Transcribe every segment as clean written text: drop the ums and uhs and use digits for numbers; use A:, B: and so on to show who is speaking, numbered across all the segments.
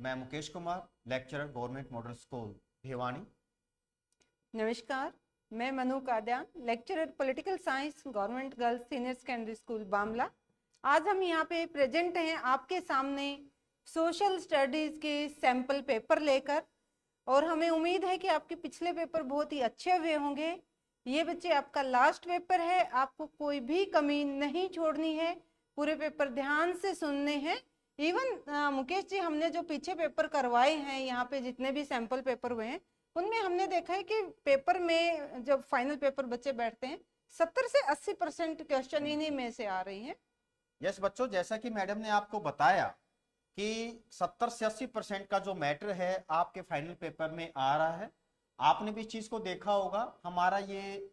A: मैं Mukesh Kumar, lecturer government model school Bhiwani.
B: नमस्कार, मैं Manu Kadyan, lecturer political science government girls senior secondary school बामला। आज हम यहाँ पे प्रेजेंट हैं आपके सामने सोशल स्टडीज के सैंपल पेपर लेकर, और हमें उम्मीद है कि आपके पिछले पेपर बहुत ही अच्छे हुए होंगे। ये बच्चे आपका लास्ट पेपर है, आपको कोई भी कमी नहीं छोड़नी है, पूरे पेपर ध्यान से सुनने हैं। इवन मुकेश जी, हमने जो पीछे पेपर करवाए हैं, यहाँ पे जितने भी सैंपल पेपर हुए हैं, उनमें हमने देखा है कि पेपर में जब फाइनल पेपर बच्चे बैठते हैं 70 से 80% क्वेश्चन इन्हीं में से आ रही हैं।
A: यस बच्चों, जैसा कि मैडम ने आपको बताया कि 70 से 80% का जो मैटर है आपके फाइनल पेपर में आ रहा है। आपने भी इस चीज को देखा होगा। हमारा ये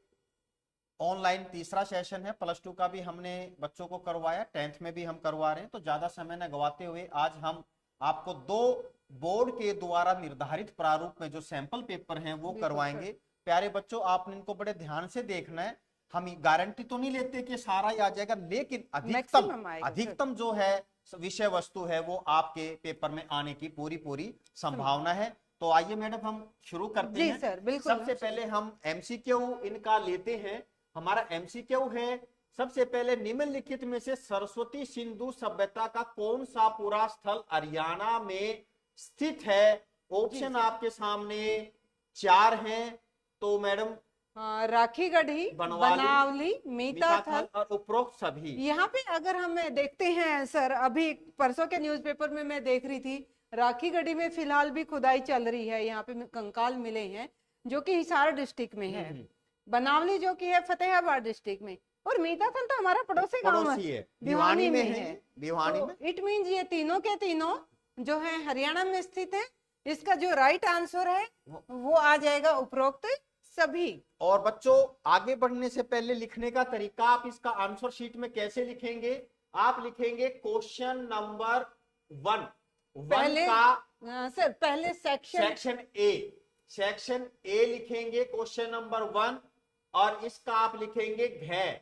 A: ऑनलाइन तीसरा सेशन है, प्लस 2 का भी हमने बच्चों को करवाया, 10th में भी हम करवा रहे हैं। तो ज्यादा समय न गवाते हुए आज हम आपको 2 बोर्ड के द्वारा निर्धारित प्रारूप में जो सैंपल पेपर हैं वो करवाएंगे। प्यारे बच्चों, आपने इनको बड़े ध्यान से देखना है। हम गारंटी तो नहीं लेते कि सारा ही आ जाएगा, लेकिन अधिकतम जो है विषय वस्तु है वो आपके पेपर में आने की पूरी संभावना है। तो आइए मैडम, हम शुरू करते हैं।
B: सर, बिल्कुल।
A: सबसे पहले हम एमसीक्यू इनका लेते हैं। हमारा एमसीक्यू है, सबसे पहले निम्नलिखित में से सरस्वती सिंधु सभ्यता का कौन सा पूरा स्थल हरियाणा में स्थित है? ऑप्शन आपके सामने 4 हैं। तो मैडम,
B: राखी गढ़ी, बनावली, मीताथल
A: और उपरोक्त सभी।
B: यहाँ पे अगर हम देखते हैं सर, अभी परसों के न्यूज़पेपर में मैं देख रही थी, राखी गढ़ी में फिलहाल भी खुदाई चल रही है। यहाँ पे कंकाल मिले हैं जो कि हिसार डिस्ट्रिक्ट में है। बनावली जो कि है फतेहाबाद डिस्ट्रिक्ट में, और मीताथल तो हमारा पड़ोसी गांव है, भिवानी में है।
A: भिवानी में
B: इट मींस ये तीनों के तीनों जो है हरियाणा में स्थित है। इसका जो राइट आंसर है वो आ जाएगा उपरोक्त सभी।
A: और बच्चों, आगे बढ़ने से पहले लिखने का तरीका, आप इसका आंसर शीट में कैसे लिखेंगे? आप लिखेंगे क्वेश्चन नंबर 1
B: पहले
A: का
B: सर पहले
A: सेक्शन ए लिखेंगे क्वेश्चन नंबर 1, और इसका आप लिखेंगे घ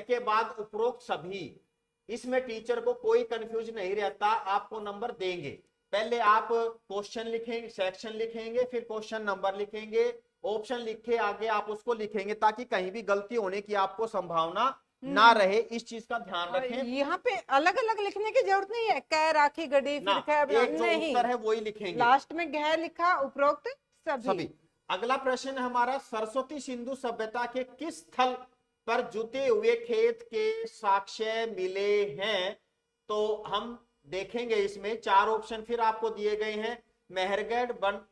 A: के बाद उपरोक्त सभी। इसमें टीचर को कोई कंफ्यूज नहीं रहता, आपको नंबर देंगे। पहले आप क्वेश्चन लिखेंगे, सेक्शन लिखेंगे, फिर क्वेश्चन नंबर लिखेंगे, ऑप्शन लिखे आगे आप उसको लिखेंगे, ताकि कहीं भी गलती होने की आपको संभावना ना रहे। इस चीज का ध्यान रखें।
B: यहाँ पे अलग अलग लिखने की जरूरत नहीं है, कै राखी गढ़ी फिर
A: नहीं, उत्तर है वही लिखेंगे।
B: लास्ट में घ लिखा, उपरोक्त सभी।
A: अगला प्रश्न हमारा, सरस्वती सिंधु सभ्यता के किस स्थल पर जुते हुए खेत के साक्ष्य मिले हैं? तो हम देखेंगे, इसमें 4 ऑप्शन फिर आपको दिए गए हैं, मेहरगढ़,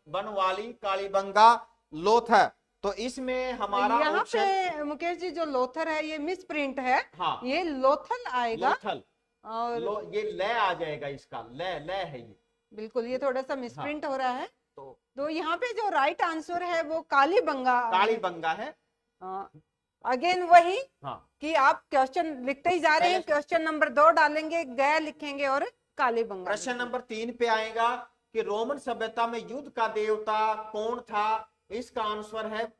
A: बनवाली, कालीबंगा, लोथर। तो इसमें हमारा
B: यहाँ पे मुकेश जी जो लोथर है ये मिस प्रिंट है।
A: हाँ,
B: ये लोथल आएगा,
A: लोथल, और ये ले आ जाएगा, इसका ले है ये।
B: बिल्कुल, ये थोड़ा सा मिस प्रिंट हो रहा है। तो यहाँ पे जो राइट आंसर है वो कालीबंगा है। अगेन वही कि आप क्वेश्चन लिखते ही जा रहे हैं, क्वेश्चन नंबर 2 डालेंगे, गया लिखेंगे और कालीबंगा।
A: प्रश्न नंबर 3 पे आएगा कि रोमन सभ्यता में युद्ध का देवता कौन था? इसका आंसर है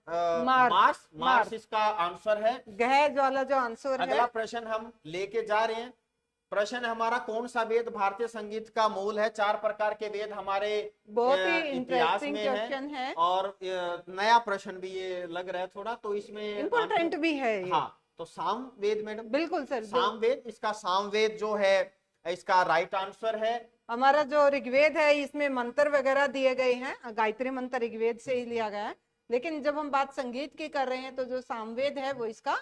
A: मार्स इसका आंसर है।
B: गह वाला जो आंसर है।
A: अगला प्रश्न हम लेके जा रहे हैं। प्रश्न हमारा, कौन सा वेद भारतीय संगीत का मूल है? 4 प्रकार के वेद हमारे
B: बहुत ही इंटरेस्टिंग क्वेश्चन है,
A: और नया प्रश्न भी ये लग रहा है थोड़ा, तो इसमें
B: इम्पोर्टेंट भी है ये।
A: हाँ, तो सामवेद मैडम।
B: बिल्कुल सर,
A: सामवेद, इसका सामवेद जो है इसका राइट आंसर है।
B: हमारा जो ऋग्वेद है इसमें मंत्र वगैरह दिए गए हैं, गायत्री मंत्र ऋग्वेद से ही लिया गया है, लेकिन जब हम बात संगीत की कर रहे हैं तो जो सामवेद है वो इसका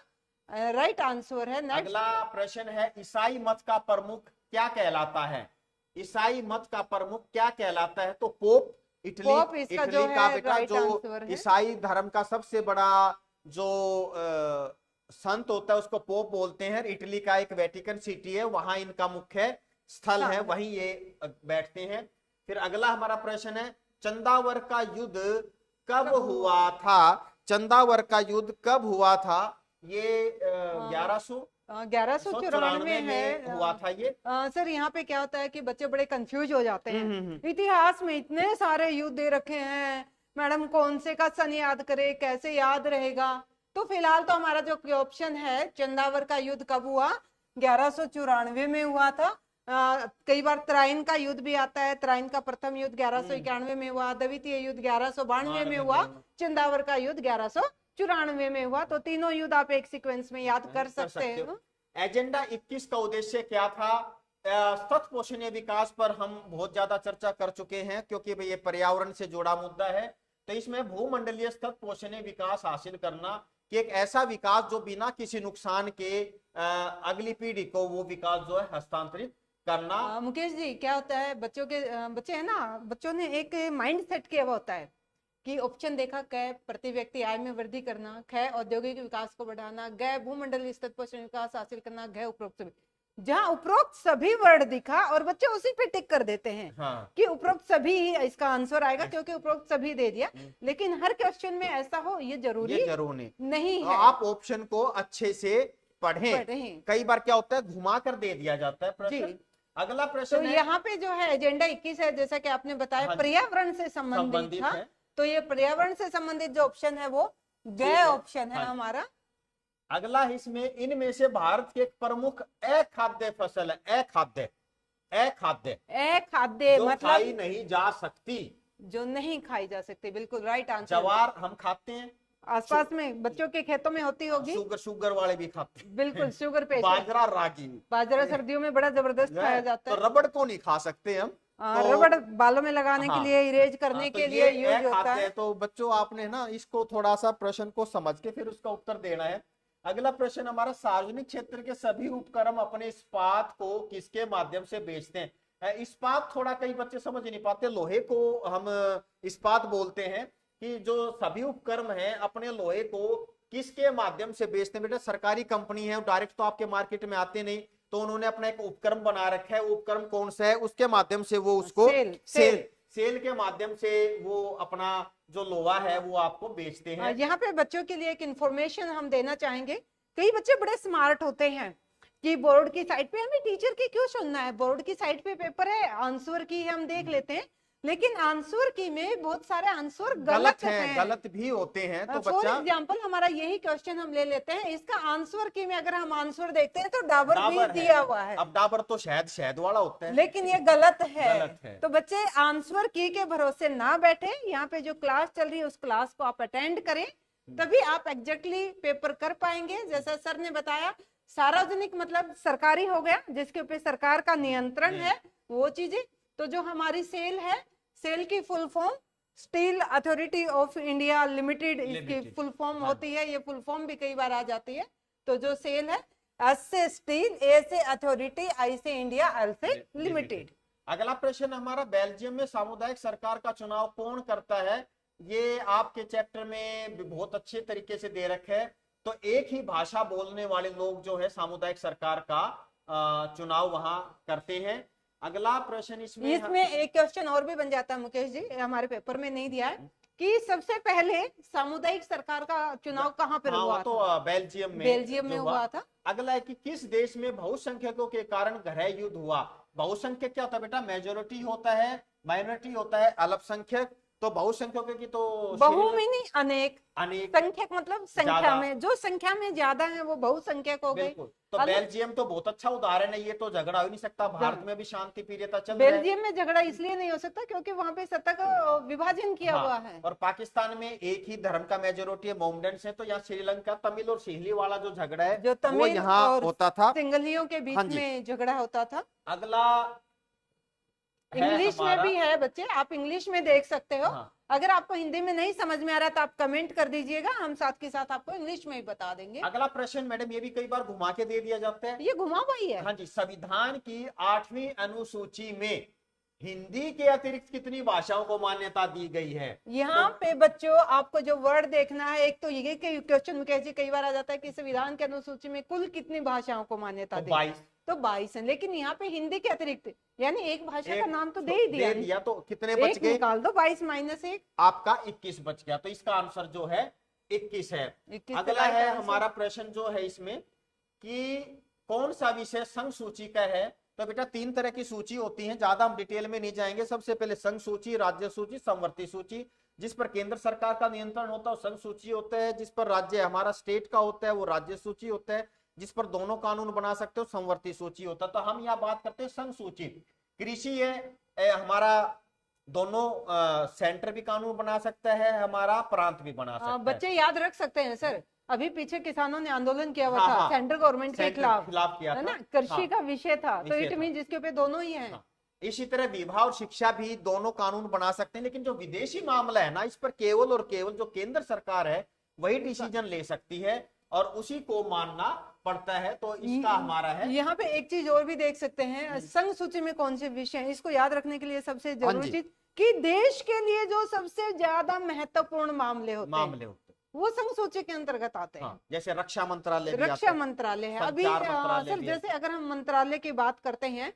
B: राइट आंसर है।
A: अगला प्रश्न है, ईसाई मत का प्रमुख क्या कहलाता है? ईसाई मत का प्रमुख क्या कहलाता है? तो पोप, इटली का बेटा, जो ईसाई धर्म का सबसे बड़ा जो संत होता है उसको पोप बोलते हैं। इटली का एक वेटिकन सिटी है, वहां इनका मुख्य स्थल है, वहीं ये बैठते हैं। फिर अगला हमारा प्रश्न है, चंदावर का युद्ध कब हुआ था? चंदावर का युद्ध कब हुआ था? ये 1194 में हुआ था ये।
B: सर यहाँ पे क्या होता है कि बच्चे बड़े कंफ्यूज हो जाते हैं। इतिहास में इतने सारे युद्ध दे रखे हैं, मैडम कौन से का सन याद करे, कैसे याद रहेगा? तो फिलहाल तो हमारा जो ऑप्शन है, चंदावर का युद्ध कब हुआ? 1194 में हुआ था। कई बार तराइन का युद्ध भी आता है। तराइन का प्रथम युद्ध 1191 में हुआ, द्वितीय युद्ध 1192 में हुआ, चंदावर का युद्ध 1194 में हुआ। तो तीनों युद्ध आप एक सीक्वेंस में याद कर सकते हो।
A: एजेंडा 21 का उद्देश्य क्या था? सतत पोषणीय विकास पर हम बहुत ज्यादा चर्चा कर चुके हैं, क्योंकि भाई ये पर्यावरण से जुड़ा मुद्दा है। तो इसमें भूमंडलीय सतत पोषणीय विकास हासिल करना, कि एक ऐसा विकास जो बिना किसी नुकसान के अगली पीढ़ी को वो विकास जो है हस्तांतरित करना।
B: मुकेश जी, क्या होता है, बच्चे है ना, बच्चों ने एक माइंड सेट किया हुआ होता है कि ऑप्शन देखा, क प्रति व्यक्ति आय में वृद्धि करना, ख औद्योगिक विकास को बढ़ाना, ग भूमंडलीय सतत पोषण विकास हासिल करना, घ उपरोक्त सभी। जहां उपरोक्त सभी वर्ड दिखा और बच्चे उसी पे टिक कर देते हैं।
A: हाँ।
B: कि उपरोक्त सभी ही इसका आंसर आएगा, क्योंकि उपरोक्त सभी दे दिया। लेकिन हर क्वेश्चन में ऐसा हो ये जरूरी नहीं है।
A: आप ऑप्शन को अच्छे से पढ़ें। कई बार क्या होता है, घुमा कर दे दिया जाता है प्रश्न। अगला प्रश्न
B: तो यहाँ पे जो है एजेंडा 21 है, जैसा कि आपने बताया, पर्यावरण से संबंधित था। तो ये पर्यावरण से संबंधित जो ऑप्शन है वो ग ऑप्शन है हमारा।
A: अगला इसमें, इनमें से भारत की एक प्रमुख अखाद्य फसल है। अखाद्य
B: मतलब
A: खाई नहीं जा सकती,
B: जो नहीं खाई जा सकती। बिल्कुल राइट आंसर।
A: जवार हम खाते हैं,
B: आसपास में बच्चों के खेतों में होती होगी।
A: शुगर वाले भी खाते हैं।
B: बिल्कुल, शुगर पेशेंट।
A: बाजरा, रागी।
B: बाजरा सर्दियों में बड़ा जबरदस्त खाया जाता है।
A: तो रबड़ को नहीं खा सकते हम।
B: रबड़ बालों में लगाने के लिए, इरेज करने के लिए यूज होता है।
A: तो बच्चों, आपने ना इसको थोड़ा सा प्रश्न को समझ के फिर उसका उत्तर देना है। अगला प्रश्न हमारा, सार्वजनिक क्षेत्र के सभी उपक्रम अपने इस्पात को किसके माध्यम से बेचते हैं? इस्पात थोड़ा कई बच्चे समझ नहीं पाते। लोहे को हम इस्पात बोलते हैं, कि जो सभी उपक्रम हैं अपने लोहे को किसके माध्यम से बेचते हैं? बेटा, सरकारी कंपनी है, डायरेक्ट तो आपके मार्केट में आते नहीं, तो उन्होंने अपना एक उपक्रम बना रखा है। उपक्रम कौन सा है? उसके माध्यम से वो उसको सेल के माध्यम से वो अपना जो लोहा है वो आपको बेचते हैं।
B: यहाँ पे बच्चों के लिए एक इंफॉर्मेशन हम देना चाहेंगे। कई बच्चे बड़े स्मार्ट होते हैं कि बोर्ड की साइड पे हमें टीचर की क्यों सुनना है, बोर्ड की साइड पे पेपर है, आंसर की हम देख लेते हैं। लेकिन आंसर की में बहुत सारे आंसर गलत हैं,
A: गलत भी होते हैं। तो
B: फॉर एग्जाम्पल हमारा यही क्वेश्चन हम ले लेते हैं, इसका आंसर की में अगर हम आंसर देखते हैं तो डाबर भी दिया हुआ है।
A: अब डाबर तो शहद वाला होता है,
B: लेकिन ये गलत है। तो बच्चे आंसर की के भरोसे ना बैठे। यहाँ पे जो क्लास चल रही है उस क्लास को आप अटेंड करें, तभी आप एग्जैक्टली पेपर कर पाएंगे। जैसा सर ने बताया, सार्वजनिक मतलब सरकारी हो गया, जिसके ऊपर सरकार का नियंत्रण है, वो चीजें। तो जो हमारी सेल है, सेल की full form steel authority of India limited इसकी फुल फॉर्म होती है। ये फुल फॉर्म भी कई बार आ जाती है। तो जो सेल है, एस से स्टील, ए से अथॉरिटी, आई से इंडिया, एल से लिमिटेड।
A: अगला प्रश्न हमारा, बेल्जियम में सामुदायिक सरकार का चुनाव कौन करता है? ये आपके चैप्टर में बहुत अच्छे तरीके से दे रखे है। तो एक ही भाषा बोलने वाले लोग जो है सामुदायिक सरकार का चुनाव वहां करते हैं। अगला प्रश्न इसमें
B: एक क्वेश्चन और भी बन जाता है मुकेश जी, हमारे पेपर में नहीं दिया है, कि सबसे पहले सामुदायिक सरकार का चुनाव कहाँ पर हुआ?
A: तो बेल्जियम में
B: हुआ था।
A: अगला है कि किस देश में बहुसंख्यकों के कारण गृह युद्ध हुआ? बहुसंख्यक क्या होता है बेटा? मेजोरिटी होता है, माइनॉरिटी होता है, अल्पसंख्यक। तो बहुसंख्यकों की तो
B: बहुमिनी अनेक संख्यक मतलब संख्या में, जो संख्या में ज्यादा है वो बहुसंख्यक हो गए।
A: तो बेल्जियम तो बहुत अच्छा उदाहरण है। ये तो झगड़ा हो नहीं सकता। भारत में भी शांति प्रियता चल
B: रहा है। बेल्जियम में झगड़ा इसलिए नहीं हो सकता क्योंकि वहां पे सत्ता का विभाजन किया हुआ है।
A: और पाकिस्तान में एक ही धर्म का मेजोरिटी है, मोहम्मडन्स है। तो यहाँ श्रीलंका तमिल और सिंहली वाला जो झगड़ा है,
B: जो तमिल
A: यहाँ होता था,
B: सिंगलियों के बीच में झगड़ा होता था।
A: अगला
B: इंग्लिश में भी है बच्चे, आप इंग्लिश में देख सकते हो। अगर आपको हिंदी में नहीं समझ में आ रहा तो आप कमेंट कर दीजिएगा, हम साथ के साथ आपको इंग्लिश में ही बता देंगे।
A: अगला प्रश्न मैडम, ये भी कई बार घुमा के दे दिया जाता है।
B: ये घुमा हुआ ही है।
A: हाँ जी, संविधान की 8वीं अनुसूची में हिंदी के अतिरिक्त कितनी भाषाओं को मान्यता दी गई है?
B: यहाँ पे बच्चों आपको जो वर्ड देखना है, एक तो ये क्वेश्चन कई बार आ जाता है कि संविधान की अनुसूची में कुल कितनी भाषाओं को मान्यता दी?
A: 22।
B: तो 22 है, लेकिन यहाँ पे हिंदी के अतिरिक्त यानी एक भाषा का नाम तो दे ही दिया।
A: तो कितने बच गए?
B: निकाल दो, 22 माइनस 1
A: आपका 21 बच गया। तो इसका आंसर जो है 21 है। अगला है हमारा प्रश्न जो है इसमें, कि कौन सा विषय संघ सूची का है? तो बेटा 3 तरह की सूची होती है, ज्यादा हम डिटेल में नहीं जाएंगे। सबसे पहले संघ सूची, राज्य सूची, समवर्ती सूची। जिस पर केंद्र सरकार का नियंत्रण होता है वो संघ सूची होता है, जिस पर राज्य हमारा स्टेट का होता है वो राज्य सूची होता है। जिस पर दोनों कानून बना सकते हो संवर्ती सूची होता। तो हम यहाँ बात करते हैं संघ सूची। कृषि है हमारा, दोनों सेंटर भी कानून बना सकता है, हमारा प्रांत भी बना सकता है।
B: बच्चे याद रख सकते हैं सर, अभी पीछे किसानों ने आंदोलन किया हुआ
A: हाँ,
B: था
A: हाँ,
B: सेंट्रल गवर्नमेंट के खिलाफ
A: किया
B: है
A: था,
B: ना, कृषि
A: हाँ,
B: का विषय था, तो
A: विषय
B: इट
A: था।
B: मीन जिसके पे दोनों ही हैं।
A: हाँ। इसी तरह विवाह और शिक्षा भी दोनों कानून बना सकते हैं, लेकिन जो विदेशी मामला है ना, इस पर केवल और केवल जो केंद्र सरकार है वही डिसीजन ले सकती है और उसी को मानना पड़ता है। तो इसका हमारा है।
B: यहाँ पे एक चीज और भी देख सकते हैं, संघ सूची में कौन से विषय हैं, इसको याद रखने के लिए सबसे जरूरी चीज कि देश के लिए जो सबसे ज्यादा महत्वपूर्ण मामले होते हैं वो संघ सूची के अंतर्गत आते हैं।
A: जैसे रक्षा मंत्रालय,
B: रक्षा मंत्रालय है। अभी सर जैसे अगर हम मंत्रालय की बात करते हैं,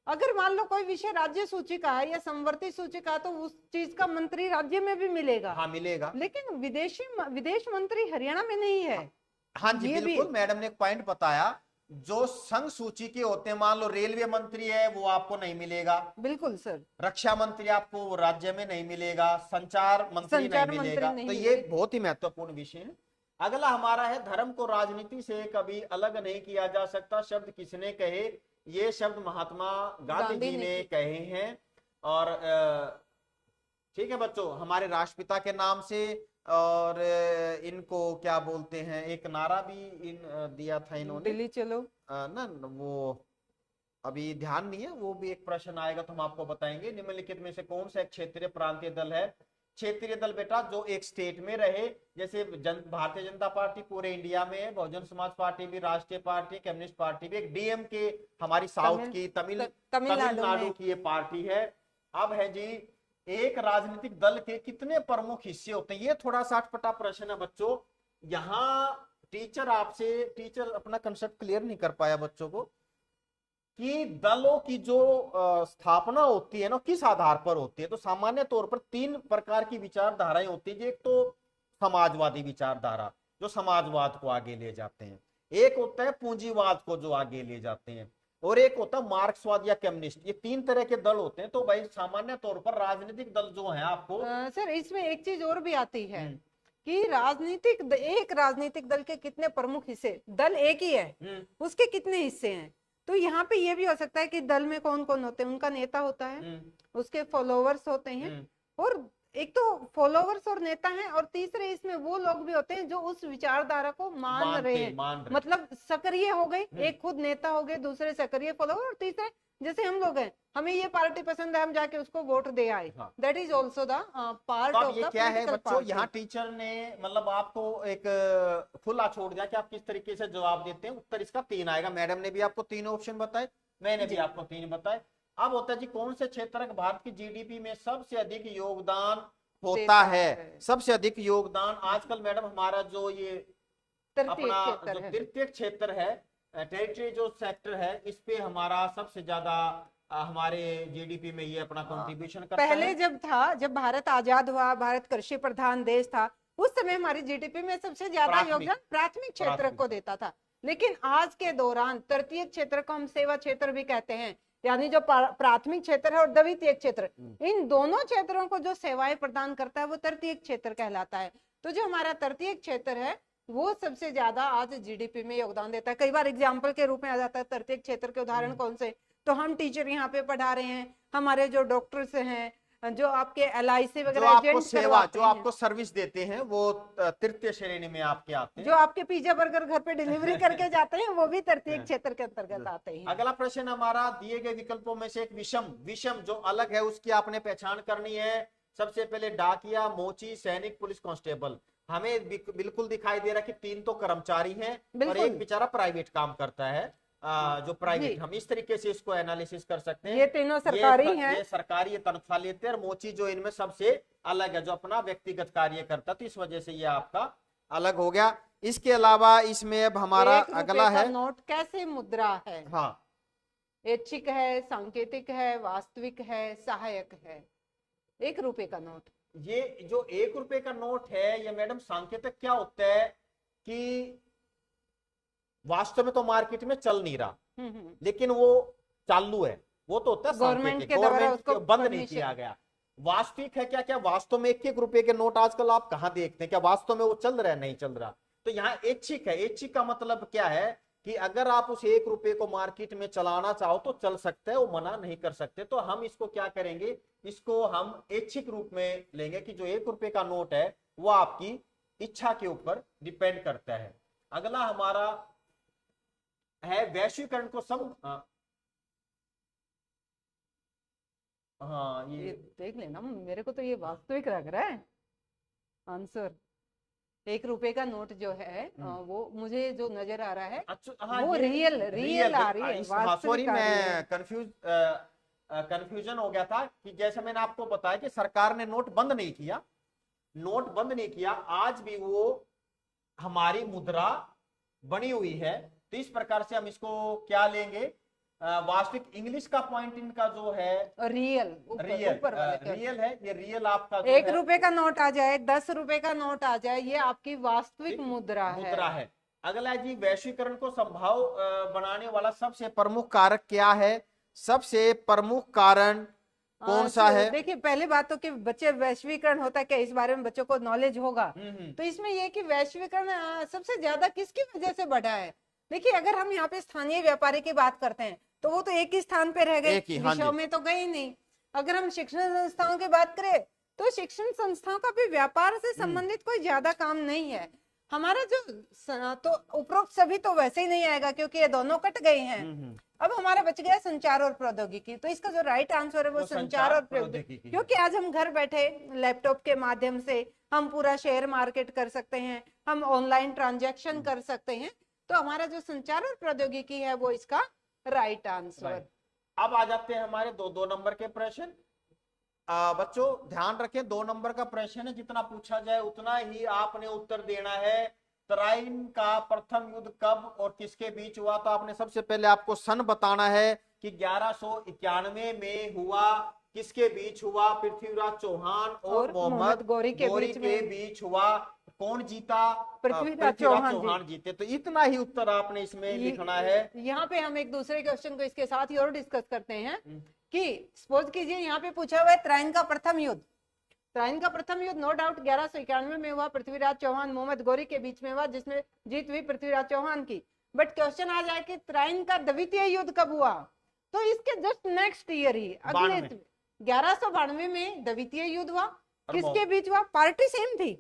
B: अगर मान लो कोई विषय राज्य सूची का है या संवर्ती सूची का, तो उस चीज का मंत्री राज्य में भी मिलेगा।
A: हाँ, मिलेगा।
B: लेकिन विदेश मंत्री हरियाणा में नहीं है।
A: हाँ जी, बिल्कुल। मैडम ने एक पॉइंट बताया, जो संघ सूची के होते हैं, मान लो रेलवे मंत्री है, वो आपको नहीं मिलेगा।
B: बिल्कुल सर।
A: रक्षा मंत्री आपको राज्य में नहीं मिलेगा, संचार मंत्री नहीं मिलेगा। तो ये बहुत ही महत्वपूर्ण विषय है। अगला हमारा है, धर्म को राजनीति से कभी अलग नहीं किया जा सकता। शब्द किसने कहे? ये शब्द महात्मा गांधी जी ने कहे हैं। और ठीक है बच्चों, हमारे राष्ट्रपिता के नाम से, और इनको क्या बोलते हैं, एक नारा भी दिया था इन्होंने,
B: दिल्ली चलो
A: ना, वो अभी ध्यान नहीं है, वो भी एक प्रश्न आएगा तो हम आपको बताएंगे। निम्नलिखित में से कौन सा एक क्षेत्रीय प्रांतीय दल है? क्षेत्रीय दल बेटा जो एक स्टेट में रहे, जैसे भारतीय जनता पार्टी पूरे इंडिया में है, बहुजन समाज पार्टी भी, राष्ट्रीय पार्टी, कम्युनिस्ट पार्टी भी, एक डीएमके हमारी साउथ की तमिलनाडु की ये पार्टी है। अब है जी, एक राजनीतिक दल के कितने प्रमुख हिस्से होते हैं? ये थोड़ा सा अटपटा प्रश्न है बच्चों। यहाँ टीचर अपना कंसेप्ट क्लियर नहीं कर पाया बच्चों को कि दलों की जो स्थापना होती है ना, किस आधार पर होती है। तो सामान्य तौर पर 3 प्रकार की विचारधाराएं होती है। एक तो समाजवादी विचारधारा, जो समाजवाद को आगे ले जाते हैं। एक होता है पूंजीवाद को जो आगे ले जाते हैं, और एक होता है मार्क्सवाद या कम्युनिस्ट। ये 3 तरह के दल होते हैं। तो भाई सामान्य तौर पर राजनीतिक दल जो है आपको
B: सर इसमें एक चीज और भी आती है कि एक राजनीतिक दल के कितने प्रमुख हिस्से, दल एक ही है उसके कितने हिस्से हैं। तो यहाँ पे ये भी हो सकता है कि दल में कौन कौन होते हैं, उनका नेता होता है, उसके फॉलोवर्स होते हैं, और एक तो फॉलोवर्स और नेता हैं, और तीसरे इसमें वो लोग भी होते हैं जो उस विचारधारा को मान रहे हैं, मतलब सक्रिय हो गए। एक खुद नेता हो गए, दूसरे सक्रिय फॉलोवर, और तीसरे जैसे हम लोग हैं, हमें ये पार्टी पसंद है, हम जाके उसको वोट दे आए। That is also the part of the
A: क्या है बच्चों, यहाँ टीचर ने मतलब आपको एक खुला छोड़ दिया कि आप किस तरीके से जवाब देते हैं। उत्तर इसका 3 आएगा। मैडम ने भी आपको 3 ऑप्शन बताए, मैंने भी आपको 3 बताए। अब होता है जी, कौन से क्षेत्र का भारत की जीडीपी में सबसे अधिक योगदान होता है? सबसे अधिक योगदान आजकल मैडम हमारा जो ये अपना जो तृतीय क्षेत्र है, टेरिटरी जो सेक्टर है, इस पे हमारा सबसे ज्यादा हमारे जीडीपी में ये अपना कंट्रीब्यूशन करता है।
B: पहले जब भारत आजाद हुआ, भारत कृषि प्रधान देश था, उस समय हमारी जीडीपी में सबसे ज्यादा योगदान प्राथमिक क्षेत्र को देता था। लेकिन आज के दौरान तृतीय क्षेत्र को हम सेवा क्षेत्र भी कहते हैं, यानी जो प्राथमिक क्षेत्र है और द्वितीय क्षेत्र, इन दोनों क्षेत्रों को जो सेवाएं प्रदान करता है वो तृतीय क्षेत्र कहलाता है। तो जो हमारा तृतीय क्षेत्र है वो सबसे ज्यादा आज जीडीपी में योगदान देता है। कई बार एग्जाम्पल के रूप में आ जाता है तृतीय क्षेत्र के उदाहरण कौन से, तो हम टीचर यहाँ पे पढ़ा रहे हैं, हमारे जो डॉक्टर्स हैं, जो आपके LIC वगैरह
A: एजेंट सेवा जो आपको सर्विस देते हैं, वो तृतीय श्रेणी में आपके आते हैं।
B: जो आपके पिज्जा बर्गर घर पे डिलीवरी करके जाते हैं, वो भी तृतीय क्षेत्र के अंतर्गत आते हैं।
A: अगला प्रश्न हमारा, दिए गए विकल्पों में से एक विषम जो अलग है उसकी आपने पहचान करनी है। सबसे पहले डाकिया, मोची, सैनिक, पुलिस कांस्टेबल। हमें बिल्कुल दिखाई दे रहा है कि 3 तो कर्मचारी हैं और एक बेचारा प्राइवेट काम करता है, जो प्राइवेट, हम इस तरीके से इसको एनालिसिस कर सकते हैं।
B: ये तीनों सरकारी हैं।
A: ये सरकारी, ये तनख्वाह लेते हैं, और मोची जो इनमें सबसे अलग है, जो अपना व्यक्तिगत कार्य करता है, तो इस वजह से ये आपका अलग हो गया। इसके अलावा इसमें अब हमारा अगला है,
B: नोट कैसे मुद्रा है?
A: हाँ,
B: ऐच्छिक है, सांकेतिक है, वास्तविक है, सहायक है। 1 रुपए का नोट,
A: ये जो 1 रुपए का नोट है, ये मैडम सांकेतिक क्या होता है कि वास्तव में तो मार्केट में चल नहीं रहा, लेकिन वो चालू है, वो तो होता है
B: गवर्नमेंट के द्वारा उसको
A: बंद नहीं किया गया। वास्तविक है क्या वास्तव में 1-1 रुपए के नोट आजकल आप कहाँ देखते हैं? क्या वास्तव में वो चल रहा है? नहीं चल रहा। तो यहाँ ऐच्छिक है। ऐच्छिक का मतलब क्या है कि अगर आप उस 1 रुपए को मार्केट में चलाना चाहो तो चल सकते हैं, वो मना नहीं कर सकते। तो हम इसको क्या करेंगे, इसको हम ऐच्छिक रूप में लेंगे कि जो 1 रुपए का नोट है वो आपकी इच्छा के ऊपर डिपेंड करता है। अगला हमारा है वैश्वीकरण को हाँ
B: ये देख लेना, मेरे को तो ये वास्तविक लग रहा है आंसर। 1 रुपए का नोट जो है वो मुझे जो नजर आ रहा है
A: अच्छा, हाँ,
B: वो रियल आ रही है,
A: सॉरी
B: वास्तविक आ रही है।
A: मैं कंफ्यूजन हो गया था कि जैसे मैंने आपको बताया कि सरकार ने नोट बंद नहीं किया, नोट बंद नहीं किया, आज भी वो हमारी मुद्रा बनी हुई है। तो इस प्रकार से हम इसको क्या लेंगे, वास्तविक। इंग्लिश का पॉइंट इनका जो है
B: रियल
A: रियल है, ये रियल आपका जो
B: 1 रुपए का नोट आ जाए, 10 रुपए का नोट आ जाए, ये आपकी वास्तविक मुद्रा है।
A: अगला जी, वैश्वीकरण को संभव बनाने वाला सबसे प्रमुख कारक क्या है? सबसे प्रमुख कारण कौन सा है?
B: देखिए, पहली बात तो कि बच्चे वैश्वीकरण होता है क्या, इस बारे में बच्चों को नॉलेज होगा। तो इसमें यह कि वैश्वीकरण सबसे ज्यादा किसकी वजह से बढ़ा है। देखिए, अगर हम यहाँ पे स्थानीय व्यापारी की बात करते हैं तो वो तो एक ही स्थान पे रह गए, विश्व में तो गए ही नहीं। अगर हम शिक्षण संस्थाओं की बात करें तो शिक्षण संस्थाओं का भी व्यापार से संबंधित कोई ज्यादा काम नहीं है। हमारा जो तो उपरोक्त सभी तो वैसे ही नहीं आएगा क्योंकि ये दोनों कट गए हैं। अब हमारा बच गया संचार और प्रौद्योगिकी। तो इसका जो राइट आंसर है वो संचार और प्रौद्योगिकी, क्योंकि आज हम घर बैठे लैपटॉप के माध्यम से हम पूरा शेयर मार्केट कर सकते हैं, हम ऑनलाइन ट्रांजैक्शन कर सकते हैं। तो हमारा जो संचार और प्रौद्योगिकी है वो इसका राइट आंसर।
A: अब आ जाते हैं हमारे दो नंबर के प्रश्न। बच्चों ध्यान रखें, 2 नंबर का प्रश्न है, जितना पूछा जाए उतना ही आपने उत्तर देना है। तराइन का प्रथम युद्ध कब और किसके बीच हुआ? तो आपने सबसे पहले आपको सन बताना है कि 1191 में हुआ। किसके बीच हुआ? पृथ्वीराज चौहान और मोहम्मद गौरी के बीच हुआ। कौन जीता? पृथ्वीराज चौहान जीते। तो इतना ही उत्तर आपने इसमें लिखना है।
B: यहाँ पे हम एक दूसरे क्वेश्चन को इसके साथ ही और डिस्कस करते हैं कि सपोज कीजिए यहाँ पे पूछा हुआ है त्राइन का प्रथम युद्ध। त्राइन का प्रथम युद्ध नो डाउट 1191 में हुआ, पृथ्वीराज चौहान मोहम्मद गौरी के बीच में हुआ, जिसमें जीत हुई पृथ्वीराज चौहान की। बट क्वेश्चन आ जाए कि त्राइन का द्वितीय युद्ध कब हुआ, तो इसके जस्ट नेक्स्ट ईयर ही अगले 1192 में द्वितीय युद्ध हुआ। किसके बीच हुआ? पार्टी सेम थी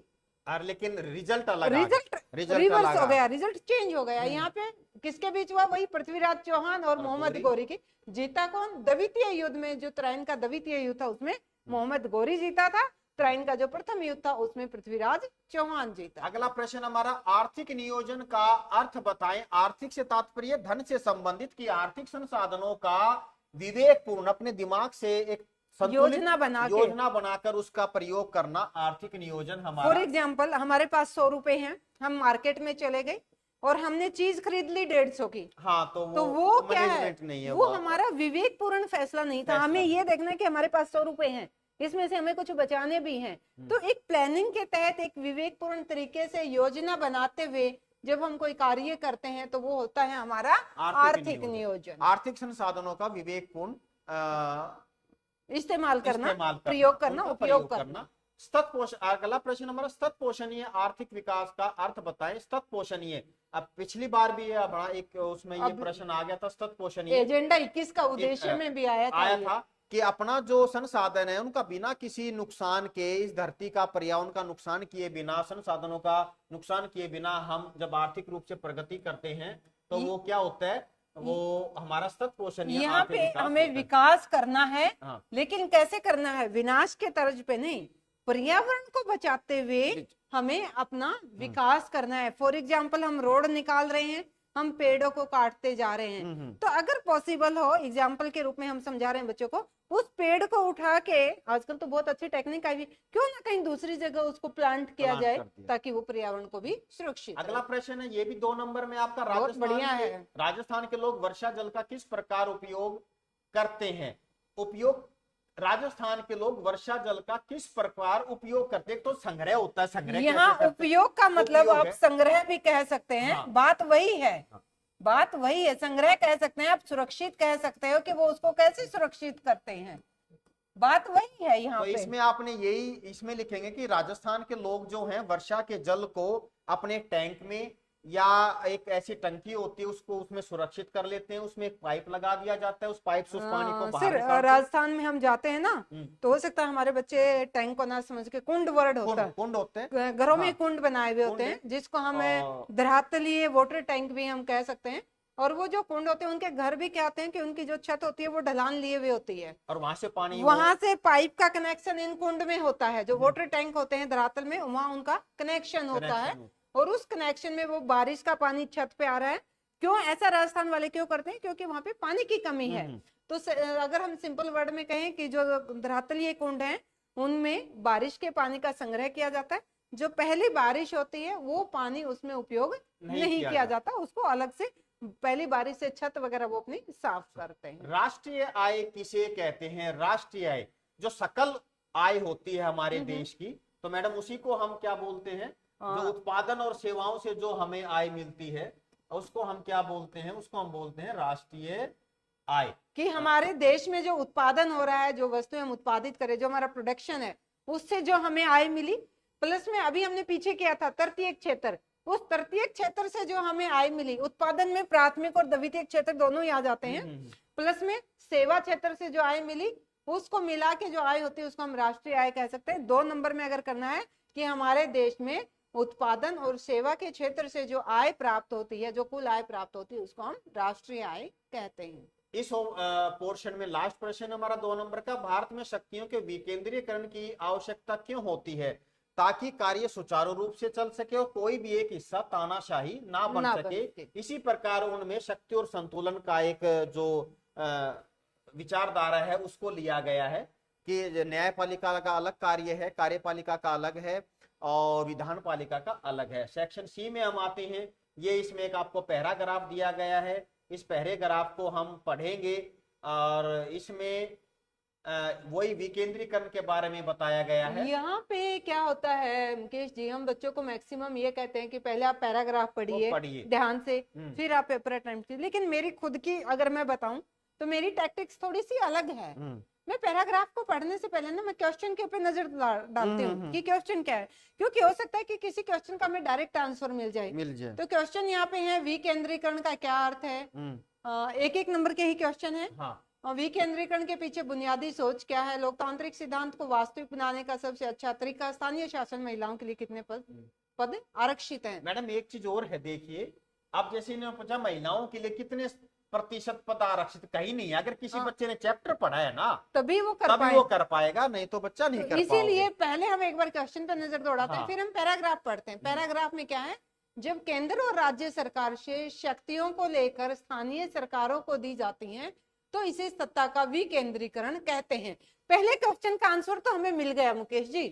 A: लेकिन रिजल्ट अलग,
B: रिजल्ट रिवर्स हो गया, रिजल्ट चेंज हो गया। यहाँ पे किसके बीच हुआ? वही पृथ्वीराज चौहान और मोहम्मद गौरी की। जीता कौन? द्वितीय युद्ध में, जो त्राइन का द्वितीय युद्ध था उसमें मोहम्मद गौरी जीता था। त्राइन का जो प्रथम युद्ध था उसमें पृथ्वीराज चौहान जीता।
A: अगला प्रश्न हमारा, आर्थिक नियोजन का अर्थ बताएं। आर्थिक से तात्पर्य धन से संबंधित की आर्थिक संसाधनों का विवेकपूर्ण अपने दिमाग से एक योजना बनाकर उसका प्रयोग करना आर्थिक नियोजन हमारा।
B: फॉर एग्जाम्पल, हमारे पास 100 रुपए हैं, हम मार्केट में चले गए और हमने चीज खरीद ली 150 की।
A: हाँ, तो वो क्या है? नहीं है,
B: वो हमारा विवेकपूर्ण फैसला नहीं था। हमें ये देखना है कि हमारे पास 100 रुपए हैं, इसमें से हमें कुछ बचाने भी हैं। तो एक प्लानिंग के तहत एक विवेकपूर्ण तरीके से योजना बनाते हुए जब हम कोई कार्य करते हैं तो वो होता है हमारा आर्थिक नियोजन।
A: आर्थिक संसाधनों का विवेकपूर्ण
B: इस्तेमाल करना, प्रयोग करना, उपयोग करना।
A: सतत पोषण। अगला प्रश्न हमारा, सतत पोषणीय आर्थिक विकास का अर्थ बताएं। सतत पोषणीय, अब पिछली बार भी बड़ा एक उसमें ये प्रश्न आ गया था, सतत पोषणीय
B: एजेंडा 21 का उद्देश्य में भी आया था
A: कि अपना जो संसाधन है उनका बिना किसी नुकसान के, इस धरती का पर्यावरण का नुकसान किए बिना, संसाधनों का नुकसान किए बिना हम जब आर्थिक रूप से प्रगति करते हैं तो वो क्या होता है? वो हमारा सतत पोषण।
B: यहाँ पे हमें विकास करना है। हाँ। लेकिन कैसे करना है? विनाश के तर्ज पे नहीं, पर्यावरण को बचाते हुए हमें अपना विकास करना है। फॉर एग्जाम्पल, हम रोड निकाल रहे हैं, हम पेड़ों को काटते जा रहे हैं। तो अगर पॉसिबल हो, एग्जाम्पल के रूप में हम समझा रहे हैं बच्चों को, उस पेड़ को उठा के, आजकल तो बहुत अच्छी टेक्निक आई, क्यों ना कहीं दूसरी जगह उसको प्लांट किया जाए ताकि वो पर्यावरण को भी सुरक्षित।
A: अगला प्रश्न है, ये भी 2 नंबर में आपका, राजस्थान के लोग वर्षा जल का किस प्रकार उपयोग करते हैं? उपयोग राजस्थान के लोग वर्षा जल का किस प्रकार उपयोग करते हैं? तो संग्रह होता है, संग्रह।
B: यहाँ उपयोग का मतलब आप संग्रह भी कह सकते हैं। हाँ। बात वही है, बात वही है। संग्रह कह सकते हैं, आप सुरक्षित कह सकते हो कि वो उसको कैसे सुरक्षित करते हैं। बात वही है यहाँ पे।
A: इसमें आपने यही इसमें लिखेंगे कि राजस्थान के लोग जो हैं वर्षा के जल को अपने टैंक में या एक ऐसी टंकी होती है, उसको उसमें सुरक्षित कर लेते हैं, उसमें एक पाइप लगा दिया जाता है, उस पाइप से उस पानी को बाहर
B: सर
A: निकालते हैं?
B: राजस्थान में हम जाते हैं ना,
A: हम्म।
B: तो हो सकता है हमारे बच्चे टैंक को ना समझ के, कुंड वर्ड होता है,
A: कुंड होते हैं,
B: घरों में
A: हाँ,
B: कुंड बनाए हुए होते
A: कुंड
B: हैं,
A: है।
B: जिसको हमें
A: और
B: धरातलीय वाटर टैंक भी हम कह सकते हैं। और वो जो कुंड होते हैं, उनके घर भी क्या होते हैं कि उनकी जो छत होती है वो ढलान लिए हुए होती है,
A: वहां से पानी
B: वहां से पाइप का कनेक्शन इन कुंड में होता है। जो वाटर टैंक होते हैं धरातल में, वहां उनका कनेक्शन होता है, और उस कनेक्शन में वो बारिश का पानी छत पे आ रहा है। क्यों ऐसा राजस्थान वाले क्यों करते हैं? क्योंकि वहां पे पानी की कमी है। तो अगर हम सिंपल वर्ड में कहें कि जो धरातलीय कुंड है, उनमें बारिश के पानी का संग्रह किया जाता है। जो पहली बारिश होती है वो पानी उसमें उपयोग नहीं किया जाता, उसको अलग से पहली बारिश से छत वगैरह वो अपनी साफ करते हैं।
A: राष्ट्रीय आय किसे कहते हैं? राष्ट्रीय आय जो सकल आय होती है हमारे देश की, तो मैडम उसी को हम क्या बोलते हैं? जो उत्पादन और सेवाओं से जो हमें आय मिलती है, उसको हम क्या बोलते हैं? उसको हम बोलते हैं राष्ट्रीय आय।
B: कि हमारे देश में जो उत्पादन हो रहा है, जो वस्तुएं हम उत्पादित करें, जो हमारा प्रोडक्शन है, उससे जो हमें आय मिली, प्लस में अभी हमने पीछे किया था तृतीयक क्षेत्र, उस तृतीयक क्षेत्र से जो हमें आय मिली, उत्पादन में प्राथमिक और द्वितीयक क्षेत्र दोनों ही आ जाते हैं, प्लस में सेवा क्षेत्र से जो आय मिली, उसको मिला के जो आय होती है उसको हम राष्ट्रीय आय कह सकते हैं। 2 नंबर में अगर करना है कि हमारे देश में उत्पादन और सेवा के क्षेत्र से जो आय प्राप्त होती है, जो कुल आय प्राप्त होती है, उसको हम राष्ट्रीय आय कहते हैं।
A: इस पोर्शन में लास्ट प्रश्न हमारा 2 नंबर का, भारत में शक्तियों के विकेंद्रीकरण की आवश्यकता क्यों होती है ताकि कार्य सुचारू रूप से चल सके और कोई भी एक हिस्सा तानाशाही ना बन सके। इसी प्रकार उनमें शक्ति और संतुलन का एक जो विचारधारा है उसको लिया गया है कि न्यायपालिका का अलग कार्य है, कार्यपालिका का अलग है और विधान पालिका का अलग है। सेक्शन सी में हम आते हैं, ये इसमें एक आपको पैराग्राफ दिया गया है, इस पैराग्राफ को हम पढ़ेंगे और इसमें वही विकेंद्रीकरण के बारे में बताया गया है।
B: यहाँ पे क्या होता है मुकेश जी, हम बच्चों को मैक्सिमम ये कहते हैं कि पहले आप पैराग्राफ पढ़िए ध्यान से, फिर आप पेपर अटेम्प्ट कीजिए। लेकिन मेरी खुद की अगर मैं बताऊं तो मेरी टैक्टिक्स थोड़ी सी अलग है। मैं पैराग्राफ को पढ़ने से पहले ना मैं क्वेश्चन के ऊपर नजर डालती हूँ कि क्वेश्चन क्या है, क्योंकि हो सकता है कि किसी क्वेश्चन का हमें डायरेक्ट आंसर मिल जाए। तो क्वेश्चन यहाँ पे है विकेंद्रीकरण का क्या अर्थ है, 1-1 नंबर के ही क्वेश्चन है। विकेंद्रीकरण के पीछे बुनियादी सोच क्या है, लोकतांत्रिक सिद्धांत को वास्तविक बनाने का सबसे अच्छा तरीका, स्थानीय शासन महिलाओं के लिए कितने पद आरक्षित हैं।
A: मैडम एक चीज और है, देखिए अब जैसे इन्होंने पूछा महिलाओं के लिए कितने प्रतिशत पद आरक्षित, कहीं नहीं है। अगर किसी बच्चे ने चैप्टर पढ़ा है ना
B: तभी वो कर पाएगा, नहीं तो बच्चा नहीं कर पाएगा। इसीलिए पहले हम एक बार क्वेश्चन पर नजर दौड़ाते हैं, फिर हम पैराग्राफ पढ़ते हैं। पैराग्राफ में क्या है, जब केंद्र और राज्य सरकार से शक्तियों को लेकर स्थानीय सरकारों को दी जाती हैं तो इसे सत्ता का विकेंद्रीकरण कहते हैं। पहले क्वेश्चन का आंसर तो हमें मिल गया मुकेश जी,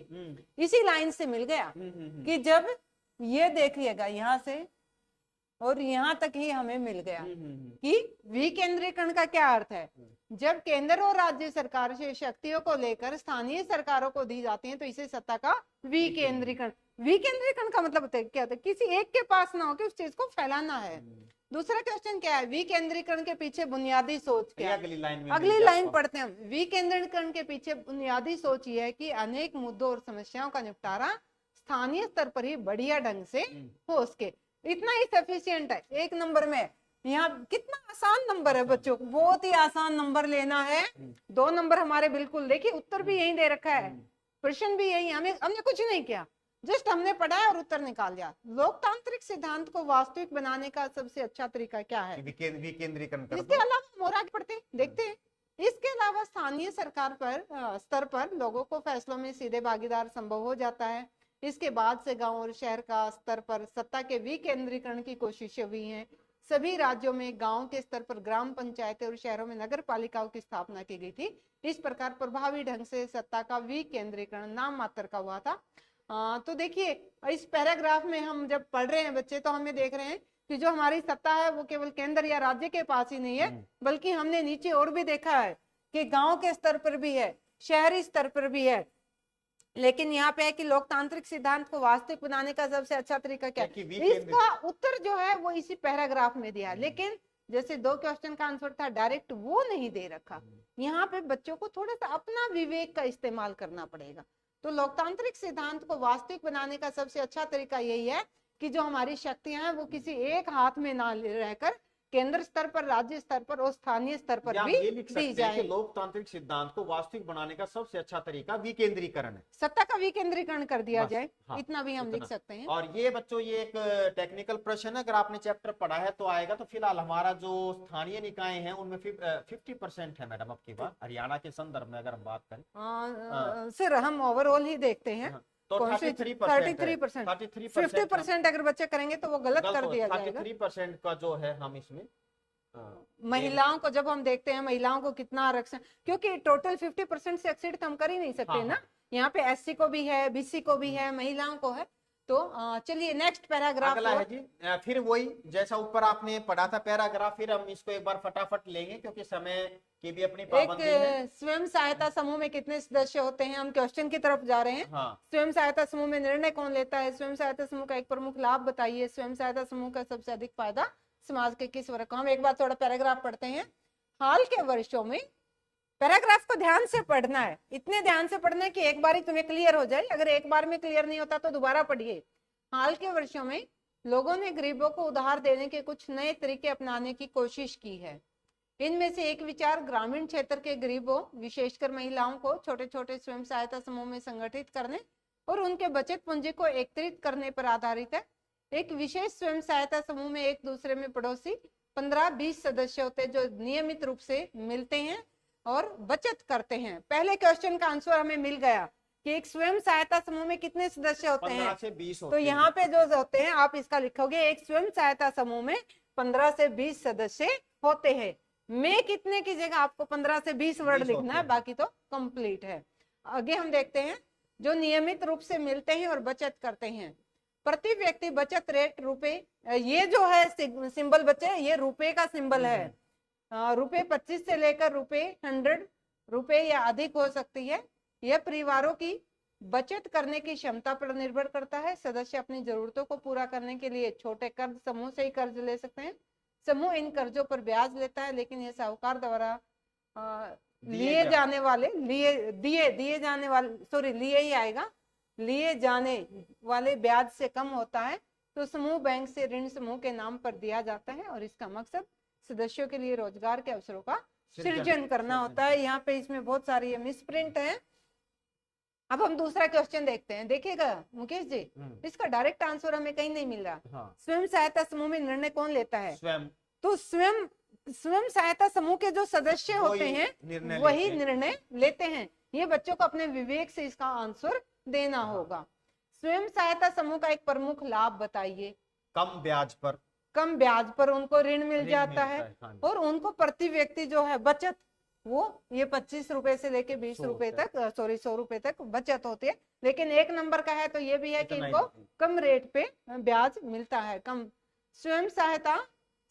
B: इसी लाइन से मिल गया कि जब ये देखिएगा यहाँ से और यहाँ तक ही हमें मिल गया कि विकेंद्रीकरण का क्या अर्थ है। जब केंद्र और राज्य सरकार से शक्तियों को लेकर स्थानीय सरकारों को दी जाती हैं तो इसे सत्ता का विकेंद्रीकरण। विकेंद्रीकरण का मतलब क्या होता है, किसी एक के पास ना हो कि उस चीज को फैलाना है। दूसरा क्वेश्चन क्या है, विकेंद्रीकरण के पीछे बुनियादी सोच क्या है। अगली लाइन पढ़ते हैं। विकेंद्रीकरण के पीछे बुनियादी सोच ये है कि अनेक मुद्दों और समस्याओं का निपटारा स्थानीय स्तर पर ही बढ़िया ढंग से हो सके। इतना ही सफिशिएंट है। 1 नंबर में यहाँ कितना आसान नंबर है बच्चों को, बहुत ही आसान नंबर लेना है। 2 नंबर हमारे बिल्कुल, देखिए उत्तर भी यही दे रखा है, प्रश्न भी यही, हमने कुछ नहीं किया, जस्ट हमने पढ़ा और उत्तर निकाल दिया। लोकतांत्रिक सिद्धांत को वास्तविक बनाने का सबसे अच्छा तरीका क्या है,
A: विकेंद्रीकरण।
B: इसके अलावा हम और आगे पढ़ते देखते हैं। इसके अलावा स्थानीय सरकार पर स्तर पर लोगों को फैसलों में सीधे भागीदार संभव हो जाता है। इसके बाद से गांव और शहर का स्तर पर सत्ता के विकेंद्रीकरण की कोशिशें हुई हैं। सभी राज्यों में गांव के स्तर पर ग्राम पंचायतें और शहरों में नगर पालिकाओं की स्थापना की गई थी। इस प्रकार प्रभावी ढंग से सत्ता का विकेंद्रीकरण नाम मात्र का हुआ था। तो देखिए इस पैराग्राफ में हम जब पढ़ रहे हैं बच्चे, तो हमें देख रहे हैं कि जो हमारी सत्ता है वो केवल केंद्र या राज्य के पास ही नहीं है, बल्कि हमने नीचे और भी देखा है कि गांव के स्तर पर भी है, शहरी स्तर पर भी है। लेकिन यहाँ पे है कि लोकतांत्रिक सिद्धांत को वास्तविक बनाने का सबसे अच्छा तरीका क्या है, इसका उत्तर जो है वो इसी पैराग्राफ में दिया। लेकिन जैसे 2 क्वेश्चन का आंसर था डायरेक्ट, वो नहीं दे रखा। यहाँ पे बच्चों को थोड़ा सा अपना विवेक का इस्तेमाल करना पड़ेगा। तो लोकतांत्रिक सिद्धांत को वास्तविक बनाने का सबसे अच्छा तरीका यही है कि जो हमारी शक्तियां हैं वो किसी एक हाथ में ना रहकर केंद्र स्तर पर, राज्य स्तर पर और स्थानीय स्तर पर
A: या
B: भी
A: ये लिख
B: दी
A: सकते हैं
B: जाए।
A: कि लोकतांत्रिक सिद्धांत को वास्तविक बनाने का सबसे अच्छा तरीका विकेंद्रीकरण है।
B: सत्ता का विकेंद्रीकरण कर दिया
A: बस,
B: जाए,
A: हाँ,
B: इतना भी हम
A: इतना।
B: लिख सकते हैं।
A: और ये बच्चों ये एक टेक्निकल प्रश्न है, अगर आपने चैप्टर पढ़ा है तो आएगा। तो फिलहाल हमारा जो स्थानीय निकाय हैं उनमें 50% है मैडम। अब की बार हरियाणा के संदर्भ में अगर हम बात करें
B: सर हम ओवरऑल ही देखते हैं,
A: तो 33%
B: 50% अगर बच्चे करेंगे तो वो गलत कर दिया जाएगा।
A: 33% का जो है हम इसमें
B: महिलाओं को जब हम देखते हैं, महिलाओं को कितना आरक्षण, क्योंकि टोटल 50% से एक्सीड तो हम कर ही नहीं सकते
A: हाँ,
B: ना।
A: हाँ।
B: यहाँ पे एससी को भी है, बीसी को भी है, महिलाओं को है। तो चलिए नेक्स्ट पैराग्राफ
A: अगला है जी फिर वही जैसा ऊपर आपने पढ़ा था पैराग्राफ, फिर हम इसको एक बार फटाफट लेंगे क्योंकि समय की भी अपनी पाबंदी है।
B: स्वयं सहायता समूह में कितने सदस्य होते हैं, हम क्वेश्चन की तरफ जा रहे हैं।
A: हाँ।
B: स्वयं सहायता समूह में निर्णय कौन लेता है, स्वयं सहायता समूह का एक प्रमुख लाभ बताइए, स्वयं सहायता समूह का सबसे अधिक फायदा समाज के किस वर्ग को। हम एक बार थोड़ा पैराग्राफ पढ़ते हैं। हाल के वर्षों में, पैराग्राफ को ध्यान से पढ़ना है, इतने ध्यान से पढ़ना है कि एक बार ही तुम्हें क्लियर हो जाए, अगर एक बार में क्लियर नहीं होता तो दोबारा पढ़िए। हाल के वर्षों में लोगों ने गरीबों को उधार देने के कुछ नए तरीके अपनाने की कोशिश की है। इनमें से एक विचार ग्रामीण क्षेत्र के गरीबों, विशेषकर महिलाओं को छोटे छोटे स्वयं सहायता समूह में संगठित करने और उनके बचत पूंजी को एकत्रित करने पर आधारित है। एक विशेष स्वयं सहायता समूह में एक दूसरे में पड़ोसी 15-20 सदस्य होते हैं जो नियमित रूप से मिलते हैं और बचत करते हैं। पहले क्वेश्चन का आंसर हमें मिल गया कि एक स्वयं सहायता समूह में कितने सदस्य होते हैं।
A: 15 से 20
B: तो यहाँ पे जो होते हैं आप इसका लिखोगे, एक स्वयं सहायता समूह में 15 से 20 सदस्य होते हैं। में कितने की जगह आपको 15 से 20 वर्ड लिखना है, बाकी तो कंप्लीट है। आगे हम देखते हैं, जो नियमित रूप से मिलते हैं और बचत करते हैं। प्रति व्यक्ति बचत रेट रुपए, ये जो है सिंबल बच्चे, ये रुपए का सिंबल है। रुपए 25 से लेकर रुपए 100 रुपए या अधिक हो सकती है। यह परिवारों की बचत करने की क्षमता पर निर्भर करता है। सदस्य अपनी जरूरतों को पूरा करने के लिए छोटे कर्ज समूह से ही कर्ज ले सकते हैं। समूह इन कर्जों पर ब्याज लेता है, लेकिन यह साहूकार द्वारा लिए जाने वाले ब्याज से कम होता है। तो समूह बैंक से ऋण समूह के नाम पर दिया जाता है और इसका मकसद सदस्यों के लिए रोजगार के अवसरों का सृजन करना होता है। यहाँ पे इसमें बहुत सारी मिसप्रिंट है। अब हम दूसरा क्वेश्चन देखते हैं, देखिएगा मुकेश जी, इसका डायरेक्ट आंसर हमें कहीं नहीं मिल रहा।
A: हाँ।
B: स्वयं सहायता समूह में निर्णय कौन लेता है?
A: स्वयं।
B: तो स्वयं सहायता समूह के जो सदस्य होते हैं वही निर्णय लेते हैं। ये बच्चों को अपने विवेक से इसका आंसर देना होगा। स्वयं सहायता समूह का एक प्रमुख लाभ बताइए।
A: कम ब्याज पर
B: उनको ऋण मिल जाता है।
A: हाँ।
B: और उनको प्रति व्यक्ति जो है बचत, वो ये 25 रुपए से लेके 20 रुपए तक, 100 रुपए तक बचत होती है। लेकिन एक नंबर का है तो ये भी है कि इनको कम रेट पे ब्याज मिलता है, कम। स्वयं सहायता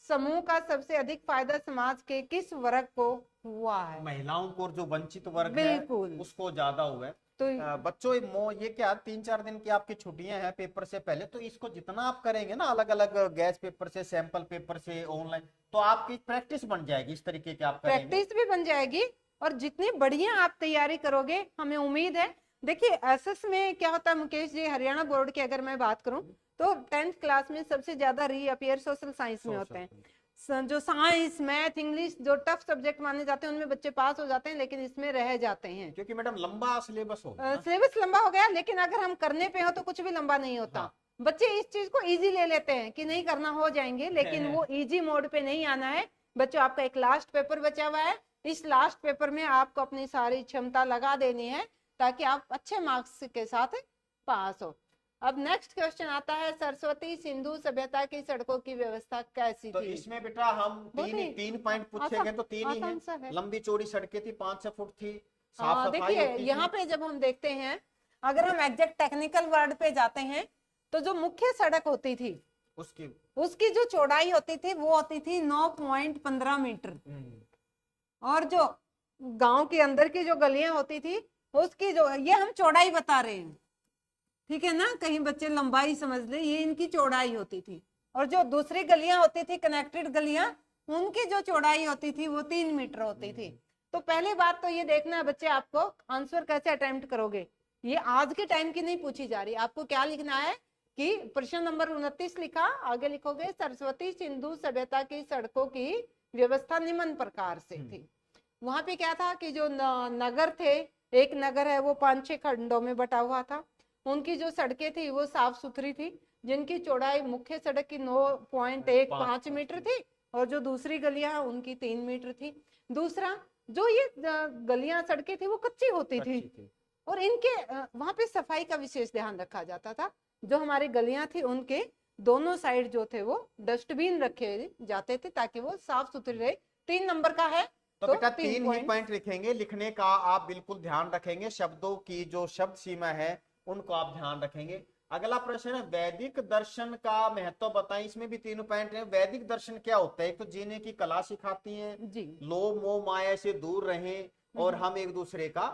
B: समूह का सबसे अधिक फायदा समाज के किस वर्ग को हुआ है?
A: महिलाओं को, जो वंचित वर्ग
B: बिल्कुल
A: है उसको ज्यादा हुआ है।
B: तो
A: बच्चों ये क्या 3-4 दिन की आपकी छुट्टियां हैं पेपर से पहले, तो इसको जितना आप करेंगे ना अलग अलग गैस पेपर से, सैंपल पेपर से, ऑनलाइन, तो आपकी प्रैक्टिस बन जाएगी। इस तरीके की आप करेंगे,
B: प्रैक्टिस भी बन जाएगी और जितनी बढ़िया आप तैयारी करोगे, हमें उम्मीद है। देखिए एसएस में क्या होता है मुकेश जी, हरियाणा बोर्ड की अगर मैं बात करूं तो 10th क्लास में सबसे ज्यादा रीअपियर सोशल साइंस में होते हैं। जो साइंस, मैथ, इंग्लिश जो टफ सब्जेक्ट माने जाते हैं उनमें बच्चे पास हो जाते हैं, लेकिन इसमें रह जाते हैं
A: क्योंकि मैडम लंबा सिलेबस हो गया।
B: सिलेबस लंबा हो गया, लेकिन अगर हम करने पे हो तो कुछ भी लंबा नहीं होता। हाँ। बच्चे इस चीज को इजी ले लेते हैं कि नहीं करना, हो जाएंगे, लेकिन वो इजी मोड पे नहीं आना है। बच्चों आपका एक लास्ट पेपर बचा हुआ है, इस लास्ट पेपर में आपको अपनी सारी क्षमता लगा देनी है ताकि आप अच्छे मार्क्स के साथ पास हो। अब नेक्स्ट क्वेश्चन आता है, सरस्वती सिंधु सभ्यता की सड़कों की व्यवस्था कैसी
A: तो
B: थी?
A: इसमें बेटा हम तीन पॉइंट पूछेंगे तो तीन ही हैं। लंबी चौड़ी सड़कें थी, 5 फुट थी, साफ सफाई
B: देखिए यहाँ पे जब हम देखते हैं, अगर हम एग्जैक्ट टेक्निकल वर्ड पे जाते हैं तो जो मुख्य सड़क होती थी उसकी जो चौड़ाई होती थी वो होती थी 9.15 मीटर। और जो गांव के अंदर की जो गलियां होती थी उसकी जो, ये हम चौड़ाई बता रहे हैं, ठीक है ना, कहीं बच्चे लंबाई समझ ले, ये इनकी चौड़ाई होती थी। और जो दूसरी गलियां होती थी, कनेक्टेड गलियां, उनकी जो चौड़ाई होती थी वो 3 मीटर होती थी। तो पहली बात तो ये देखना है बच्चे, आपको आंसर कैसे अटेम्प्ट करोगे। ये आज के टाइम की नहीं पूछी जा रही, आपको क्या लिखना है कि प्रश्न नंबर 29 लिखा, आगे लिखोगे सरस्वती सिंधु सभ्यता की सड़कों की व्यवस्था निम्न प्रकार से थी। वहां पे क्या था कि जो नगर थे, एक नगर है वो 5-6 खंडों में बटा हुआ था। उनकी जो सड़कें थी वो साफ सुथरी थी, जिनकी चौड़ाई मुख्य सड़क की 9.15 मीटर थी और जो दूसरी गलियां हैं उनकी 3 मीटर थी। दूसरा, जो ये गलियां सड़कें थी वो कच्ची होती थी और इनके वहां पे सफाई का विशेष ध्यान रखा जाता था। जो हमारी गलियां थी उनके दोनों साइड जो थे वो डस्टबिन रखे जाते थे ताकि वो साफ सुथरी रहे। 3 नंबर का है
A: तो बेटा 3 ही पॉइंट लिखेंगे, लिखने का आप बिल्कुल ध्यान रखेंगे, शब्दों की जो शब्द सीमा है उनको आप ध्यान रखेंगे। अगला प्रश्न है वैदिक दर्शन का महत्व बताएं। इसमें भी 3 पॉइंट है। वैदिक दर्शन क्या होता है? एक तो जीने की कला सिखाती है, लोभ मोह माया से दूर रहें और हम एक दूसरे का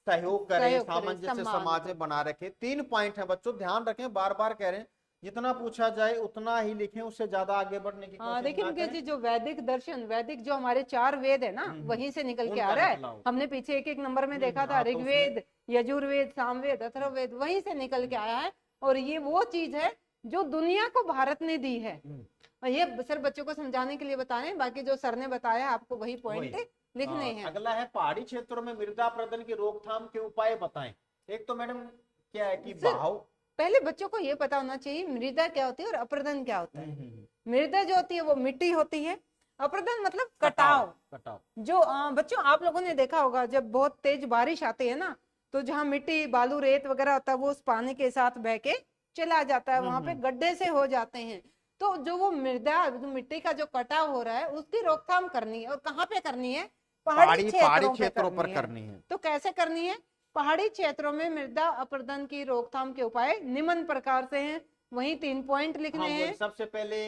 A: सहयोग करें, सामंजस्य समाज में बना रखें। 3 पॉइंट है बच्चों, ध्यान रखें, बार बार कह रहे हैं जितना पूछा जाए उतना ही लिखें, उससे ज्यादा आगे बढ़ने की कोशिश
B: देखिए मुकेश जी, जो वैदिक दर्शन, वैदिक जो हमारे 4 वेद है ना, वहीं से निकल के आ रहा है। हमने पीछे एक नंबर में देखा था, ऋग्वेद, यजुर्वेद, सामवेद, अथर्ववेद, वहीं से निकल के आया है। और ये वो चीज है जो दुनिया को भारत ने दी है। और ये सर बच्चों को समझाने के लिए बता रहे हैं, बाकी जो सर ने बताया आपको वही पॉइंट लिखने हैं।
A: अगला है पहाड़ी क्षेत्रों में मृदा अपरदन की रोकथाम के उपाय बताएं। एक तो मैडम क्या है कि बहाव,
B: पहले बच्चों को ये पता होना चाहिए मृदा क्या होती है और अपरदन क्या होता है। मृदा जो होती है वो मिट्टी होती है, अपरदन मतलब कटाव। जो बच्चों आप लोगों ने देखा होगा जब बहुत तेज बारिश आती है ना, तो जहाँ मिट्टी बालू रेत वगैरह होता है वो उस पानी के साथ बह के चला जाता है, वहां पे गड्ढे से हो जाते हैं। तो जो वो मृदा, मिट्टी का जो कटाव हो रहा है उसकी रोकथाम करनी है। और कहाँ पे करनी है? पहाड़ी क्षेत्रों पर करनी है। तो कैसे करनी है? पहाड़ी क्षेत्रों में मृदा अपरदन की रोकथाम के उपाय निम्न प्रकार से हैं। वहीं 3 पॉइंट लिखने हैं।
A: सबसे पहले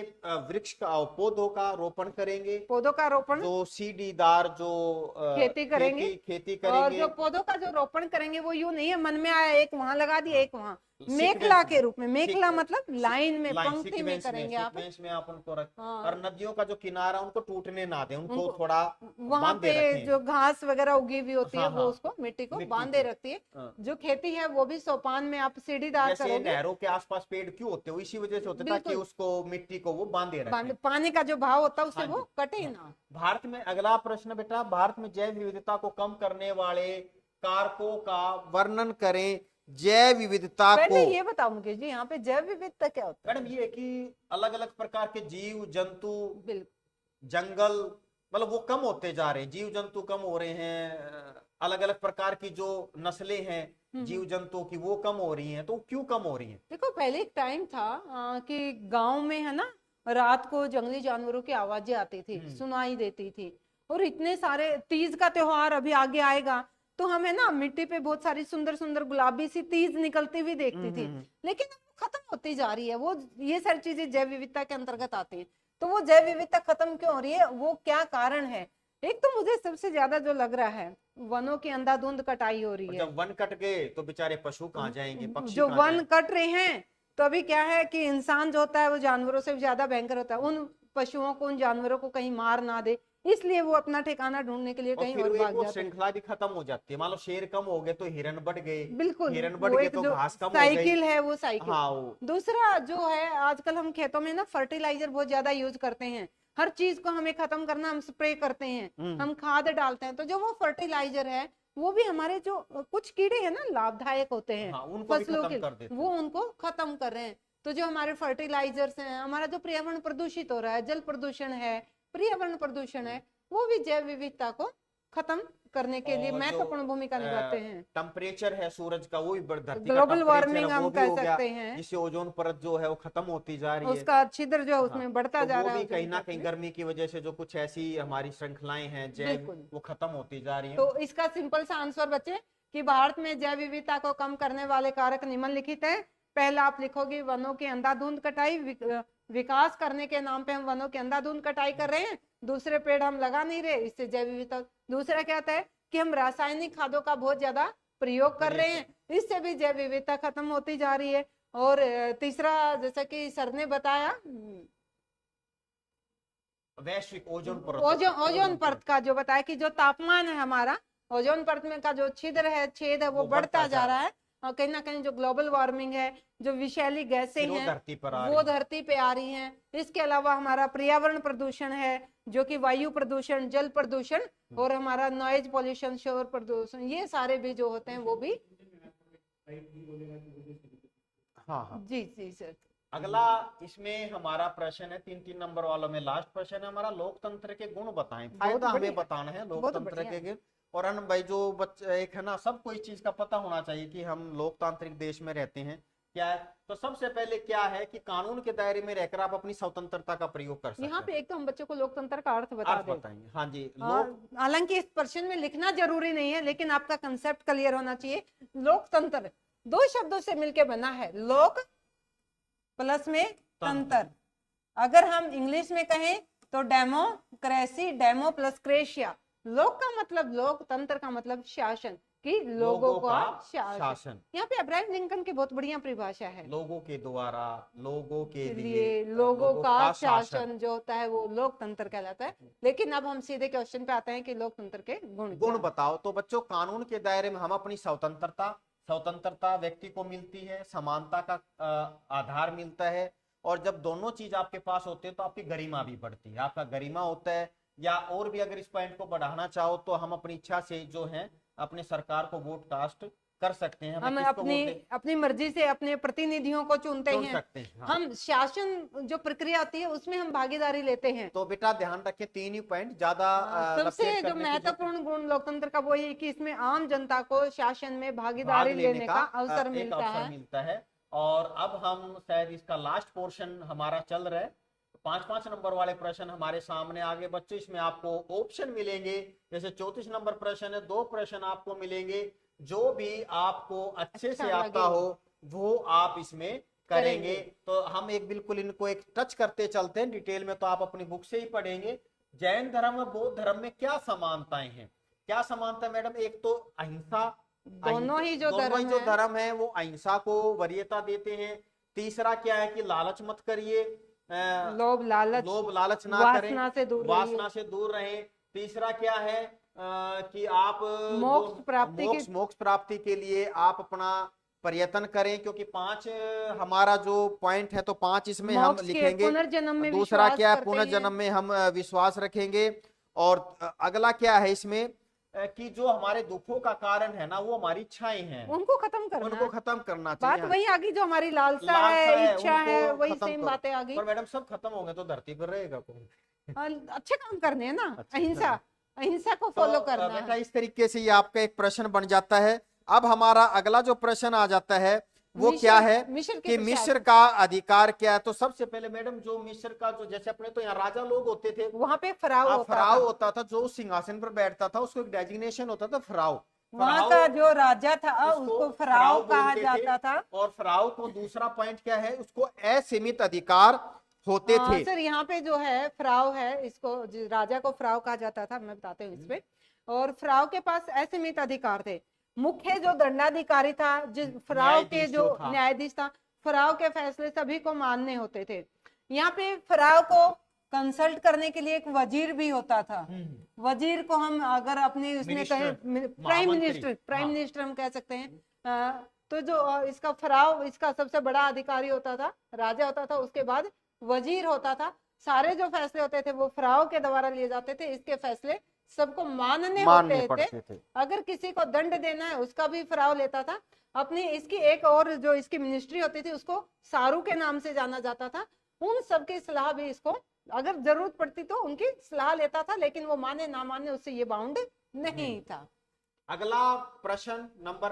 A: वृक्ष का, पौधों का रोपण करेंगे,
B: पौधों का रोपण,
A: जो सीढ़ीदार जो
B: खेती करेंगे,
A: खेती करेंगे।
B: और जो पौधों का जो रोपण करेंगे वो यूं नहीं है मन में आया एक वहां लगा दिया एक वहां, मेखला के रूप में, मेखला मतलब लाइन में, पंक्ति में करेंगे आप।
A: में आप उनको रखें। और नदियों का जो किनारा उनको टूटने ना दें, उनको थोड़ा
B: वहां पे जो घास वगैरह उगी हुई होती है वो उसको मिट्टी को बांधे रखती है। जो खेती है वो भी सोपान में आप सीढ़ीदार करोगे।
A: नहरों के आसपास पेड़ क्यों होते हैं? इसी वजह से होते ताकि उसको, मिट्टी को वो बांधे रखें,
B: पानी का जो भाव होता है उससे वो कटे ना।
A: भारत में अगला प्रश्न बेटा, भारत में जैव विविधता को कम करने वाले कारकों का वर्णन करें। जैव विविधता को
B: पहले ये बताओ मुकेश जी, यहाँ पे जैव विविधता क्या होता है?
A: मैडम ये कि अलग अलग प्रकार के जीव जंतु, जंगल, मतलब वो कम होते जा रहे हैं, जीव जंतु कम हो रहे हैं, अलग अलग प्रकार की जो नस्लें हैं जीव जंतुओं की वो कम हो रही हैं। तो क्यों कम हो रही हैं?
B: देखो पहले एक टाइम था कि गांव में है ना, रात को जंगली जानवरों की आवाजें आती थी, सुनाई देती थी। और इतने सारे, तीज का त्योहार अभी आगे आएगा तो हमें ना मिट्टी पे बहुत सारी सुंदर सुंदर गुलाबी सी तीज निकलती हुई देखती थी, लेकिन खत्म होती जा रही है वो। ये सारी चीजें जैव विविधता के अंतर्गत आती है। तो वो जैव विविधता खत्म क्यों हो रही है, वो क्या कारण है? एक तो मुझे सबसे ज्यादा जो लग रहा है, वनों की अंधाधुंध कटाई हो रही है।
A: जब वन कट गए तो बेचारे पशु कहाँ जाएंगे, पक्षी
B: जो वन कट रहे हैं तो अभी क्या है कि इंसान जो होता है वो जानवरों से भी ज्यादा भयंकर होता है। उन पशुओं को, उन जानवरों को कहीं मार ना दे, इसलिए वो अपना ठिकाना ढूंढने के लिए कहीं और भाग जाते हैं।
A: श्रृंखला भी खत्म हो जाती है। मान लो शेर कम हो गए तो हिरन बढ़ गए,
B: बिल्कुल
A: हिरन बढ़ गए तो घास कम हो गई।
B: साइकिल है वो साइकिल।
A: हाँ,
B: दूसरा जो है, आजकल हम खेतों में ना फर्टिलाइजर बहुत ज्यादा यूज करते हैं। हर चीज को हमें खत्म करना, हम स्प्रे करते हैं, हम खाद डालते हैं। तो जो वो फर्टिलाइजर है वो भी हमारे जो कुछ कीड़े हैं ना लाभदायक होते हैं फसलों के, वो उनको खत्म कर रहे हैं। तो जो हमारे फर्टिलाइजर्स हैं, हमारा जो पर्यावरण प्रदूषित हो रहा है, जल प्रदूषण है, पर्यावरण प्रदूषण है, वो भी जैव विविधता को खत्म करने के लिए महत्वपूर्ण भूमिका निभाते हैं।
A: टेम्परेचर है सूरज का, वो भी धरती का
B: ग्लोबल वार्मिंग हम कह सकते हैं,
A: जिससे ओजोन परत जो है वो खत्म होती जा रही है,
B: उसका छिद्र जो है उसमें बढ़ता जा रहा है।
A: कहीं ना कहीं गर्मी की वजह से जो कुछ ऐसी हमारी श्रृंखलाएं हैं जैव, वो खत्म होती जा रही है।
B: तो इसका सिंपल सा आंसर बच्चे कि भारत में जैव विविधता को कम करने वाले कारक निम्नलिखित है। पहला आप लिखोगे वनों की अंधाधुंध कटाई, विकास करने के नाम पे हम वनों की अंधाधुंध कटाई कर रहे हैं, दूसरे पेड़ हम लगा नहीं रहे, इससे जैव विविधता। दूसरा क्या है कि हम रासायनिक खादों का बहुत ज्यादा प्रयोग कर रहे हैं, इससे भी जैव विविधता खत्म होती जा रही है। और तीसरा, जैसा कि सर ने बताया,
A: वैश्विक
B: ओजोन परत का जो बताया कि जो तापमान है हमारा, ओजोन परत में का जो छिद्र है, छेद है, वो बढ़ता जा रहा है। कहीं ना कहीं जो ग्लोबल वार्मिंग है, जो विषैली गैसें
A: वो
B: हैं,
A: धरती पर आ
B: वो
A: रही है।
B: धरती पे आ रही हैं। इसके अलावा हमारा पर्यावरण प्रदूषण है, जो कि वायु प्रदूषण, जल प्रदूषण और हमारा नॉइज पॉल्यूशन, शोर प्रदूषण, ये सारे भी जो होते हैं वो भी।
A: हाँ हाँ।
B: जी जी सर।
A: अगला इसमें हमारा प्रश्न है 3-3 नंबर वालों में लास्ट प्रश्न है हमारा, लोकतंत्र के गुण बताएं। फायदा हमें
B: बढ़िया।
A: बताना है
B: बहुत
A: लोकतंत्र
B: बढ़िया।
A: के गुण। और अन भाई जो बच्चे एक है ना, सबको इस चीज का पता होना चाहिए कि हम लोकतांत्रिक देश में रहते हैं। क्या है तो सबसे पहले क्या है कि कानून के दायरे में रहकर आप अपनी स्वतंत्रता का प्रयोग कर सकते
B: यहाँ पे
A: हैं।
B: एक तो हम बच्चों को लोकतंत्र का अर्थ बता
A: अर्थ
B: दें।
A: बताएंगे। हाँ जी।
B: और हालांकि इस प्रश्न में लिखना जरूरी नहीं है, लेकिन आपका कंसेप्ट क्लियर होना चाहिए। लोकतंत्र 2 शब्दों से मिलकर बना है, लोक प्लस में तंत्र। अगर हम इंग्लिश में कहें तो डेमोक्रेसी, डेमो प्लस क्रेशिया। लोक का मतलब लोक, तंत्र का मतलब शासन, कि लोगों का शासन। यहाँ पे अब्राहम लिंकन की बहुत बढ़िया परिभाषा है,
A: लोगों के द्वारा, लोगों के लिए,
B: लिए लोगों का शासन जो होता है वो लोकतंत्र कहलाता है। लेकिन अब हम सीधे क्वेश्चन पे आते हैं कि लोकतंत्र के गुण
A: बताओ। तो बच्चों, कानून के दायरे में हम अपनी स्वतंत्रता व्यक्ति को मिलती है, समानता का आधार मिलता है, और जब दोनों चीज आपके पास होते हैं तो आपकी गरिमा भी बढ़ती है, आपका गरिमा होता है। या और भी अगर इस पॉइंट को बढ़ाना चाहो तो हम अपनी इच्छा से जो है अपने सरकार को वोट कास्ट कर सकते हैं।
B: हम अपनी मर्जी से अपने प्रतिनिधियों को चुन
A: सकते हैं। हाँ।
B: हम शासन जो प्रक्रिया आती है उसमें हम भागीदारी लेते हैं।
A: तो बेटा ध्यान रखें, 3 ही पॉइंट ज्यादा।
B: सबसे जो महत्वपूर्ण गुण लोकतंत्र का वो है कि इसमें आम जनता को शासन में भागीदारी लेने का अवसर मिलता है।
A: और अब हम शायद इसका लास्ट पोर्शन हमारा चल रहा है, 5-5 नंबर वाले प्रश्न हमारे सामने आगे बच्चों। इसमें आपको ऑप्शन मिलेंगे, जैसे 34 नंबर प्रश्न है, 2 प्रश्न आपको मिलेंगे। जो भी आपको अच्छे से आता हो वो आप इसमें करेंगे। तो हम एक बिल्कुल इनको एक टच करते चलते हैं, डिटेल में तो आप अपनी बुक से ही पढ़ेंगे। जैन धर्म और बौद्ध धर्म में क्या समानताएं हैं? क्या समानता मैडम? एक तो अहिंसा,
B: दोनों ही जो
A: धर्म है वो अहिंसा को वरीयता देते हैं। तीसरा क्या है कि लालच मत करिए, लोभ लालच ना करें, वासना से दूर रहें। तीसरा क्या है कि आप मोक्ष प्राप्ति के लिए आप अपना प्रयत्न करें, क्योंकि 5 हमारा जो पॉइंट है तो 5 इसमें हम लिखेंगे। दूसरा क्या है, पुनर्जन्म में हम विश्वास रखेंगे। और अगला क्या है इसमें कि जो हमारे दुखों का कारण है ना, वो हमारी इच्छाएं हैं, उनको खत्म करना चाहिए।
B: बात वही आ गई, जो हमारी लालसा है, इच्छा है, वही सेम बातें आ गई।
A: पर मैडम सब खत्म होंगे तो धरती पर रहेगा कौन?
B: अच्छे काम करने हैं ना, अहिंसा को फॉलो करना
A: बेटा। इस तरीके से ये आपका एक प्रश्न बन जाता है। अब हमारा अगला जो प्रश्न आ जाता है वो क्या है कि मिस्र का अधिकार क्या है? तो सबसे पहले मैडम, जो मिस्र का जो, जैसे अपने तो यहाँ राजा लोग होते थे,
B: वहां पे फराव
A: होता था, जो सिंहासन पर बैठता था उसको एक डेजिग्नेशन होता था फराव।
B: वहां का जो राजा था उसको फराव कहा जाता था।
A: और फराव को दूसरा पॉइंट क्या है, उसको असीमित अधिकार होते थे।
B: सर यहाँ पे जो है फराव है, इसको राजा को फराव कहा जाता था, मैं बताते हूँ इस पे। और फराव के पास असीमित अधिकार थे। मुख्य जो दंडाधिकारी था, जिस फराव के जो न्यायाधीश था, फराव के फैसले सभी को मानने होते थे। यहाँ पे फराव को कंसल्ट करने के लिए एक वजीर भी होता था। वजीर को हम अगर अपने उसमें कहें प्राइम मिनिस्टर हम कह सकते हैं। तो जो इसका फराव, इसका सबसे बड़ा अधिकारी होता था, राजा होता था, उसके बाद वजीर होता था। सारे जो फैसले होते थे वो फराव के द्वारा लिए जाते थे। इसके फैसले सबको मानने होते थे। अगर किसी को दंड देना है उसका भी फराव लेता था। अपनी इसकी एक और जो इसकी मिनिस्ट्री होती थी उसको सारू के नाम से जाना जाता था। उन सबकी सलाह भी इसको अगर जरूरत पड़ती तो उनकी सलाह लेता था, लेकिन वो माने ना माने उससे ये बाउंड नहीं था।
A: अगला प्रश्न नंबर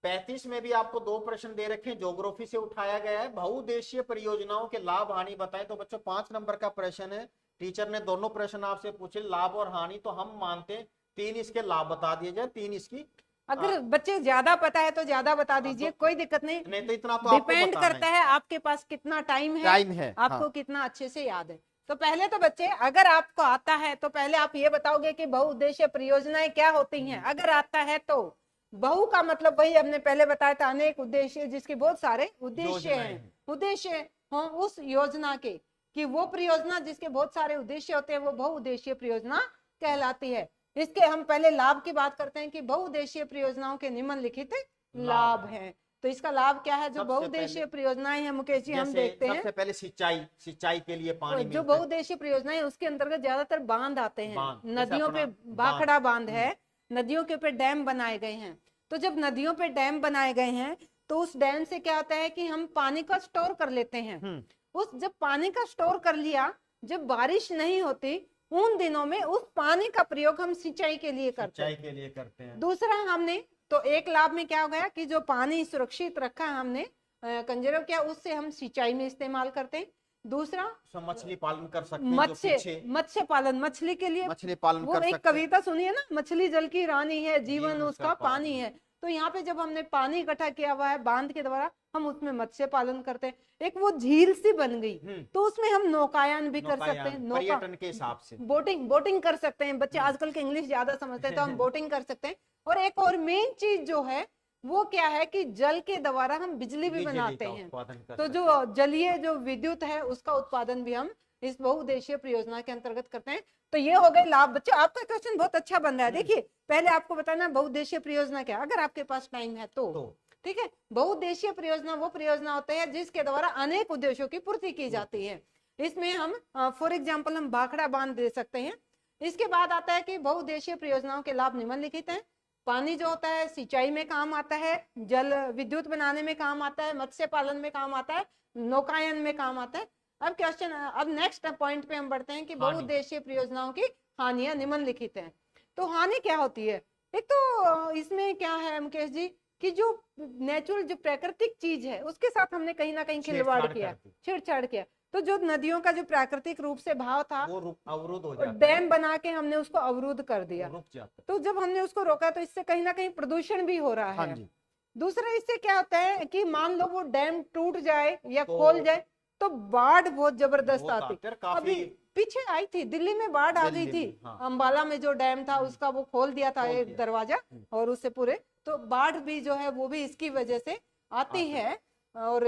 A: 35 में भी आपको 2 प्रश्न दे रखे हैं, ज्योग्राफी से उठाया गया है। बहुउद्देशीय परियोजनाओं के लाभ हानि बताएं। तो बच्चों 5 नंबर का प्रश्न है। टीचर ने दोनों प्रश्न आपसे पूछे, लाभ और हानि, तो हम मानते हैं 3 इसके लाभ बता दिए जाए, 3 इसकी।
B: अगर बच्चे ज्यादा पता है तो ज्यादा बता दीजिए, कोई दिक्कत नहीं
A: तो इतना तो
B: डिपेंड करता है आपके पास कितना टाइम है, आपको कितना अच्छे से याद है। तो पहले तो बच्चे, अगर आपको आता है तो पहले आप ये बताओगे कि बहुउद्देशीय परियोजनाएं क्या होती हैं। अगर आता है तो बहु का मतलब वही हमने पहले बताया था, अनेक उद्देश्य, जिसके बहुत सारे उद्देश्य हैं। उद्देश्य हो उस योजना के, कि वो परियोजना जिसके बहुत सारे उद्देश्य होते हैं वो बहुउद्देशीय परियोजना कहलाती है। इसके हम पहले लाभ की बात करते हैं कि बहुउद्देशीय परियोजनाओं के निम्नलिखित लाभ हैं। तो इसका लाभ क्या है? जो
A: सबसे
B: बहुउद्देशीय परियोजनाएं हैं मुकेश जी, हम
A: जैसे
B: देखते हैं
A: सबसे पहले सिंचाई के लिए पानी
B: जो
A: मिलता है।
B: बहुउद्देशीय परियोजनाएं हैं, उसके अंतर्गत ज्यादातर बांध आते हैं।
A: बांध, जैसे
B: नदियों पे
A: अपना
B: भाखड़ा बांध
A: हम्म,
B: है, नदियों के ऊपर डैम बनाए गए हैं। तो जब नदियों पे डैम बनाए गए हैं तो उस डैम से क्या होता है कि हम पानी का स्टोर कर लेते हैं। उस जब पानी का स्टोर कर लिया, जब बारिश नहीं होती उन दिनों में उस पानी का प्रयोग हम सिंचाई के लिए करते
A: सिंचाई के लिए करते हैं।
B: दूसरा हमने तो एक लाभ में क्या हो गया कि जो पानी सुरक्षित रखा हमने कंजर्व किया, उससे हम सिंचाई में इस्तेमाल करते हैं। दूसरा
A: उसमें मछली पालन कर सकते हैं, जो पीछे
B: मत्स्य पालन, मछली के लिए
A: मछली पालन
B: वो
A: कर
B: एक
A: सकते हैं।
B: कविता सुनिए ना, मछली जल की रानी है, जीवन
A: जीवन
B: उसका
A: उसका
B: पानी
A: पानी
B: है। तो यहाँ पे जब हमने पानी इकट्ठा किया हुआ है बांध के द्वारा, हम उसमें मत्स्य पालन करते हैं। एक वो झील सी बन गई तो उसमें हम नौकायन भी कर सकते हैं, नौका
A: पर्यटन के हिसाब से
B: बोटिंग कर सकते हैं। बच्चे आजकल के इंग्लिश ज्यादा समझते हैं तो हम बोटिंग कर सकते हैं। और एक और मेन चीज जो है वो क्या है कि जल के द्वारा हम बिजली भी बनाते हैं। तो जो जलीय जो विद्युत है उसका उत्पादन भी हम इस बहुउद्देशीय परियोजना के अंतर्गत करते हैं। तो ये हो गए लाभ। बच्चों आपका क्वेश्चन बहुत अच्छा बन रहा है। देखिए पहले आपको बताना बहुउद्देशीय परियोजना क्या, अगर आपके पास टाइम है तो ठीक है। बहुउद्देशीय परियोजना वो परियोजना होता है जिसके द्वारा अनेक उद्देश्यों की पूर्ति की जाती है। इसमें हम फॉर एग्जाम्पल हम भाखड़ा बांध दे सकते हैं। इसके बाद आता है कि बहुउद्देशीय परियोजनाओं के लाभ निम्नलिखित हैं। पानी जो होता है सिंचाई में काम आता है, जल विद्युत बनाने में काम आता है, मत्स्य पालन में काम आता है, नौकायन में काम आता है। अब नेक्स्ट पॉइंट पे हम बढ़ते हैं कि बहुउद्देशीय परियोजनाओं की हानियां निम्नलिखित हैं। तो हानि क्या होती है? एक तो इसमें क्या है मुकेश जी कि जो नेचुरल जो प्राकृतिक चीज है उसके साथ हमने कहीं ना कहीं खिलवाड़ किया, छेड़छाड़ किया। तो जो नदियों का जो प्राकृतिक रूप से भाव था
A: वो अवरुद्ध हो जाता है,
B: डैम बना के हमने उसको अवरुद्ध कर दिया।
A: रुक जाता
B: तो जब हमने उसको रोका तो इससे कहीं ना कहीं प्रदूषण भी हो रहा है। दूसरा इससे क्या होता है कि मान लो वो डैम टूट जाए या खोल जाए तो बाढ़ बहुत जबरदस्त आती। अभी पीछे आई थी दिल्ली में बाढ़ आ गई थी, अंबाला में जो डैम था उसका वो खोल दिया था एक दरवाजा और उससे पूरे, तो बाढ़ भी जो है वो भी इसकी वजह से आती है। और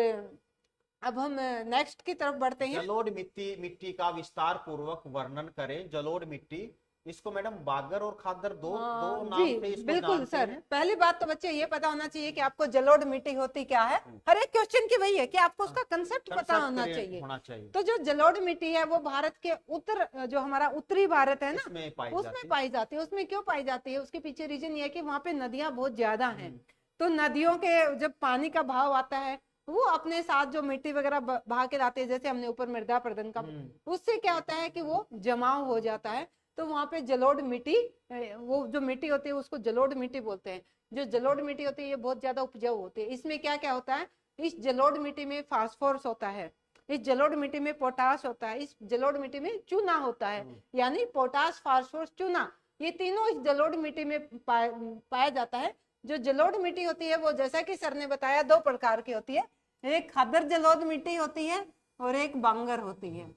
B: अब हम नेक्स्ट की तरफ बढ़ते हैं।
A: जलोढ़ मिट्टी का विस्तार पूर्वक वर्णन करें। जलोढ़ मिट्टी, इसको मैडम बागर और खादर दो नाम से इसको
B: बिल्कुल सर। पहली बात तो बच्चे ये पता होना चाहिए कि आपको जलोढ़ मिट्टी होती क्या है। हर एक क्वेश्चन की वही है कि आपको उसका कंसेप्ट पता होना चाहिए। तो जो जलोढ़ मिट्टी है वो भारत के जो हमारा उत्तरी भारत है ना उसमें पाई जाती है। उसमें क्यों पाई जाती है? उसके पीछे रीजन ये है कि वहाँ पे नदियां बहुत ज्यादा हैं। तो नदियों के जब पानी का भाव आता है वो अपने साथ जो मिट्टी वगैरह बहा के लाते हैं, जैसे हमने ऊपर मृदा प्रदन का, उससे क्या होता है कि वो जमाव हो जाता है। तो वहां पे जलोढ़ मिट्टी, वो जो मिट्टी होती है उसको जलोढ़ मिट्टी बोलते हैं। जो जलोढ़ मिट्टी होती है ये बहुत ज्यादा उपजाऊ होती है। इसमें क्या क्या होता है? इस जलोढ़ मिट्टी में फास्फोरस होता है, इस जलोढ़ मिट्टी में पोटाश होता है, इस जलोढ़ मिट्टी में चूना होता है। यानी पोटाश, फास्फोरस, चूना, ये तीनों इस जलोढ़ मिट्टी में पाया जाता है। जो जलोढ़ मिट्टी होती है वो जैसा कि सर ने बताया दो प्रकार की होती है। एक खादर जलोढ़ मिट्टी होती है और एक बांगर होती है।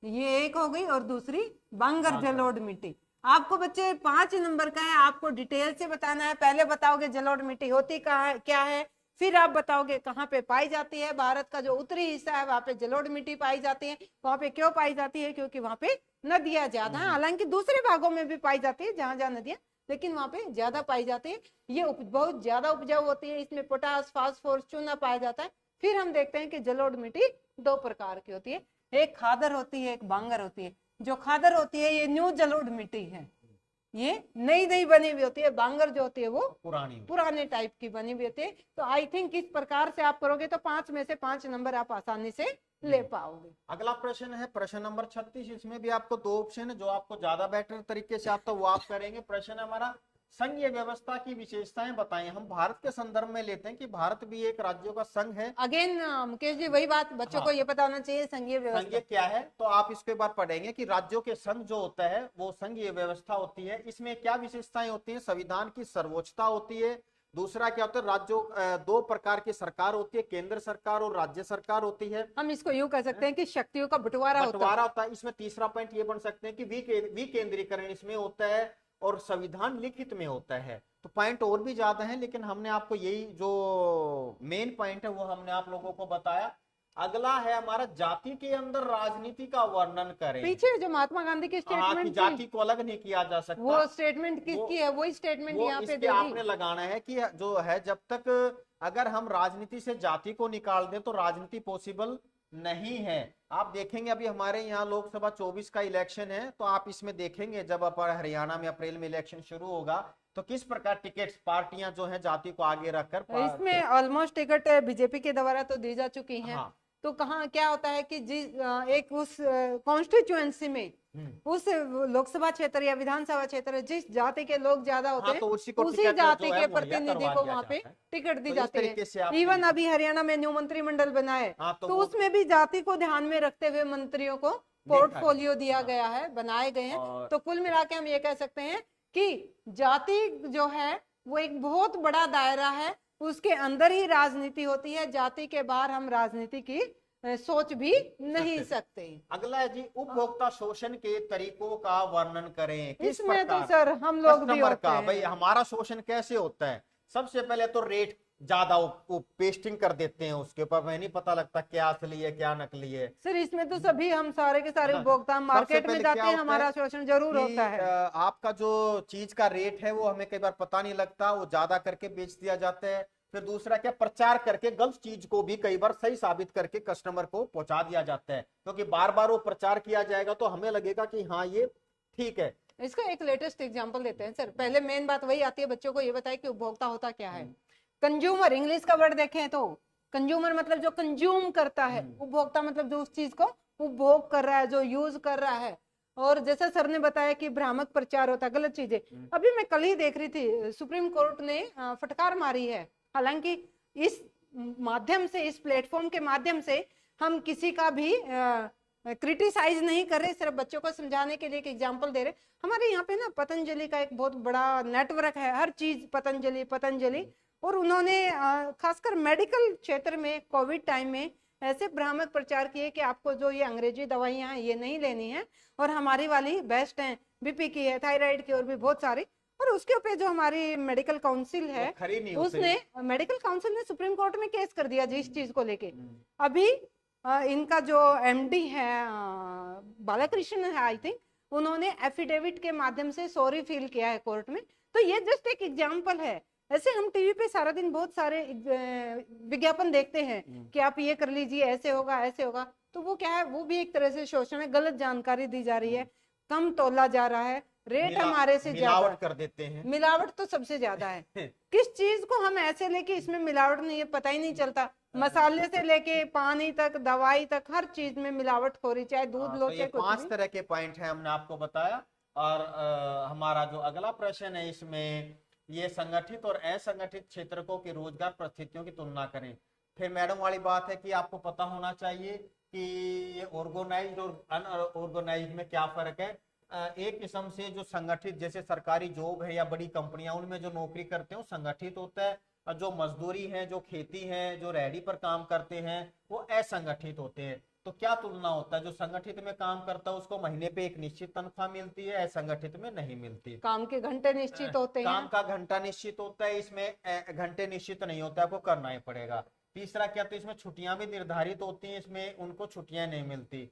B: ये एक हो गई और दूसरी बांगर जलोढ़ मिट्टी। आपको बच्चे 5 नंबर का है, आपको डिटेल से बताना है। पहले बताओगे जलोढ़ मिट्टी होती कहाँ है, क्या है, फिर आप बताओगे कहाँ पे पाई जाती है। भारत का जो उत्तरी हिस्सा है वहां पे जलोढ़ मिट्टी पाई जाती है। वहां पे क्यों पाई जाती है? क्योंकि वहां पे नदियां ज्यादा है। हालांकि दूसरे भागों में भी पाई जाती है जहां जहां नदियां, लेकिन वहां पे ज्यादा पाई जाती है। ये बहुत ज्यादा उपजाऊ होती है। इसमें पोटास, फास्फोरस, चूना पाया जाता है। फिर हम देखते हैं कि जलोढ़ मिट्टी दो प्रकार की होती है, एक खादर होती है, एक बांगर होती है। जो खादर होती है ये न्यू जलोढ़ मिट्टी है, ये नई बनी हुई होती है। बांगर जो होती है वो पुराने टाइप की बनी हुई होती है। तो आई थिंक इस प्रकार से आप करोगे तो 5 में से 5 नंबर आप आसानी से ले पाओगे।
A: अगला प्रश्न है प्रश्न नंबर 36। इसमें भी आपको 2 ऑप्शन है, जो आपको ज्यादा बेटर तरीके से आता है वो आप करेंगे। प्रश्न हमारा संघीय व्यवस्था की विशेषताएं बताएं। हम भारत के संदर्भ में लेते हैं कि भारत भी एक राज्यों का संघ है।
B: अगेन मुकेश जी वही बात, बच्चों को ये पता होना चाहिए संघीय व्यवस्था
A: क्या है। तो आप इसके बाद पढ़ेंगे कि राज्यों के संघ जो होता है वो संघीय व्यवस्था होती है। इसमें क्या विशेषताएं होती है? संविधान की सर्वोच्चता होती है। दूसरा क्या होता है? राज्यों 2 प्रकार की सरकार होती है, केंद्र सरकार और राज्य सरकार होती है।
B: हम इसको यूं कह सकते हैं कि शक्तियों का बंटवारा
A: होता है। इसमें तीसरा पॉइंट ये बन सकते हैं कि विकेंद्रीकरण इसमें होता है और संविधान लिखित में होता है। तो पॉइंट और भी ज्यादा हैं, लेकिन हमने आपको यही जो मेन पॉइंट है वो हमने आप लोगों को बताया। अगला है हमारा जाति के अंदर राजनीति का वर्णन करें।
B: पीछे जो महात्मा गांधी की
A: हाँ, कि
B: स्टेटमेंट थी,
A: जाति को अलग नहीं किया जा सकता,
B: वो स्टेटमेंट किसकी है, वही स्टेटमेंट
A: वो
B: यहाँ पे
A: इसके
B: दे
A: आपने
B: दी।
A: लगाना है कि जो है जब तक अगर हम राजनीति से जाति को निकाल दें तो राजनीति पॉसिबल नहीं है। आप देखेंगे अभी हमारे यहाँ लोकसभा 24 का इलेक्शन है, तो आप इसमें देखेंगे जब हरियाणा में अप्रैल में इलेक्शन शुरू होगा तो किस प्रकार टिकट्स पार्टियां जो है जाति को आगे रखकर
B: इसमें ऑलमोस्ट टिकट बीजेपी के द्वारा तो दी जा चुकी हैं।
A: हाँ।
B: तो कहाँ क्या होता है कि एक उस कॉन्स्टिट्यूएंसी में, उस लोकसभा क्षेत्र या विधानसभा क्षेत्र जिस जाति के लोग ज्यादा होते
A: हाँ,
B: हैं,
A: तो उसी को
B: उसी
A: टिकट
B: जाति
A: जो है
B: के
A: मुहैया
B: प्रतिनिधि
A: करवा
B: को
A: दिया
B: वहां पे
A: जाता है।
B: टिकट दी
A: तो इस
B: जाती
A: तरीके से
B: है।
A: आप
B: इवन अभी हरियाणा में न्यू मंत्रिमंडल बना है,
A: हाँ,
B: तो उसमें भी जाति को ध्यान में रखते हुए मंत्रियों को पोर्टफोलियो दिया गया है, बनाए गए हैं। तो कुल मिला के हम ये कह सकते हैं कि जाति जो है वो एक बहुत बड़ा दायरा है, उसके अंदर ही राजनीति होती है, जाति के बाहर हम राजनीति की सोच भी नहीं सकते।
A: अगला है जी, उपभोक्ता शोषण के तरीकों का वर्णन करें। किस
B: इसमें तो
A: प्रकार
B: सर हम लोग भी
A: कस्टमर
B: होते
A: का,
B: हैं।
A: भाई हमारा शोषण कैसे होता है? सबसे पहले तो रेट ज्यादा पेस्टिंग कर देते हैं उसके ऊपर, हमें नहीं पता लगता क्या असली है क्या नकली है।
B: सर इसमें तो सभी हम सारे के सारे
A: हाँ,
B: उपभोक्ता
A: सबसे
B: मार्केट में
A: पहले
B: जाते
A: क्या
B: हैं,
A: होता
B: हमारा
A: है
B: शोषण जरूर
A: कि,
B: होता है।
A: आपका जो चीज का रेट है वो हमें कई बार पता नहीं लगता, वो ज्यादा करके बेच दिया जाता है। फिर दूसरा क्या, प्रचार करके गलत चीज को भी कई बार सही साबित करके कस्टमर को पहुंचा दिया जाता है, क्योंकि बार बार वो प्रचार किया जाएगा तो हमें लगेगा कि हाँ ये ठीक है।
B: इसका एक लेटेस्ट एग्जांपल देते हैं सर। पहले मेन बात वही आती है, बच्चों को ये बताए कि उपभोक्ता होता क्या है। कंज्यूमर, इंग्लिश का वर्ड देखें तो कंज्यूमर मतलब जो कंज्यूम करता है, उपभोक्ता मतलब जो उस चीज को उपभोग कर रहा है, जो यूज कर रहा है। और जैसा सर ने बताया कि भ्रामक प्रचार होता है, गलत चीजें। अभी मैं कल ही देख रही थी, सुप्रीम कोर्ट ने फटकार मारी है। हालांकि इस माध्यम से, इस प्लेटफॉर्म के माध्यम से हम किसी का भी क्रिटिसाइज नहीं कर रहे, सिर्फ बच्चों को समझाने के लिए एक एग्जांपल दे रहे। हमारे यहाँ पे ना पतंजलि का एक बहुत बड़ा नेटवर्क है, हर चीज पतंजलि पतंजलि। और उन्होंने खासकर मेडिकल क्षेत्र में कोविड टाइम में ऐसे भ्रामक प्रचार किए कि आपको जो ये अंग्रेजी दवाइयां हैं ये नहीं लेनी है, और हमारी वाली बेस्ट हैं, बीपी की है, थायराइड की, और भी बहुत सारी। और उसके ऊपर जो हमारी मेडिकल काउंसिल है, उसने मेडिकल काउंसिल ने सुप्रीम कोर्ट में केस कर दिया जी इस चीज को लेके। अभी इनका जो एमडी है बालाकृष्ण है, आई थिंक, उन्होंने एफिडेविट के माध्यम से सॉरी फील किया है कोर्ट में। तो ये जस्ट एक एग्जांपल है। ऐसे हम टीवी पे सारा दिन बहुत सारे विज्ञापन देखते हैं कि आप ये कर लीजिए, ऐसे होगा ऐसे होगा। तो वो क्या है, वो भी एक तरह से शोषण है, गलत जानकारी दी जा रही है, कम तोला जा रहा है, रेट हमारे से
A: मिलावट कर देते हैं।
B: मिलावट तो सबसे ज्यादा है। किस चीज को हम ऐसे लेके इसमें मिलावट नहीं है पता ही नहीं चलता। मसाले से लेके पानी तक, दवाई तक, हर चीज में मिलावट हो रही, चाहे दूध लो,
A: तो ये 5 तरह के पॉइंट है हमने आपको बताया। और हमारा जो अगला प्रश्न है इसमें, ये संगठित और असंगठित क्षेत्रों की रोजगार परिस्थितियों की तुलना करें। फिर मैडम वाली बात है कि आपको पता होना चाहिए कि ये ऑर्गेनाइज्ड और अनऑर्गेनाइज्ड में क्या फर्क है। एक किस्म से जो संगठित, जैसे सरकारी जॉब है या बड़ी कंपनियां, उनमें जो नौकरी करते हैं वो संगठित होता है, और जो मजदूरी है, जो खेती है, जो रेहड़ी पर काम करते हैं, वो असंगठित होते हैं। तो क्या तुलना होता है, जो संगठित में काम करता है उसको महीने पे एक निश्चित तनख्वाह मिलती है, असंगठित में नहीं मिलती।
B: काम के घंटे निश्चित होते हैं,
A: काम का घंटा निश्चित होता है, इसमें घंटे निश्चित नहीं होता है, आपको करना ही पड़ेगा। तीसरा क्या, तो इसमें छुट्टियां भी निर्धारित होती हैं, इसमें उनको छुट्टियां नहीं मिलती।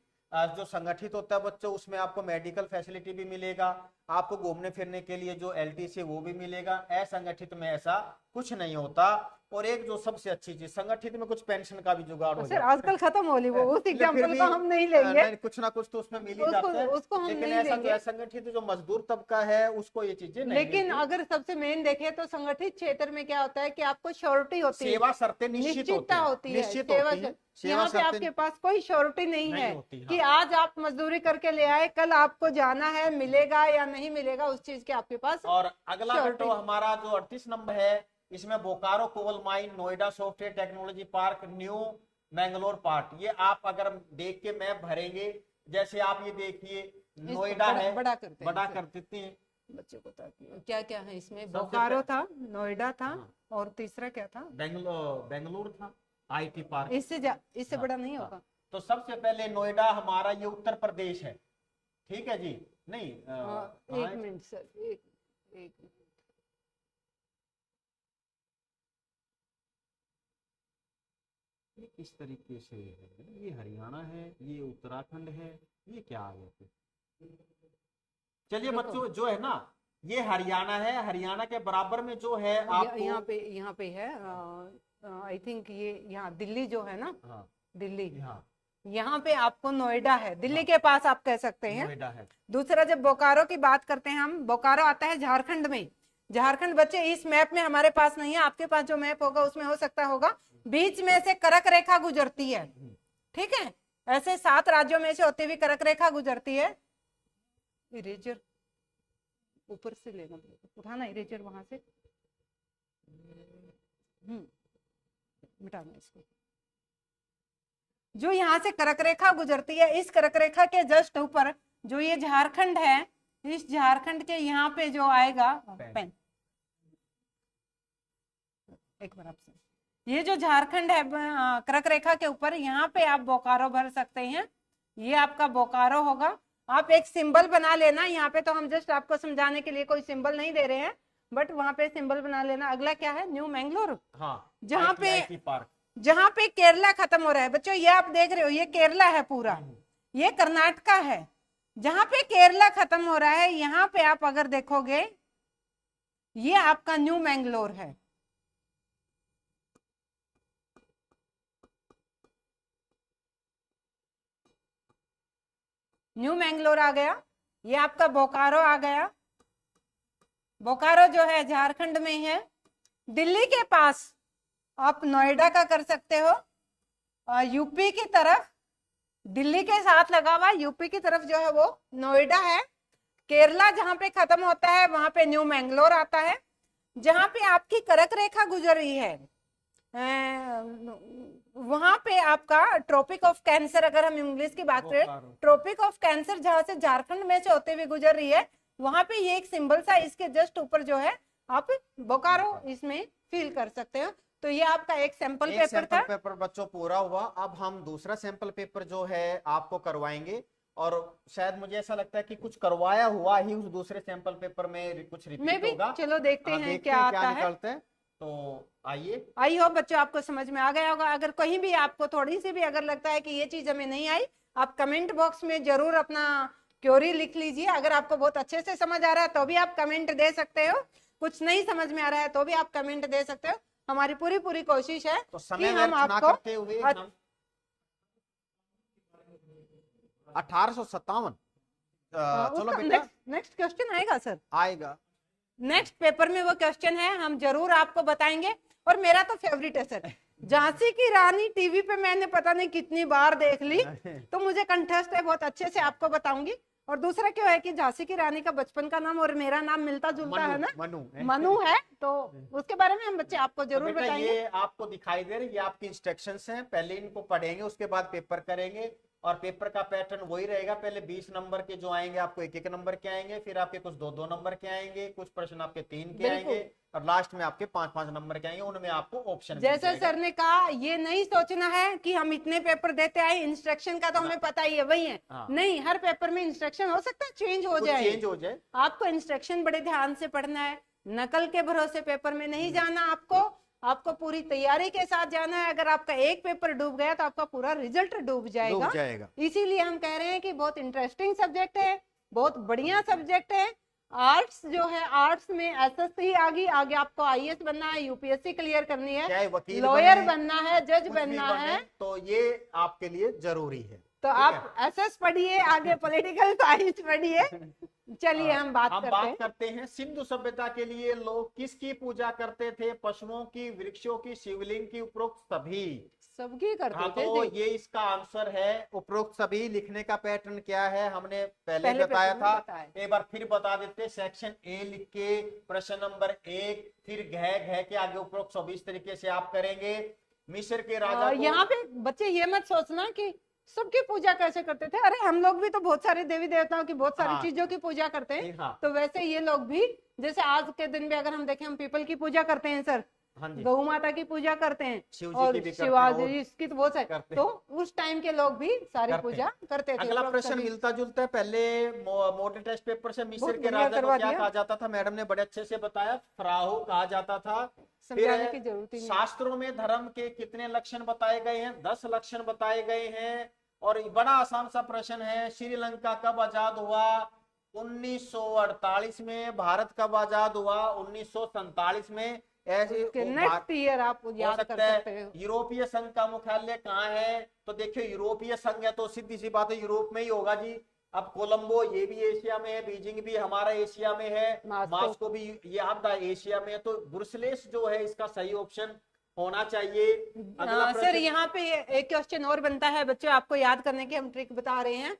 A: जो संगठित होता है बच्चों, उसमें आपको मेडिकल फैसिलिटी भी मिलेगा, आपको घूमने फिरने के लिए जो एलटीसी वो भी मिलेगा। असंगठित में ऐसा कुछ नहीं होता। और एक जो सबसे अच्छी चीज, संगठित में कुछ पेंशन का भी जुगाड़ हो
B: सर
A: जाता है।
B: आजकल खत्म हो रही वो, उस
A: फिर
B: एग्जांपल
A: भी,
B: को हम नहीं लेंगे।
A: कुछ ना कुछ तो उसमें मिल ही जाता है,
B: उसको हम
A: लेकिन
B: नहीं
A: ऐसा
B: लेंगे।
A: जो असंगठित जो मजदूर तबका है उसको ये चीजें नहीं
B: लेकिन
A: मिलती।
B: अगर सबसे मेन देखें तो संगठित क्षेत्र में क्या होता है कि आपको श्योरिटी होती है,
A: सेवा शर्तें निश्चित
B: निश्चितता होती है,
A: निश्चित
B: सेवा
A: होती है। सेवा
B: यहाँ पे
A: शर्तें
B: आपके पास कोई श्योरिटी नहीं है
A: होती,
B: कि
A: हाँ।
B: आज आप मजदूरी करके ले आए, कल आपको जाना है, मिलेगा या नहीं मिलेगा, उस चीज के आपके पास।
A: और अगला
B: surety।
A: घटो हमारा जो 38 नंबर है, इसमें Bokaro coal mine, Noida software technology park, new Mangalore park, ये आप अगर देख के मैप भरेंगे, जैसे आप ये देखिए नोएडा है,
B: बड़ा करते हैं,
A: बड़ा कर देते हैं
B: बच्चों को, ताकि क्या क्या है इसमें।
A: सबसे
B: बोकारो था, नोएडा था,
A: हाँ।
B: और तीसरा क्या था,
A: बेंगलुरु था, आईटी पार्क।
B: इससे
A: हाँ,
B: बड़ा नहीं
A: हाँ।
B: होगा।
A: तो सबसे पहले नोएडा हमारा ये उत्तर प्रदेश है, ठीक है जी। नहीं
B: एक मिनट सर, एक मिनट।
A: इस तरीके से है, ये हरियाणा है, ये उत्तराखंड है, ये क्या आ गया फिर? चलिए
B: देखो।
A: बच्चों, जो है ना, ये हरियाणा है, हरियाणा के बराबर में जो है आपको,
B: यहाँ पे है, आई थिंक ये यहाँ दिल्ली जो है ना,
A: हाँ
B: दिल्ली,
A: हाँ
B: यहाँ पे आपको नोएडा है, दिल्ली के पास आप कह सकते हैं।
A: नोएडा है।
B: दूसरा, जब बोकारो की बात करते हैं हम, बोकारो आता है झारखंड में। झारखंड बच्चे इस मैप में हमारे पास नहीं है, आपके पास जो मैप होगा उसमें हो सकता होगा। बीच में से कर्क रेखा गुजरती है, ठीक है, ऐसे 7 राज्यों में से होती हुई कर्क रेखा गुजरती है। इरेजर ऊपर से लेना पड़ेगा, उठाना इरेजर वहां से, मिटाना इसको। जो यहाँ से कर्क रेखा गुजरती है, इस कर्क रेखा के जस्ट ऊपर जो ये झारखंड है, इस झारखंड के यहाँ पे जो आएगा पेन, एक बार आपसे, ये जो झारखंड है कर्क रेखा के ऊपर, यहाँ पे आप बोकारो भर सकते हैं। ये आपका बोकारो होगा। आप एक सिंबल बना लेना, यहाँ पे तो हम जस्ट आपको समझाने के लिए कोई सिंबल नहीं दे रहे हैं, बट वहां पे सिंबल बना लेना। अगला क्या है? न्यू मैंगलोर,
A: हाँ,
B: जहाँ पे
A: IT पार्क,
B: जहाँ पे केरला खत्म हो रहा है बच्चों, ये आप देख रहे हो, ये केरला है पूरा, ये कर्नाटका है। जहाँ पे केरला खत्म हो रहा है, यहाँ पे आप अगर देखोगे, ये आपका न्यू मैंगलोर है। न्यू मैंगलोर आ गया, ये आपका बोकारो आ गया। बोकारो जो है झारखंड में है। दिल्ली के पास आप नोएडा का कर सकते हो, यूपी की तरफ, दिल्ली के साथ लगा हुआ यूपी की तरफ जो है वो नोएडा है। केरला जहां पे खत्म होता है वहां पे न्यू मैंगलोर आता है। जहां पे आपकी कर्क रेखा गुजर रही है वहां पे आपका ट्रॉपिक ऑफ कैंसर, अगर हम इंग्लिश की बात करें, ट्रॉपिक ऑफ कैंसर जहां से झारखंड में से होते हुए गुजर रही है, वहां पे ये एक सिंबल सा इसके जस्ट ऊपर जो है आप बोकारो इसमें फील कर सकते हो। तो ये आपका एक सैंपल पेपर था।
A: पेपर बच्चों पूरा हुआ। अब हम दूसरा सैंपल पेपर जो है आपको करवाएंगे, और शायद मुझे ऐसा लगता है कि कुछ करवाया हुआ ही उस दूसरे सैंपल पेपर में कुछ रिपीट होगा।
B: चलो देखते हैं क्या आता है।
A: निकलते हैं, तो आइए।
B: आई होप बच्चों आपको समझ में आ गया होगा। अगर कहीं भी आपको थोड़ी सी भी अगर लगता है कि ये चीज हमें नहीं आई, आप कमेंट बॉक्स में जरूर अपना क्वेरी लिख लीजिए। अगर आपको बहुत अच्छे से समझ आ रहा है तो भी आप कमेंट दे सकते हो, कुछ नहीं समझ में आ रहा है तो भी आप कमेंट दे सकते हो। हमारी पूरी कोशिश है
A: तो समय
B: कि हम
A: व्यर्थ ना
B: आपको
A: करते हुए हम 1857 चलो बेटा,
B: नेक्स्ट क्वेश्चन आएगा सर,
A: आएगा
B: नेक्स्ट पेपर में वो क्वेश्चन है, हम जरूर आपको बताएंगे। और मेरा तो फेवरेट है सर, झांसी की रानी टीवी पे मैंने पता नहीं कितनी बार देख ली, तो मुझे कंठस्थ है, बहुत अच्छे से आपको बताऊंगी। और दूसरा क्यों है कि झांसी की रानी का बचपन का नाम और मेरा नाम मिलता जुलता है ना, मनु है, तो उसके बारे में हम बच्चे आपको जरूर बताएंगे।
A: ये आपको दिखाई दे रही, ये आपकी इंस्ट्रक्शंस हैं, पहले इनको पढ़ेंगे, उसके बाद पेपर करेंगे। और पेपर का पैटर्न वही रहेगा, पहले 20 नंबर के जो आएंगे आपको 1-1 नंबर के आएंगे, फिर आपके कुछ 2-2 नंबर के आएंगे, कुछ प्रश्न आपके 3 के आएंगे, और लास्ट में आपके 5-5 नंबर के आएंगे। उनमें आपको ऑप्शन,
B: जैसे सर ने कहा, ये नहीं सोचना है कि हम इतने पेपर देते आए, इंस्ट्रक्शन का तो हमें पता ही है, वही है। नहीं, हर पेपर में इंस्ट्रक्शन हो सकता है चेंज हो जाए। आपको इंस्ट्रक्शन बड़े ध्यान से पढ़ना है, नकल के भरोसे पेपर में नहीं जाना। आपको पूरी तैयारी के साथ जाना है। अगर आपका एक पेपर डूब गया तो आपका पूरा रिजल्ट डूब जाएगा। इसीलिए हम कह रहे हैं कि बहुत इंटरेस्टिंग सब्जेक्ट है, बहुत बढ़िया सब्जेक्ट है। आर्ट्स जो है, आर्ट्स में एसएससी आगे आपको आईएएस बनना है, यूपीएससी क्लियर करनी है, लॉयर बनना है, जज बनना है,
A: तो ये आपके लिए जरूरी है।
B: तो आप एसएस पढ़िए, आगे पॉलिटिकल साइंस पढ़िए। चलिए हम बात
A: करते हैं। सिंधु सभ्यता के लिए लोग किसकी पूजा करते थे? पशुओं की, वृक्षों की, शिवलिंग की, उपरोक्त
B: सबकी करते थे।
A: तो ये इसका आंसर है, उपरोक्त सभी। लिखने का पैटर्न क्या है हमने पहले बताया था, एक बार फिर बता देते। सेक्शन ए लिख के प्रश्न नंबर 1, फिर घ के आगे उपरोक्त सभी, इस तरीके से आप करेंगे। मिस्र के राजा
B: यहाँ पे बच्चे ये मत सोचना कि सबकी पूजा कैसे करते थे। अरे हम लोग भी तो बहुत सारे देवी देवताओं की, बहुत सारी चीजों की पूजा करते हैं। तो वैसे ये लोग भी, जैसे आज के दिन में अगर हम देखें, हम पीपल की पूजा करते हैं सर,
A: हाँ जी,
B: गौ माता की पूजा करते हैं,
A: शिव जी
B: और
A: की भी करते हैं,
B: शिवाजी
A: और
B: इसकी तो बहुत सारी,
A: करते
B: तो उस टाइम के लोग भी सारी
A: करते
B: पूजा करते थे।
A: अगला
B: लोग
A: प्रश्न
B: सभी
A: मिलता जुलता है। पहले मॉडल टेस्ट पेपर से मिस्र
B: बहुत
A: के
B: बढ़िया
A: राजा को
B: करवा
A: क्या
B: दिया,
A: कहा जाता था? मैडम ने बड़े अच्छे से बताया, फराहो कहा जाता था। फिर
B: समझाने की जरूरत ही नहीं।
A: शास्त्रों में धर्म के कितने लक्षण बताए गए हैं? 10 लक्षण बताए गए हैं। और बड़ा आसान सा प्रश्न है, श्रीलंका कब आजाद हुआ? 1948 में। भारत कब आजाद हुआ? 1947 में। ऐसे
B: नेक्स्ट ईयर आप
A: हो
B: याद कर
A: सकता
B: सकते
A: है।
B: हो।
A: यूरोपीय संघ का मुख्यालय कहाँ है? तो देखिए, यूरोपीय संघ है तो सीधी सी बात है यूरोप में ही होगा जी। अब कोलंबो ये भी एशिया में है, बीजिंग भी हमारा एशिया में है, मास्को भी ये आधा एशिया में है। तो ब्रुसलेस जो है इसका सही ऑप्शन होना चाहिए। अगला
B: सर
A: प्रश्न,
B: यहाँ पे एक क्वेश्चन और बनता है बच्चों, आपको याद करने की हम ट्रिक बता रहे हैं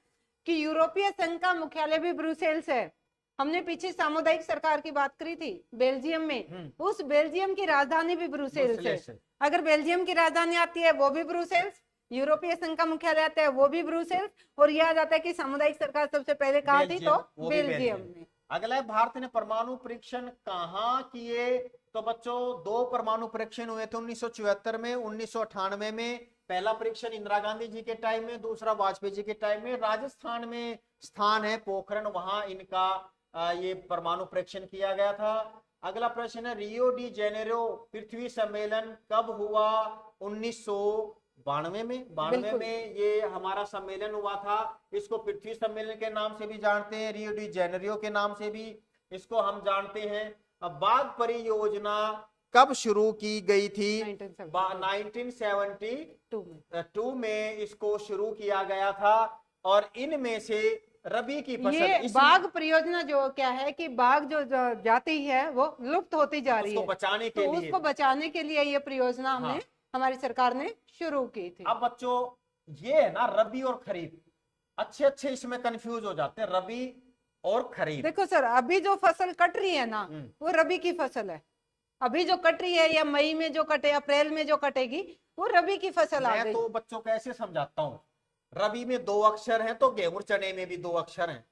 B: कि यूरोपीय संघ का मुख्यालय भी ब्रुसेल्स है। हमने पीछे सामुदायिक सरकार की बात करी थी बेल्जियम में, उस बेल्जियम की राजधानी भी ब्रुसेल्स है। अगर बेल्जियम की राजधानी आती है वो भी ब्रुसेल्स, यूरोपीय संघ का मुख्यालय आता है वो भी ब्रुसेल्स, और याद आता है कि सामुदायिक सरकार सबसे पहले कहाँ थी? तो बेल्जियम में।
A: अगला है, भारत ने परमाणु परीक्षण कहाँ किए? तो बच्चों 2 परमाणु परीक्षण हुए थे 1974 में, 1998 में। पहला परीक्षण इंदिरा गांधी जी के टाइम में, दूसरा वाजपेयी जी के टाइम में। राजस्थान में स्थान है पोखरण, वहां इनका ये परमाणु परीक्षण किया गया था। अगला प्रश्न है, रियो डी जेनेरो पृथ्वी सम्मेलन कब हुआ? 1992 में। 92 में ये हमारा सम्मेलन हुआ था। इसको पृथ्वी सम्मेलन के नाम से भी जानते हैं, रियो डी जेनेरियो के नाम से भी इसको हम जानते हैं। अब बाघ परियोजना कब शुरू की गई थी? 1972 में इसको शुरू किया गया था। और इनमें से रबी की फसल,
B: ये बाघ परियोजना जो क्या है कि बाघ जो जाति है वो लुप्त होती जा रही है,
A: बचाने के
B: तो
A: लिए,
B: उसको बचाने के लिए ये परियोजना हमने हमारी सरकार ने शुरू की थी।
A: अब बच्चों ये है ना, रबी और खरीफ अच्छे इसमें कंफ्यूज हो जाते हैं, रबी और खरीफ।
B: देखो सर, अभी जो फसल कट रही है ना वो रबी की फसल है। अभी जो कट रही है या मई में जो कटे, अप्रैल में जो कटेगी, वो रबी की फसल आ गई।
A: मैं तो बच्चों को ऐसे समझाता हूँ, रबी में 2 अक्षर हैं तो गेहूं चने में भी 2 अक्षर हैं।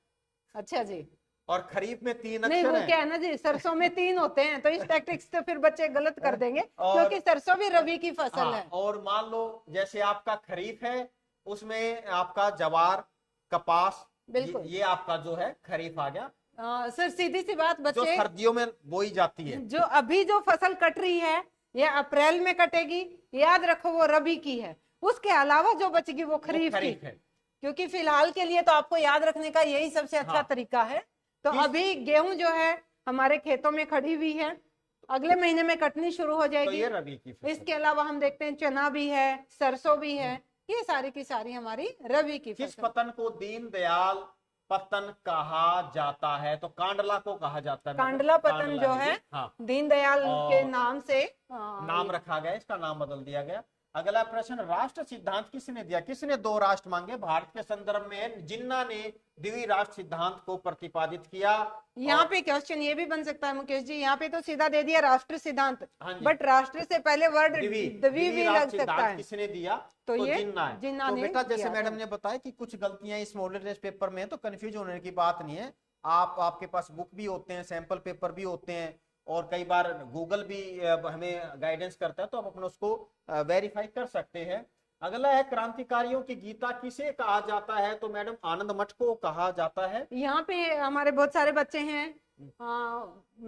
B: अच्छा जी।
A: और खरीफ में 3 अक्षर
B: नहीं, वो
A: हैं।
B: क्या है ना जी, सरसों में 3 होते हैं, तो इस टैक्टिक्स से फिर बच्चे गलत कर देंगे, क्योंकि सरसों भी रबी की फसल है।
A: और मान लो जैसे आपका खरीफ है, उसमें आपका ज्वार, कपास,
B: बिल्कुल
A: ये आपका जो है खरीफ आ गया।
B: सर सीधी सी बात बच्चे,
A: जो सर्दियों में बोई जाती है,
B: जो अभी जो फसल कट रही है ये अप्रैल में कटेगी, याद रखो वो रबी की है। उसके अलावा जो बचेगी वो खरीफ की
A: है।
B: क्योंकि फिलहाल के लिए तो आपको याद रखने का यही सबसे अच्छा तरीका है। तो अभी गेहूं जो है हमारे खेतों में खड़ी हुई है, अगले महीने में कटनी शुरू हो जाएगी।
A: तो ये रबी की फसल।
B: इसके अलावा हम देखते हैं चना भी है, सरसों भी है, ये सारी की सारी हमारी रबी की
A: किस
B: फसल।
A: पतन को दीनदयाल पतन कहा जाता है? तो कांडला को कहा जाता है।
B: कांडला पतन जो है दीनदयाल के नाम से
A: नाम रखा गया, इसका नाम बदल दिया गया। अगला प्रश्न, राष्ट्र सिद्धांत किसने दिया? किसने 2 राष्ट्र मांगे? भारत के संदर्भ में जिन्ना ने द्विराष्ट्र सिद्धांत को प्रतिपादित किया।
B: यहाँ पे क्वेश्चन ये भी बन सकता है मुकेश जी, यहाँ पे तो सीधा दे दिया राष्ट्र सिद्धांत, बट राष्ट्र से पहले वर्ड द्वि भी लग सकता है।
A: किसने दिया?
B: तो ये
A: जिन्ना है।
B: जिन्ना
A: तो
B: ने
A: बेटा जैसे
B: दिया
A: मैडम
B: था।
A: ने बताया कि कुछ गलतियां इस मॉडल टेस्ट पेपर में है, तो कंफ्यूज होने की बात नहीं है। आपके पास बुक भी होते हैं, सैंपल पेपर भी होते हैं, और कई बार गूगल भी हमें गाइडेंस करता है, तो आप अपना उसको वेरीफाई कर सकते हैं। अगला है, क्रांतिकारियों की गीता किसे कहा जाता है? तो मैडम आनंद मठ को कहा जाता है।
B: यहाँ पे हमारे बहुत सारे बच्चे हैं,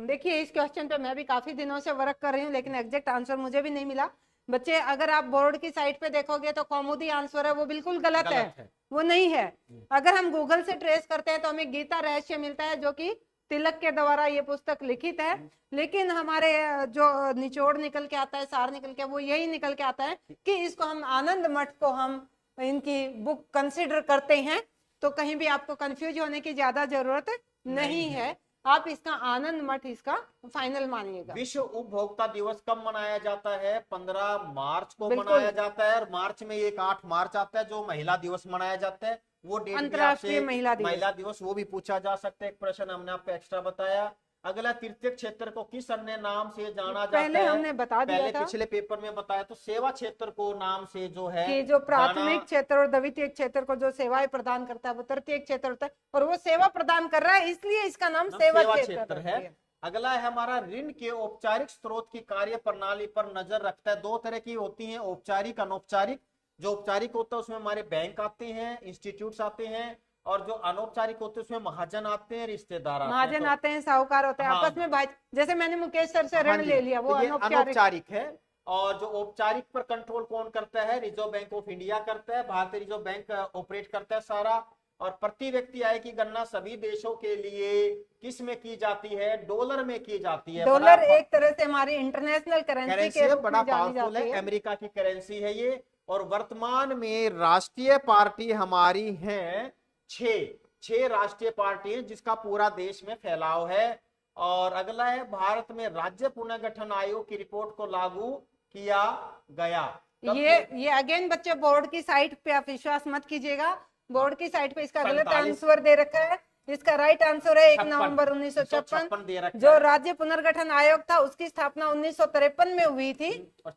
B: देखिए इस क्वेश्चन पे मैं भी काफी दिनों से वर्क कर रही हूँ, लेकिन एग्जैक्ट आंसर मुझे भी नहीं मिला। बच्चे अगर आप बोर्ड की साइट पे देखोगे तो कौमुदी आंसर है, वो बिल्कुल गलत है, वो नहीं है। अगर हम गूगल से ट्रेस करते हैं तो हमें गीता रहस्य मिलता है, जो कि तिलक के द्वारा ये पुस्तक लिखित है। लेकिन हमारे जो निचोड़ निकल के आता है, सार निकल के, वो यही निकल के आता है कि इसको हम आनंद मठ को हम इनकी बुक कंसिडर करते हैं। तो कहीं भी आपको कंफ्यूज होने की ज्यादा जरूरत नहीं है, आप इसका आनंद मठ इसका फाइनल मानिएगा।
A: विश्व उपभोक्ता दिवस कब मनाया जाता है? 15 मार्च को मनाया जाता है। और मार्च में एक 8 मार्च आता है जो महिला दिवस मनाया जाता है, वो डेट
B: अंतर्राष्ट्रीय महिला
A: दिवस, वो भी पूछा जा सकता है। एक प्रश्न हमने आपको एक्स्ट्रा बताया। अगला, तृतीय क्षेत्र को किस अन्य नाम से जाना जाता है?
B: पहले हमने बता दिया था,
A: पिछले पेपर में बताया। तो सेवा क्षेत्र को नाम से जो है
B: कि जो प्राथमिक क्षेत्र और द्वितीय क्षेत्र को जो सेवाएं प्रदान करता है वो तृतीय क्षेत्र होता है, और वो सेवा प्रदान कर रहा है इसलिए इसका नाम सेवा क्षेत्र है।
A: अगला है हमारा ऋण के औपचारिक स्रोत की कार्य प्रणाली पर नजर रखता है। दो तरह की होती हैं, औपचारिक अनौपचारिक। जो औपचारिक होता है उसमें हमारे बैंक आते हैं, इंस्टीट्यूट्स आते हैं, और जो अनौपचारिक होते हैं उसमें महाजन आते हैं, रिश्तेदार आते हैं।
B: महाजन
A: तो
B: आते हैं, साहूकार होते हैं,
A: हाँ
B: आपस में भाई, जैसे मैंने मुकेश सर से
A: हाँ
B: ऋण
A: जी,
B: ले लिया, वो
A: तो ये
B: अनौपचारिक।
A: अनौपचारिक है। और जो औपचारिक पर कंट्रोल कौन करता है? रिजर्व बैंक ऑफ इंडिया करता है, भारतीय रिजर्व बैंक ऑपरेट करता है सारा। और प्रति व्यक्ति आय की गणना सभी देशों के लिए किस में की जाती है? डॉलर में की जाती है।
B: डॉलर एक तरह से हमारी इंटरनेशनल करेंसी
A: करेंसी
B: के
A: है,
B: रूप
A: बड़ा
B: में जानी
A: पावरफुल
B: जाती
A: है,
B: है।
A: अमेरिका की करेंसी है ये। और वर्तमान में राष्ट्रीय पार्टी हमारी है छह राष्ट्रीय पार्टी है, जिसका पूरा देश में फैलाव है। और अगला है, भारत में राज्य पुनर्गठन आयोग की रिपोर्ट को लागू किया गया।
B: ये अगेन बच्चे बोर्ड की साइट पे आप विश्वास मत कीजिएगा, बोर्ड की साइट पे इसका गलत
A: 47
B: आंसर दे रखा है। इसका राइट आंसर है 1 नवंबर
A: 1956 दे रखा
B: जो
A: है।
B: राज्य पुनर्गठन आयोग था उसकी स्थापना 1953 में हुई थी,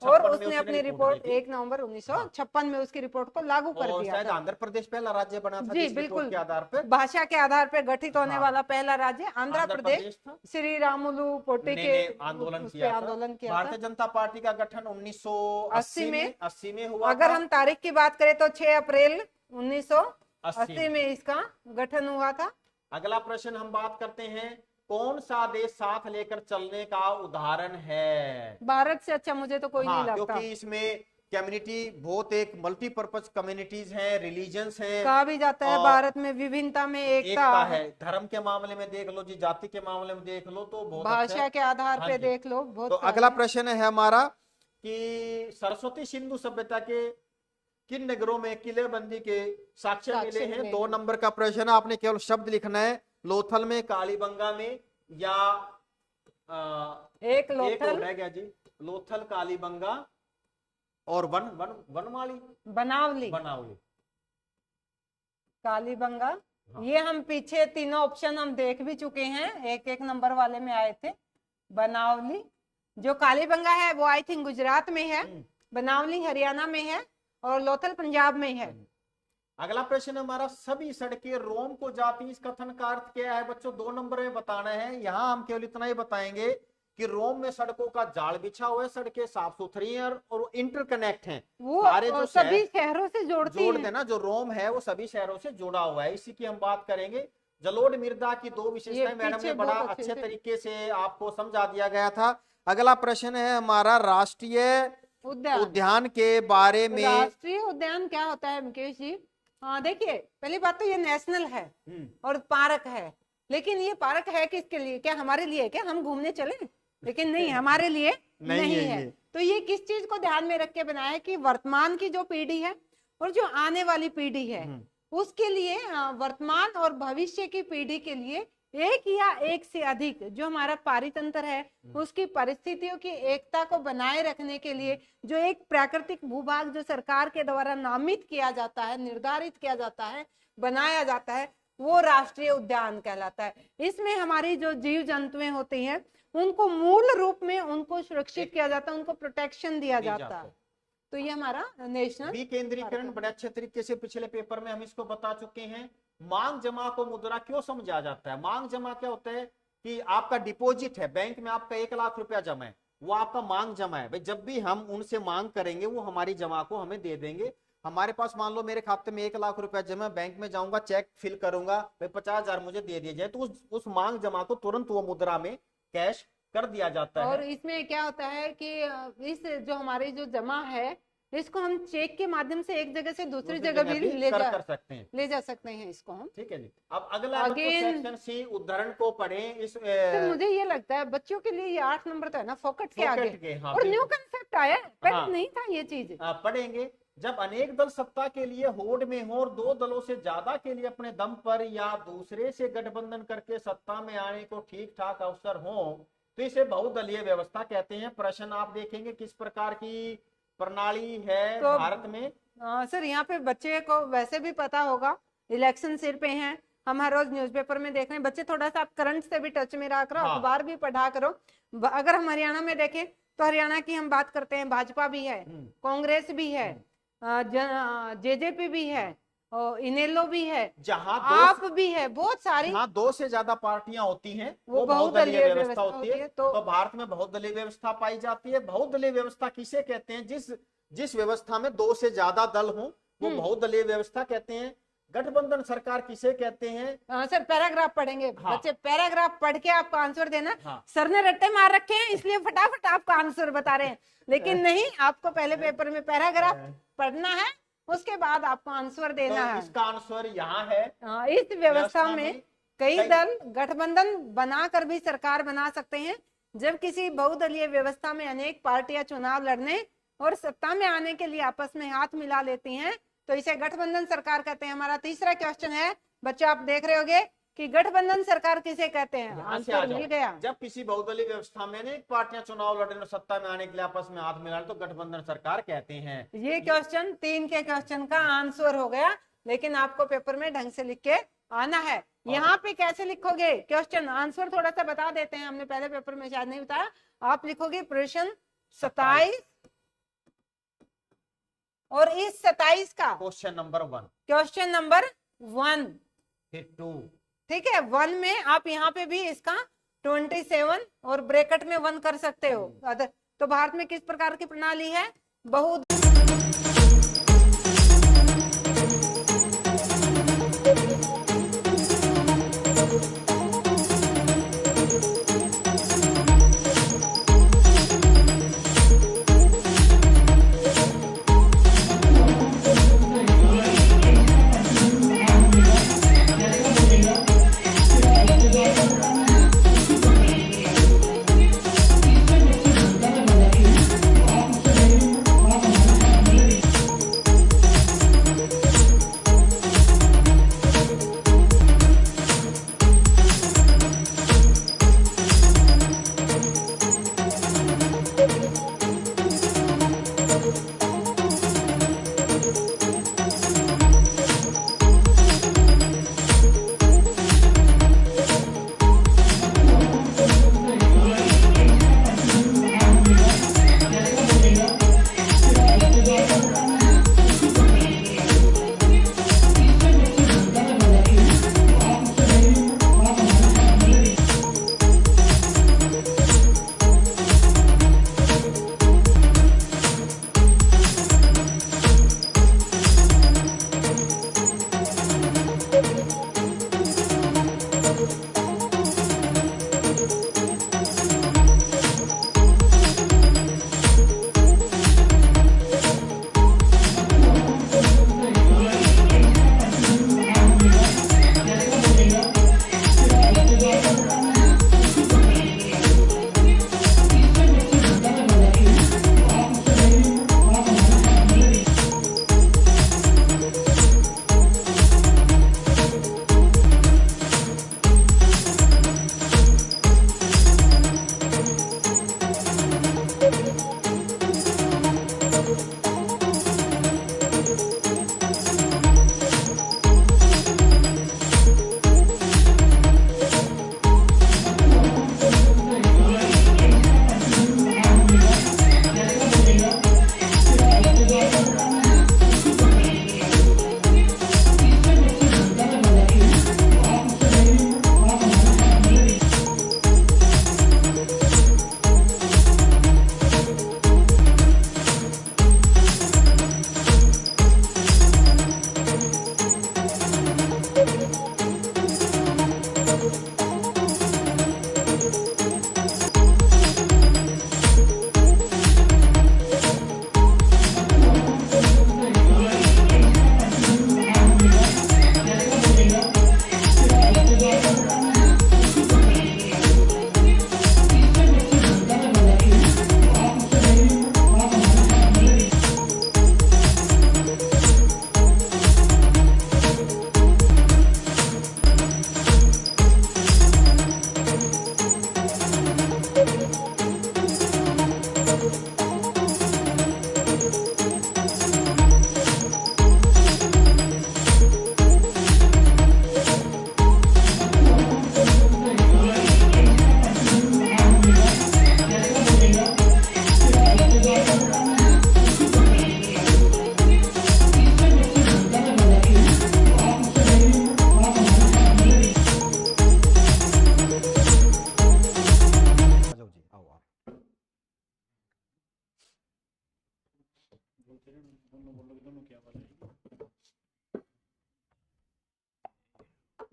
B: और उसने अपनी रिपोर्ट 1 नवंबर 1956 में उसकी रिपोर्ट को लागू कर
A: और
B: दिया
A: शायद
B: था।
A: आंध्र प्रदेश पहला राज्य बना था
B: जी
A: जिस रिपोर्ट
B: बिल्कुल,
A: के आधार पर
B: भाषा के आधार पर गठित होने
A: हाँ।
B: वाला पहला राज्य आंध्र प्रदेश
A: था।
B: श्री रामुलु पोटे
A: ने
B: के
A: आंदोलन
B: उस पे
A: किया था।
B: आंदोलन किया
A: भारतीय
B: था।
A: जनता पार्टी का गठन 1980 में हुआ
B: अगर
A: था।
B: हम तारीख की बात करें तो 6 अप्रैल 1980 में इसका गठन हुआ था।
A: अगला प्रश्न हम बात करते हैं, कौन सा देश साथ लेकर चलने का उदाहरण है?
B: भारत से अच्छा मुझे तो कोई नहीं लगता।
A: क्योंकि इसमें कम्युनिटी बहुत एक मल्टीपर्पज कम्युनिटीज हैं, रिलीजन्स हैं।
B: कहा भी जाता है भारत में विभिन्नता में एकता
A: है। धर्म के मामले में देख लो जी, जाति के मामले में देख लो, तो बहुत
B: भाषा के आधार
A: हाँ
B: पे
A: जी।
B: देख लो, बहुत
A: तो अगला प्रश्न है हमारा कि सरस्वती सिंधु सभ्यता के किन नगरों में किलेबंदी के साक्ष्य मिले हैं? 2 नंबर का प्रश्न है, आपने केवल शब्द लिखना है। लोथल में, कालीबंगा में, या
B: एक लोथल
A: रह गया जी, लोथल, कालीबंगा और वनमाली
B: बनावली कालीबंगा।
A: हाँ।
B: ये हम पीछे तीनों ऑप्शन हम देख भी चुके हैं, 1-1 नंबर वाले में आए थे। बनावली, जो कालीबंगा है वो आई थिंक गुजरात में है, बनावली हरियाणा में है, और लोथल पंजाब में है।
A: अगला प्रश्न हमारा, सभी सड़कें रोम को जाती, इस कथन का अर्थ क्या है? बच्चों 2 नंबर में बताना है। यहाँ हम केवल इतना ही बताएंगे कि रोम में सड़कों का जाल बिछा हुआ है, सड़कें साफ सुथरी हैं और इंटरकनेक्ट हैं।
B: वो
A: सारे जो
B: सभी शहरों से जोड़
A: देना, जो रोम है वो सभी शहरों से जुड़ा हुआ है। इसी की हम बात करेंगे। जलोढ़ मृदा की 2 विशेषताएं मैडम ने बड़ा अच्छे तरीके से आपको समझा दिया गया था। अगला प्रश्न है हमारा, राष्ट्रीय उद्यान के बारे में।
B: राष्ट्रीय उद्यान क्या होता है मुकेश जी? हाँ देखिए, पहली बात तो ये नेशनल है और पार्क है, लेकिन ये पार्क है किसके लिए? क्या हमारे लिए? क्या हम घूमने चले? लेकिन नहीं, हमारे लिए नहीं है। तो ये किस चीज को ध्यान में रख के बनाया है कि वर्तमान की जो पीढ़ी है और जो आने वाली पीढ़ी है उसके लिए, वर्तमान और भविष्य की पीढ़ी के लिए एक या एक से अधिक जो हमारा पारितंत्र है उसकी परिस्थितियों की एकता को बनाए रखने के लिए जो एक प्राकृतिक भूभाग जो सरकार के द्वारा नामित किया जाता है, निर्धारित किया जाता है, बनाया जाता है, वो राष्ट्रीय उद्यान कहलाता है। इसमें हमारी जो जीव जंतुएं होती हैं उनको मूल रूप में उनको सुरक्षित किया जाता है, उनको प्रोटेक्शन दिया जाता है। तो ये हमारा नेशनल
A: विकेंद्रीकरण बड़े अच्छे तरीके से पिछले पेपर में हम इसको बता चुके हैं। मांग जमा को मुद्रा क्यों समझा जाता है? मांग जमा क्या होता है कि आपका डिपॉजिट है, बैंक में आपका 1 लाख रुपया जमा है, वो आपका मांग जमा है। भाई जब भी हम उनसे मांग करेंगे वो हमारी जमा को हमें दे देंगे। हमारे पास मान लो मेरे खाते में 1 लाख रुपया जमा, बैंक में जाऊंगा, चेक फिल करूंगा, भाई 50,000 मुझे दे दिए जाए, तो उस मांग जमा को तुरंत वो मुद्रा में कैश कर दिया जाता है।
B: और इसमें क्या होता है कि इस जो हमारी जो जमा है इसको हम चेक के माध्यम से एक जगह से दूसरी जगह भी ले जा सकते हैं इसको हम।
A: ठीक है जी। अब अगला सेक्शन सी, उदाहरण को पढ़ें। इस
B: तो मुझे ये लगता है बच्चों के लिए ये 8 नंबर तो है ना, फोकट के आगे।
A: हाँ,
B: और न्यू कंसेप्ट आया, पहले नहीं था ये चीज।
A: पढ़ेंगे। जब अनेक दल सत्ता के लिए होड़ में हो और 2 दलों से ज्यादा के लिए अपने दम पर या दूसरे से गठबंधन करके सत्ता में आने को ठीक ठाक अवसर हो तो इसे बहुदलीय व्यवस्था कहते हैं। प्रश्न आप देखेंगे किस प्रकार की प्रणाली है तो भारत में।
B: सर यहाँ पे बच्चे को वैसे भी पता होगा, इलेक्शन सिर पे हैं, हम हर रोज न्यूज़पेपर में देख रहे हैं। बच्चे थोड़ा सा आप करंट से भी टच में रहा करो, अखबार भी पढ़ा करो। अगर हम हरियाणा में देखें तो हरियाणा की हम बात करते हैं, भाजपा भी है, कांग्रेस भी है, जेजेपी भी है, और इनेलो भी है,
A: जहां
B: आप भी है, बहुत सारी,
A: हाँ 2 से ज्यादा पार्टियां होती हैं
B: वो
A: बहुदलीय
B: बहुदलीय
A: व्यवस्था होती है।
B: तो
A: तो भारत में बहुदलीय व्यवस्था पाई जाती है। बहुदलीय व्यवस्था किसे कहते हैं? जिस व्यवस्था में 2 से ज्यादा दल हों वो बहुदलीय व्यवस्था कहते हैं। गठबंधन सरकार किसे कहते हैं?
B: हाँ सर, पैराग्राफ पढ़ेंगे।
A: हाँ।
B: बच्चे पैराग्राफ पढ़ के आपको आंसर देना।
A: हाँ।
B: सर ने रट्टे मार रखे हैं इसलिए फटाफट आपको आंसर बता रहे हैं, लेकिन नहीं, आपको पहले पेपर में पैराग्राफ पढ़ना है, उसके बाद आपको आंसर देना
A: तो
B: है।
A: इसका आंसर यहाँ है।
B: हाँ, इस व्यवस्था में कई दल गठबंधन बनाकर भी सरकार बना सकते हैं। जब किसी बहुदलीय व्यवस्था में अनेक पार्टियां चुनाव लड़ने और सत्ता में आने के लिए आपस में हाथ मिला लेती हैं तो इसे गठबंधन सरकार कहते हैं। हमारा तीसरा क्वेश्चन है, बच्चे आप देख रहे होंगे कि गठबंधन सरकार किसे कहते हैं? आंसर मिल गया।
A: जब किसी बहुदलीय व्यवस्था में अनेक पार्टियां चुनाव लड़ने और सत्ता में आने के लिए आपस में हाथ मिलाने तो गठबंधन सरकार कहते हैं।
B: ये क्वेश्चन 3 के क्वेश्चन का आंसर हो गया, लेकिन आपको पेपर में ढंग से लिख के आना है। यहाँ पे कैसे लिखोगे क्वेश्चन आंसर थोड़ा सा बता देते हैं, हमने पहले पेपर में शायद नहीं बताया। आप लिखोगे प्रश्न 27 और इस 27 का
A: क्वेश्चन नंबर 1,
B: क्वेश्चन नंबर 1,
A: फिर 2,
B: ठीक है। 1 में आप यहाँ पे भी इसका 27 और ब्रैकेट में 1 कर सकते हो। तो भारत में किस प्रकार की प्रणाली है? बहु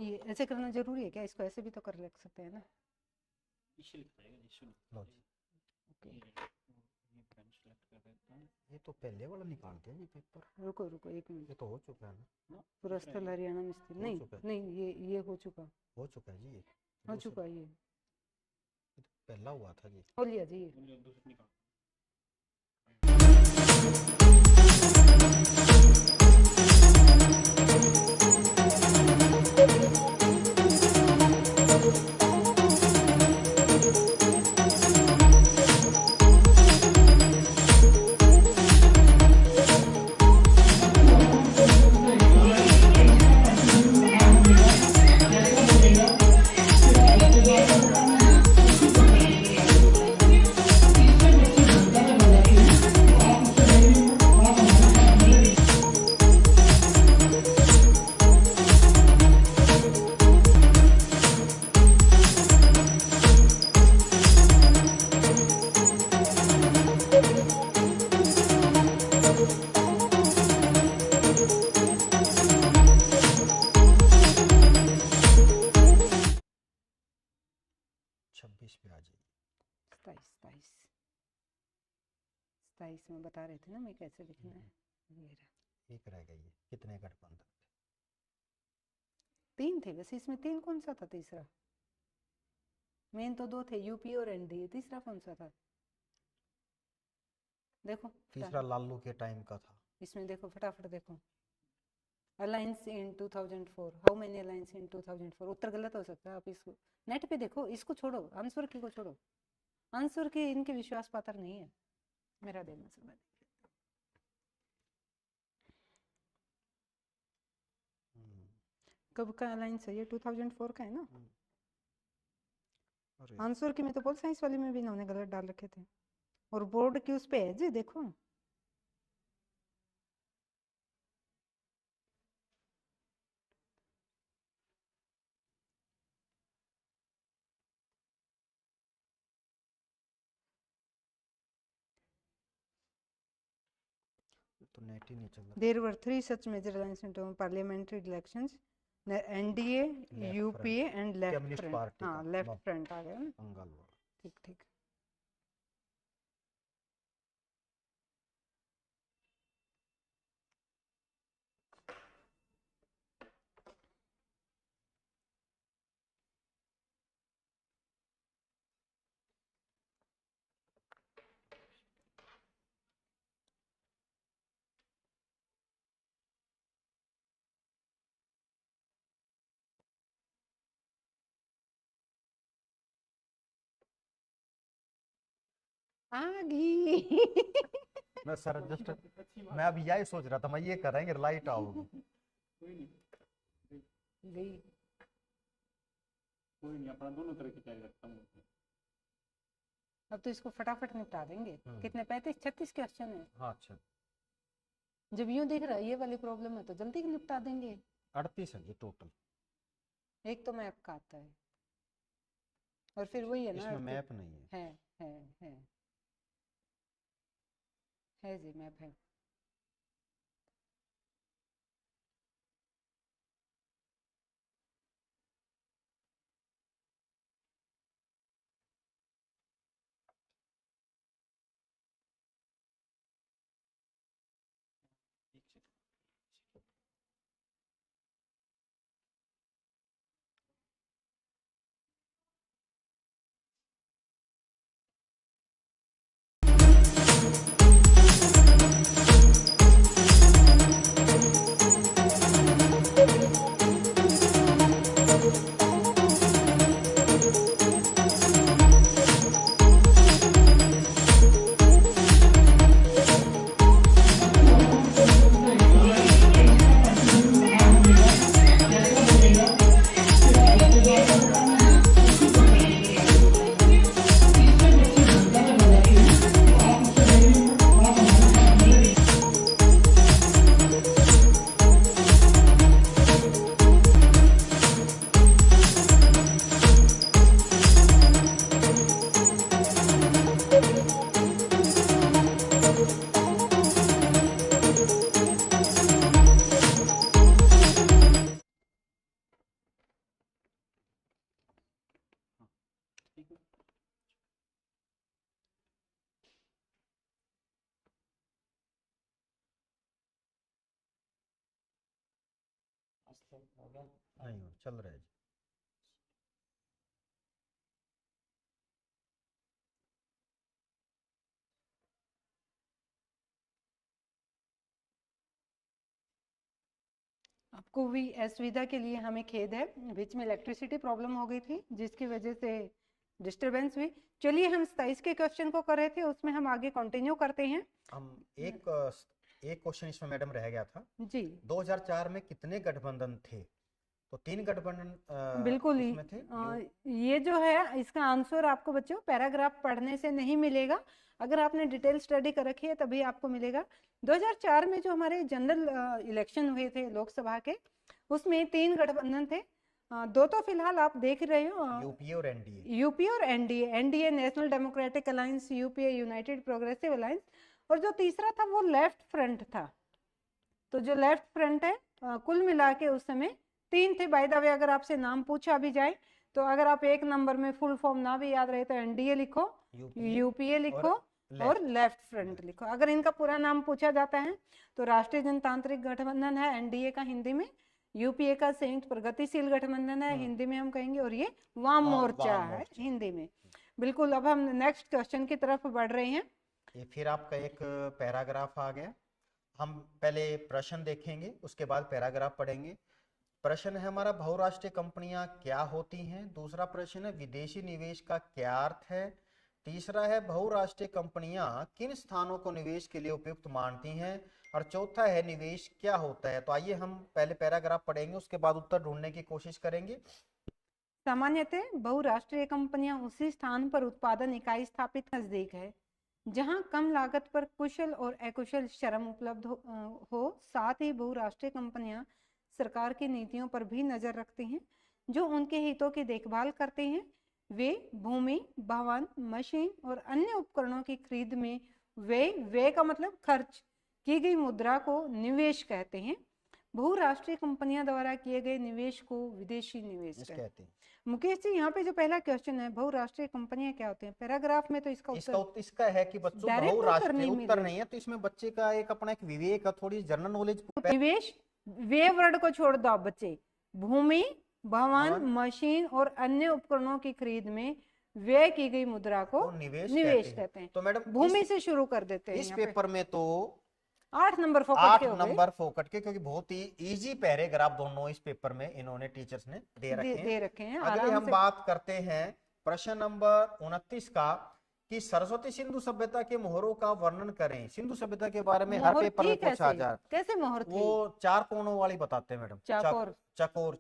B: ये ऐसे करना जरूरी है क्या? इसको ऐसे भी तो कर रख सकते हैं ना।
A: लो जी,
B: ओके,
A: ये तो पहले वाला निकाल दिया जी पेपर।
B: रुको रुको एक मिनट।
A: ये तो हो चुका है ना?
B: पूरा स्थल हरियाणा में स्थित,
A: हो
B: नहीं
A: चुका है।
B: नहीं, ये हो चुका,
A: हो चुका है जी, ये
B: हो
A: दूसरा-
B: चुका ये
A: ये तो पहला हुआ था जी।
B: हो लिया जी ये।
A: छब्बीस पे आ जाइए।
B: 27 27 में बता रहे थे ना मैं कैसे लिखना है। ये रहा।
A: एक रह गई है, कितने गठबंधन थे?
B: 3 थे वैसे, इसमें 3 कौन सा था तीसरा? मेन तो 2 थे, यूपी और एनडीए, तीसरा कौन सा था? देखो
A: तीसरा लालू के टाइम का था।
B: इसमें देखो फटाफट देखो। Alliance in 2004, how many alliance इन 2004? उत्तर गलत हो सकता है, आप इसको नेट पे देखो, इसको छोड़ो, आंसर की को छोड़ो, आंसर के इनके विश्वास पात्र नहीं है। मेरा देना समय कब का अलायंस है ये? 2004 का है ना।
A: अरे
B: आंसर की में तो पोल साइंस वाली में भी इन्होंने गलत डाल रखे थे, और बोर्ड की उस पे है जी देखो।
A: तो नेट ही नहीं चल रहा।
B: There were 3 such major alliances in terms of parliamentary elections, NDA,
A: Left
B: UPA and Left
A: communist
B: Front।
A: Party
B: हाँ,
A: का
B: लेफ्ट फ्रंट आ गया ना।
A: मंगलवार।
B: ठीक ठीक। आ गई।
A: मैं सर जस्ट मैं अब यही सोच रहा था, मैं ये करेंगे लाइट आओगी।
B: गई।
C: कोई नहीं, अपना दोनों तरह की तैयारी रखता हूँ।
B: अब तो इसको फटाफट निपटा देंगे। कितने 35-36 क्वेश्चन है।
A: हाँ अच्छा,
B: जब यूं दिख रहा है ये वाली प्रॉब्लम है तो जल्दी निपटा देंगे।
A: 38 है जी टोटल।
B: एक तो मैप का आता है, और फिर वही है ना,
A: इसमें मैप नहीं है।
B: है है जी, मैप है।
A: नहीं चल रहा है जी।
B: आपको भी असुविधा के लिए हमें खेद है, बीच में इलेक्ट्रिसिटी प्रॉब्लम हो गई थी जिसकी वजह से डिस्टरबेंस हुई। चलिए हम 27 के क्वेश्चन को कर रहे थे, उसमें हम आगे कंटिन्यू करते हैं।
A: हम एक क्वेश्चन इसमें मैडम रह गया था
B: जी
A: 2004 में कितने गठबंधन थे? तो 3 गठबंधन
B: बिल्कुल ही
A: इसमें थे।
B: ये जो है इसका आंसर आपको बच्चों पैराग्राफ पढ़ने से नहीं मिलेगा, अगर आपने डिटेल स्टडी कर रखी है तभी आपको मिलेगा। 2004 में जो हमारे जनरल इलेक्शन हुए थे लोकसभा के, उसमें 3 गठबंधन थे। 2 तो फिलहाल आप देख रहे हो,
A: यूपीए और एनडीए।
B: यूपी और NDA, NDA national democratic alliance, UPA United progressive alliance, और जो तीसरा था वो लेफ्ट फ्रंट था। तो जो लेफ्ट फ्रंट है कुल मिला के उस समय 3 थे। बाय द वे अगर आपसे नाम पूछा भी जाए तो अगर आप एक नंबर में फुल फॉर्म ना भी याद रहे तो एनडीए लिखो, यूपीए लिखो और लेफ्ट फ्रंट लिखो। अगर इनका पूरा नाम पूछा जाता है तो राष्ट्रीय जनतांत्रिक गठबंधन है एनडीए का हिंदी में, यूपीए का संयुक्त प्रगतिशील गठबंधन है हिंदी में हम कहेंगे, और ये वाम मोर्चा है हिंदी में। बिल्कुल, अब हम नेक्स्ट क्वेश्चन की तरफ बढ़ रहे हैं।
A: ये फिर आपका एक पैराग्राफ आ गया। हम पहले प्रश्न देखेंगे उसके बाद पैराग्राफ पढ़ेंगे। प्रश्न है हमारा, बहुराष्ट्रीय कंपनियां क्या होती हैं? दूसरा प्रश्न है, विदेशी निवेश का क्या अर्थ है? तीसरा है, बहुराष्ट्रीय कंपनियां किन स्थानों को निवेश के लिए उपयुक्त मानती हैं? और चौथा है, निवेश क्या होता है? तो आइए हम पहले पैराग्राफ पढ़ेंगे, उसके बाद उत्तर ढूंढने की कोशिश करेंगे।
B: सामान्यतः बहुराष्ट्रीय कंपनियां उसी स्थान पर उत्पादन इकाई स्थापित नजदीक है जहां कम लागत पर कुशल और अकुशल श्रम उपलब्ध हो। साथ ही बहुराष्ट्रीय कंपनियां सरकार की नीतियों पर भी नजर रखती हैं जो उनके हितों की देखभाल करते हैं। वे भूमि, भवन, मशीन और अन्य उपकरणों की खरीद में व्यय का मतलब खर्च की गई मुद्रा को निवेश कहते हैं। बहुराष्ट्रीय कंपनियां द्वारा किए गए निवेश को विदेशी निवेश कहते हैं। मुकेश जी, यहाँ पे जो पहला क्वेश्चन है, बहुराष्ट्रीय कंपनियां क्या होती हैं, पैराग्राफ में तो इसका
A: इसका है कि बच्चों
B: डायरेक्ट
A: बहुराष्ट्रीय उत्तर नहीं है, तो इसमें बच्चे का एक अपना एक विवेक है, थोड़ी जनरल नॉलेज।
B: निवेश, वे वर्ड को छोड़ दो आप बच्चे, भूमि, भवन, मशीन और अन्य उपकरणों की खरीद में व्यय की गई मुद्रा को निवेश कहते हैं।
A: तो मैडम
B: भूमि से शुरू कर देते हैं।
A: इस पेपर में तो
B: 8 नंबर
A: फोकट के, क्योंकि बहुत ही इजी पैराग्राफ दोनों इस पेपर में इन्होंने टीचर्स ने दे रखे हैं।
B: अगले
A: हम बात करते हैं प्रश्न नंबर 29 का, कि सरस्वती सिंधु सभ्यता के मोहरों का वर्णन करें। सिंधु सभ्यता के बारे में हर पेपर में पूछा जा,
B: कैसे मोहर थी?
A: वो 4 कोनों वाली बताते हैं मैडम,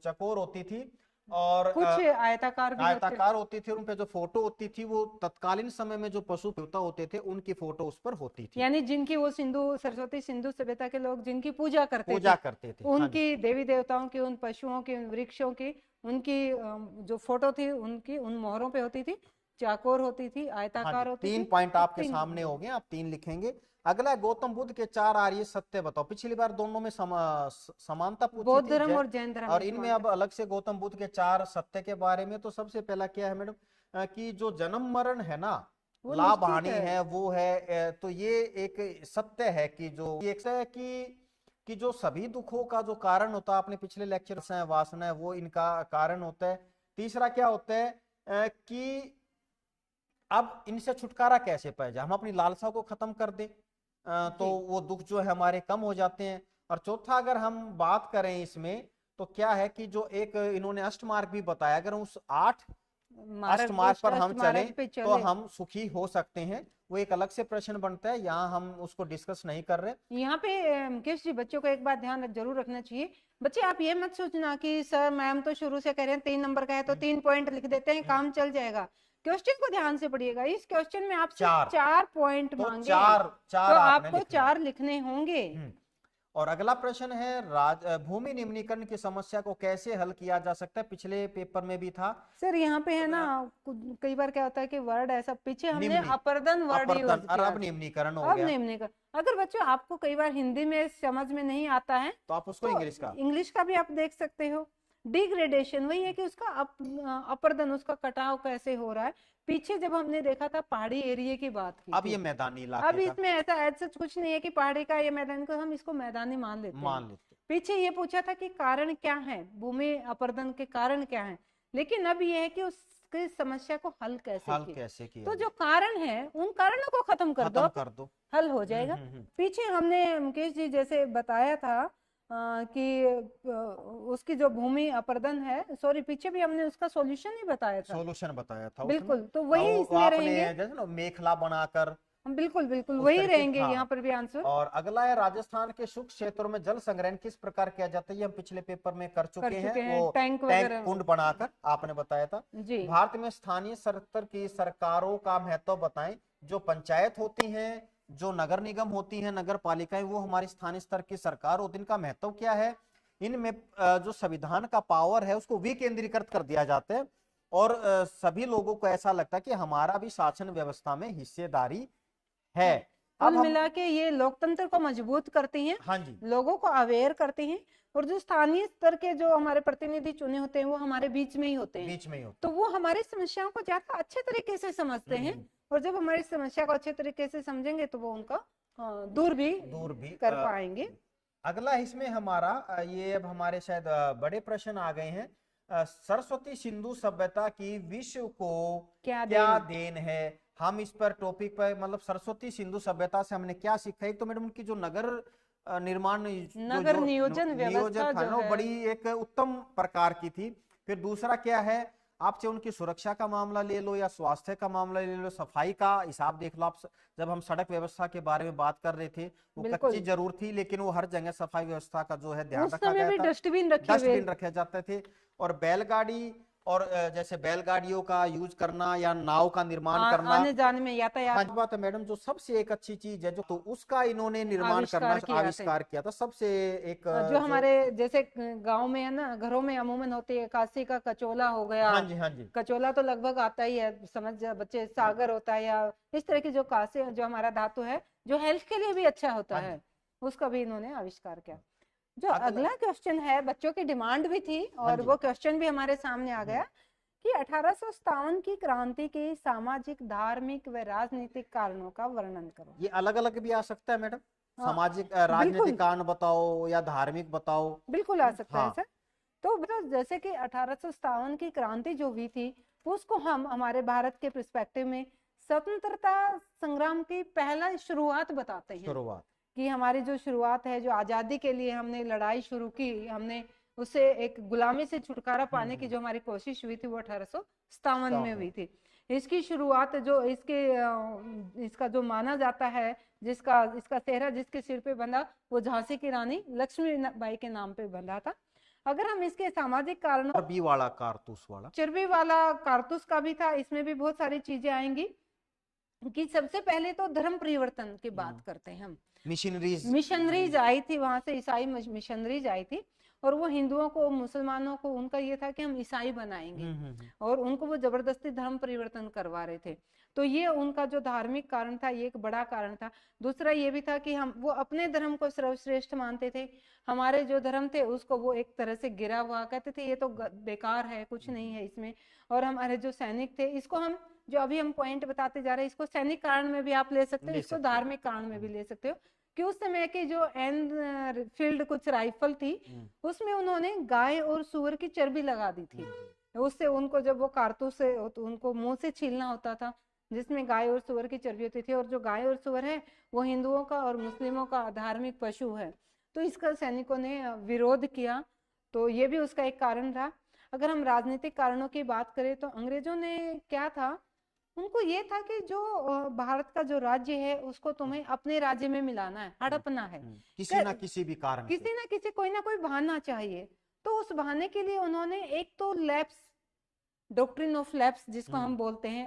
A: चकोर होती थी, और
B: कुछ
A: आयताकार होती थी। उन पे जो फोटो होती थी वो तत्कालीन समय में जो पशु देवता होते थे उनकी फोटो उस पर होती थी,
B: यानी जिनकी वो सरस्वती सिंधु सभ्यता के लोग जिनकी पूजा करते थे, उनकी देवी देवताओं की, उन पशुओं की, उन वृक्षों की, उनकी जो फोटो थी उनकी उन मोहरों पे होती थी। चाकोर होती थी, आयताकार होती थी।
A: 3 पॉइंट आपके सामने हो गए, आप 3 लिखेंगे। अगला, गौतम बुद्ध के 4 आर्य सत्य बताओ। पिछली बार दोनों में समानता पूछी थी,
B: बौद्ध धर्म और जैन धर्म,
A: और इनमें अब अलग से गौतम बुद्ध के 4 सत्य के बारे में। तो सबसे पहला क्या है मैडम, कि जो जन्म मरण है ना, लाभ हानि है, वो है। तो ये एक सत्य है कि जो एक है कि जो सभी दुखों का जो कारण होता है, आपने पिछले लेक्चर से वासना है वो इनका कारण होता है। तीसरा क्या होता है कि अब इनसे छुटकारा कैसे पाया जाए, हम अपनी लालसा को खत्म कर दें तो वो दुख जो है हमारे कम हो जाते हैं। और चौथा, अगर हम बात करें इसमें तो क्या है कि जो एक इन्होंने अष्टमार्ग भी बताया, अगर उस 8 अष्टमार्ग पर हम चले तो हम सुखी हो सकते हैं। वो एक अलग से प्रश्न बनता है, यहाँ हम उसको डिस्कस नहीं कर रहे।
B: यहाँ पे मुकेश जी, बच्चों को एक बात ध्यान जरूर रखना चाहिए। बच्चे आप ये मत सोचना कि सर मैम तो शुरू से कह रहे हैं 3 नंबर का है तो 3 पॉइंट लिख देते हैं, काम चल जाएगा। क्वेश्चन को ध्यान से पढ़िएगा। इस क्वेश्चन में आपसे 4 पॉइंट मांगे, तो आपको 4 लिखने होंगे।
A: और अगला प्रश्न है, भूमि निम्नीकरण की समस्या को कैसे हल किया जा सकता है? पिछले पेपर में भी था
B: सर। यहाँ पे है ना, कई बार क्या होता है कि वर्ड ऐसा, पीछे हमने अपर्दन वर्ड यूज किया,
A: अब निम्नीकरण हो गया।
B: निम्नीकरण, अगर बच्चों आपको कई बार हिंदी में समझ में नहीं आता है
A: तो आप उसको इंग्लिश
B: का भी आप देख सकते हो। डिग्रेडेशन वही है कि उसका अपर्दन, उसका कटाव कैसे हो रहा है। पीछे जब हमने देखा था पहाड़ी एरिया की बात की
A: अब
B: थी,
A: ये मैदानी
B: अब
A: इलाके का
B: इसमें ऐसा ऐसा कुछ नहीं है कि पहाड़ी का या मैदान को हम इसको मैदानी मान लेते हैं।
A: मान लेते।
B: पीछे ये पूछा था कि कारण क्या है, भूमि अपरदन के कारण क्या है, लेकिन अब ये है कि उसकी समस्या को हल कैसे
A: हल
B: किया।
A: कैसे किया
B: तो जो कारण है उन कारणों को खत्म कर दो,
A: खत्म कर दो।
B: हल हो जाएगा। पीछे हमने मुकेश जी जैसे बताया था कि उसकी जो भूमि अपरदन है, सॉरी पीछे भी हमने उसका सॉल्यूशन ही बताया था।
A: सॉल्यूशन बताया था
B: बिल्कुल, तो वही
A: वो
B: इसमें
A: आपने
B: रहेंगे।
A: जैसे ना मेखला बनाकर
B: हम बिल्कुल बिल्कुल
A: उस
B: वही
A: तरीके,
B: रहेंगे
A: हाँ।
B: यहाँ पर भी आंसर।
A: और अगला है राजस्थान के शुष्क क्षेत्रों में जल संग्रहण किस प्रकार किया जाता है, ये हम पिछले पेपर में कर चुके हैं। वो
B: टैंक
A: टैंक
B: वगैरह
A: कुंड बनाकर आपने बताया था।
B: जी।
A: भारत में स्थानीय स्तर की सरकारों का महत्व बताएं। जो पंचायत होती हैं, जो नगर निगम होती हैं, नगर पालिकाएं, वो हमारी स्थानीय स्तर की सरकार होती है। इनका महत्व क्या है, इनमें जो संविधान का पावर है उसको विकेंद्रीकृत कर दिया जाता है और सभी लोगों को ऐसा लगता है कि हमारा भी शासन व्यवस्था में हिस्सेदारी है।
B: कुल मिला के ये लोकतंत्र को मजबूत करती हैं,
A: हाँ जी,
B: लोगों को अवेयर करती हैं, और जो स्थानीय स्तर के जो हमारे प्रतिनिधि चुने होते हैं वो हमारे बीच में ही होते हैं,
A: बीच में ही होता
B: तो वो हमारी समस्याओं को ज्यादा अच्छे तरीके से समझते हैं, और जब हमारी समस्या को अच्छे तरीके से समझेंगे तो वो उनका दूर भी कर पाएंगे।
A: अगला इसमें हमारा ये अब हमारे शायद बड़े प्रश्न आ गए हैं। सरस्वती सिंधु सभ्यता की विश्व को क्या देन है। हम इस पर टॉपिक पर मतलब सरस्वती सिंधु सभ्यता से हमने क्या सीखा। एक तो मैडम उनकी जो नगर निर्माण
B: नगर नियोजन व्यवस्था
A: था
B: जो
A: ना, वो
B: है
A: बड़ी एक उत्तम प्रकार की थी। फिर दूसरा क्या है, आपसे उनकी सुरक्षा का मामला ले लो या स्वास्थ्य का मामला ले लो, सफाई का हिसाब देख लो आप। जब हम सड़क व्यवस्था के बारे में बात कर रहे थे, वो कच्ची जरूर थी, लेकिन वो हर जगह सफाई व्यवस्था का जो है ध्यान रखा गया था।
B: डस्टबिन
A: रखे जाते थे। और बैलगाड़ी और जैसे बैलगाड़ियों का यूज करना या नाव का निर्माण करना,
B: आने जाने में यातायात।
A: हाँ बात है मैडम, जो सबसे एक अच्छी चीज है जो तो उसका इन्होंने निर्माण करना आविष्कार किया था। सबसे एक
B: जो हमारे जैसे गांव में है ना, घरों में अमूमन होती है, काशी का कचोला हो गया।
A: हाँ जी, हाँ जी।
B: कचोला तो लगभग आता ही है, समझ बच्चे, सागर होता है, या इस तरह की जो कांसे जो हमारा धातु है जो हेल्थ के लिए भी अच्छा होता है, उसका भी इन्होंने आविष्कार किया। जो अगला क्वेश्चन है, बच्चों की डिमांड भी थी और वो क्वेश्चन भी हमारे सामने आ गया कि 1857 की क्रांति के सामाजिक, धार्मिक व राजनीतिक कारणों का वर्णन करो।
A: ये अलग अलग भी आ सकता है मैडम, सामाजिक राजनीतिक कारण बताओ या धार्मिक बताओ,
B: बिल्कुल आ सकता है सर। तो बेटा जैसे कि 1857 की क्रांति जो हुई थी, उसको हम हमारे भारत के पर्सपेक्टिव में स्वतंत्रता संग्राम की पहला शुरुआत बताते हैं, कि हमारी जो शुरुआत है, जो आजादी के लिए हमने लड़ाई शुरू की, हमने उससे एक गुलामी से छुटकारा पाने की जो हमारी कोशिश हुई थी, वो 1857 में हुई थी। इसकी शुरुआत जो इसका जो माना जाता है, इसका सेहरा जिसके सिर पे बंधा, वो झांसी की रानी लक्ष्मीबाई के नाम पे बंधा था। अगर हम इसके सामाजिक कारणों, चर्बी वाला कारतूस का भी था, इसमें भी बहुत सारी चीजें आएंगी। कि सबसे पहले तो धर्म परिवर्तन की बात करते हैं हम। मिशनरीज आई थी वहां से, ईसाई मिशनरीज आई थी, और वो हिंदुओं को, मुसलमानों को, उनका ये था कि हम ईसाई बनाएंगे, और उनको वो जबरदस्ती धर्म परिवर्तन करवा रहे थे। तो ये उनका जो धार्मिक कारण था, ये एक बड़ा कारण था। दूसरा ये भी था कि हम वो अपने धर्म को सर्वश्रेष्ठ मानते थे, हमारे जो धर्म थे उसको वो एक तरह से गिरा हुआ कहते थे, ये तो बेकार है, कुछ नहीं है इसमें। और हमारे जो सैनिक थे, इसको हम जो अभी हम पॉइंट बताते जा रहे हैं, इसको सैनिक कारण में भी आप ले सकते हो, इसको धार्मिक कारण में भी ले सकते हो। कि उस समय की जो एनफील्ड कुछ राइफल थी, उसमें उन्होंने गाय और सुअर की चर्बी लगा दी थी। उससे उनको जब वो कारतूस से तो उनको मुंह से छीलना होता था, जिसमें गाय और सुअर की चर्बी होती थी। और जो गाय और सुअर है वो हिंदुओं का और मुस्लिमों का धार्मिक पशु है, तो इसका सैनिकों ने विरोध किया। तो ये भी उसका एक कारण था। अगर हम राजनीतिक कारणों की बात करें, तो अंग्रेजों ने क्या था, उनको ये था कि जो भारत का जो राज्य है उसको तुम्हें अपने राज्य में मिलाना है, हड़पना है,
A: किसी ना किसी भी कारण,
B: किसी ना किसी कोई ना कोई बहाना चाहिए। तो उस बहाने के लिए उन्होंने एक तो लैप्स, डॉक्ट्रिन ऑफ लैप्स जिसको हम बोलते हैं,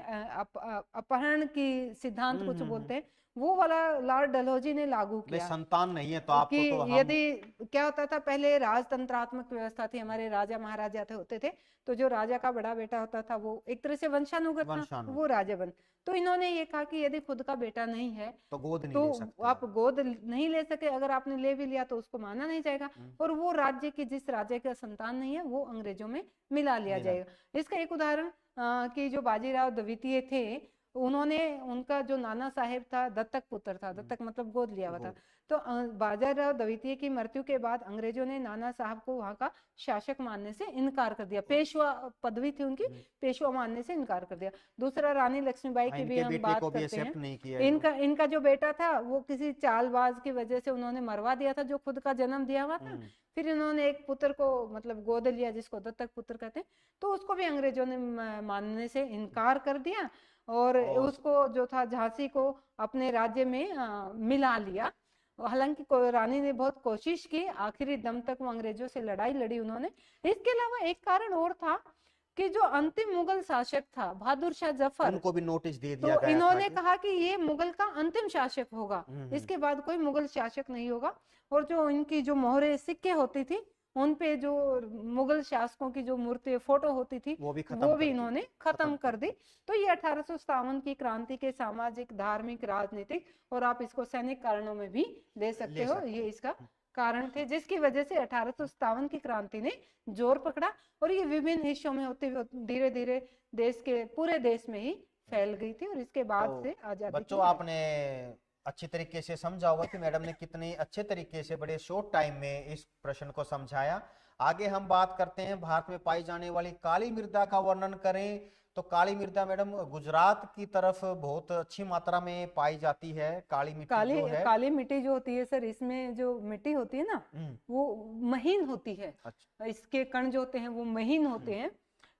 B: अपहरण की सिद्धांत कुछ बोलते हैं, वो वाला लॉर्ड डलहौजी ने लागू
A: नहीं,
B: किया
A: संतान नहीं है तो आपको
B: कि
A: तो हम
B: यदि क्या होता था, पहले राजतंत्रात्मक व्यवस्था थी, हमारे राजा महाराजा थे होते थे, तो जो राजा का बड़ा बेटा होता था वो एक तरह से वंशानुगत था,
A: वंशानुगत।
B: वो राजा बन। तो इन्होंने ये कहा कि यदि खुद का बेटा नहीं है
A: तो गोद नहीं
B: तो
A: ले सकते
B: आप गोद नहीं ले सके, अगर आपने ले भी लिया तो उसको माना नहीं जाएगा, और वो राज्य की जिस राज्य का संतान नहीं है वो अंग्रेजों में मिला लिया
A: मिला।
B: जाएगा। इसका एक उदाहरण कि जो बाजीराव द्वितीय थे, उन्होंने, उनका जो नाना साहेब था दत्तक पुत्र था, दत्तक मतलब गोद लिया हुआ था।
A: गोद।
B: तो बाजीराव द्वितीय की मृत्यु के बाद अंग्रेजों ने नाना साहब को वहां का शासक मानने से इनकार कर दिया, पेशवा पदवी थी उनकी, पेशवा मानने से इनकार कर दिया। दूसरा रानी लक्ष्मीबाई
A: हाँ,
B: की भी
A: इनके
B: हम
A: बेटे
B: बात
A: को भी
B: करते हैं।
A: एक्सेप्ट नहीं किया
B: इनका जो बेटा था वो किसी चालबाज की वजह से उन्होंने मरवा दिया था, जो खुद का जन्म दिया हुआ था। फिर इन्होंने एक पुत्र को मतलब गोद लिया जिसको दत्तक पुत्र कहते हैं, तो उसको भी अंग्रेजों ने मानने से इनकार कर दिया, और उसको जो था झांसी को अपने राज्य में मिला लिया। हालांकि रानी ने बहुत कोशिश की, आखिरी दम तक वो अंग्रेजों से लड़ाई लड़ी उन्होंने। इसके अलावा एक कारण और था कि जो अंतिम मुगल शासक था बहादुर शाह जफर,
A: उनको भी नोटिस दे
B: तो
A: दिया गया था
B: इन्होंने
A: कि
B: कहा कि ये मुगल का अंतिम शासक होगा, इसके बाद कोई मुगल शासक नहीं होगा। और जो इनकी जो मोहरे सिक्के होती थी, उन पे जो मुगल शासकों की जो मूर्ति फोटो होती थी
A: वो भी खत्म
B: वो
A: कर
B: भी
A: दी।
B: इन्होंने खत्म कर दी। तो ये 1857 की क्रांति के सामाजिक, धार्मिक, राजनीतिक और आप इसको सैनिक कारणों में भी ले सकते हो, ये इसका कारण थे, जिसकी वजह से 1857 की क्रांति ने जोर पकड़ा, और ये विभिन्न हिस्सों में होते हुए धीरे धीरे देश के पूरे देश में ही फैल गई थी, और इसके बाद
A: तो
B: से आजादी
A: बच्चों
B: की
A: आपने अच्छी तरीके से समझा होगा कि मैडम ने कितने अच्छे तरीके से बड़े शॉर्ट टाइम में इस प्रश्न को समझाया। आगे हम बात करते हैं भारत में पाई जाने वाली काली मृदा का वर्णन करें। तो काली मृदा मैडम गुजरात की तरफ बहुत अच्छी मात्रा में पाई जाती है। काली मिट्टी जो है,
B: काली मिट्टी जो होती है सर, इसमें जो मिट्टी होती है ना वो महीन होती है।
A: अच्छा।
B: इसके कण जो होते हैं वो महीन होते हैं।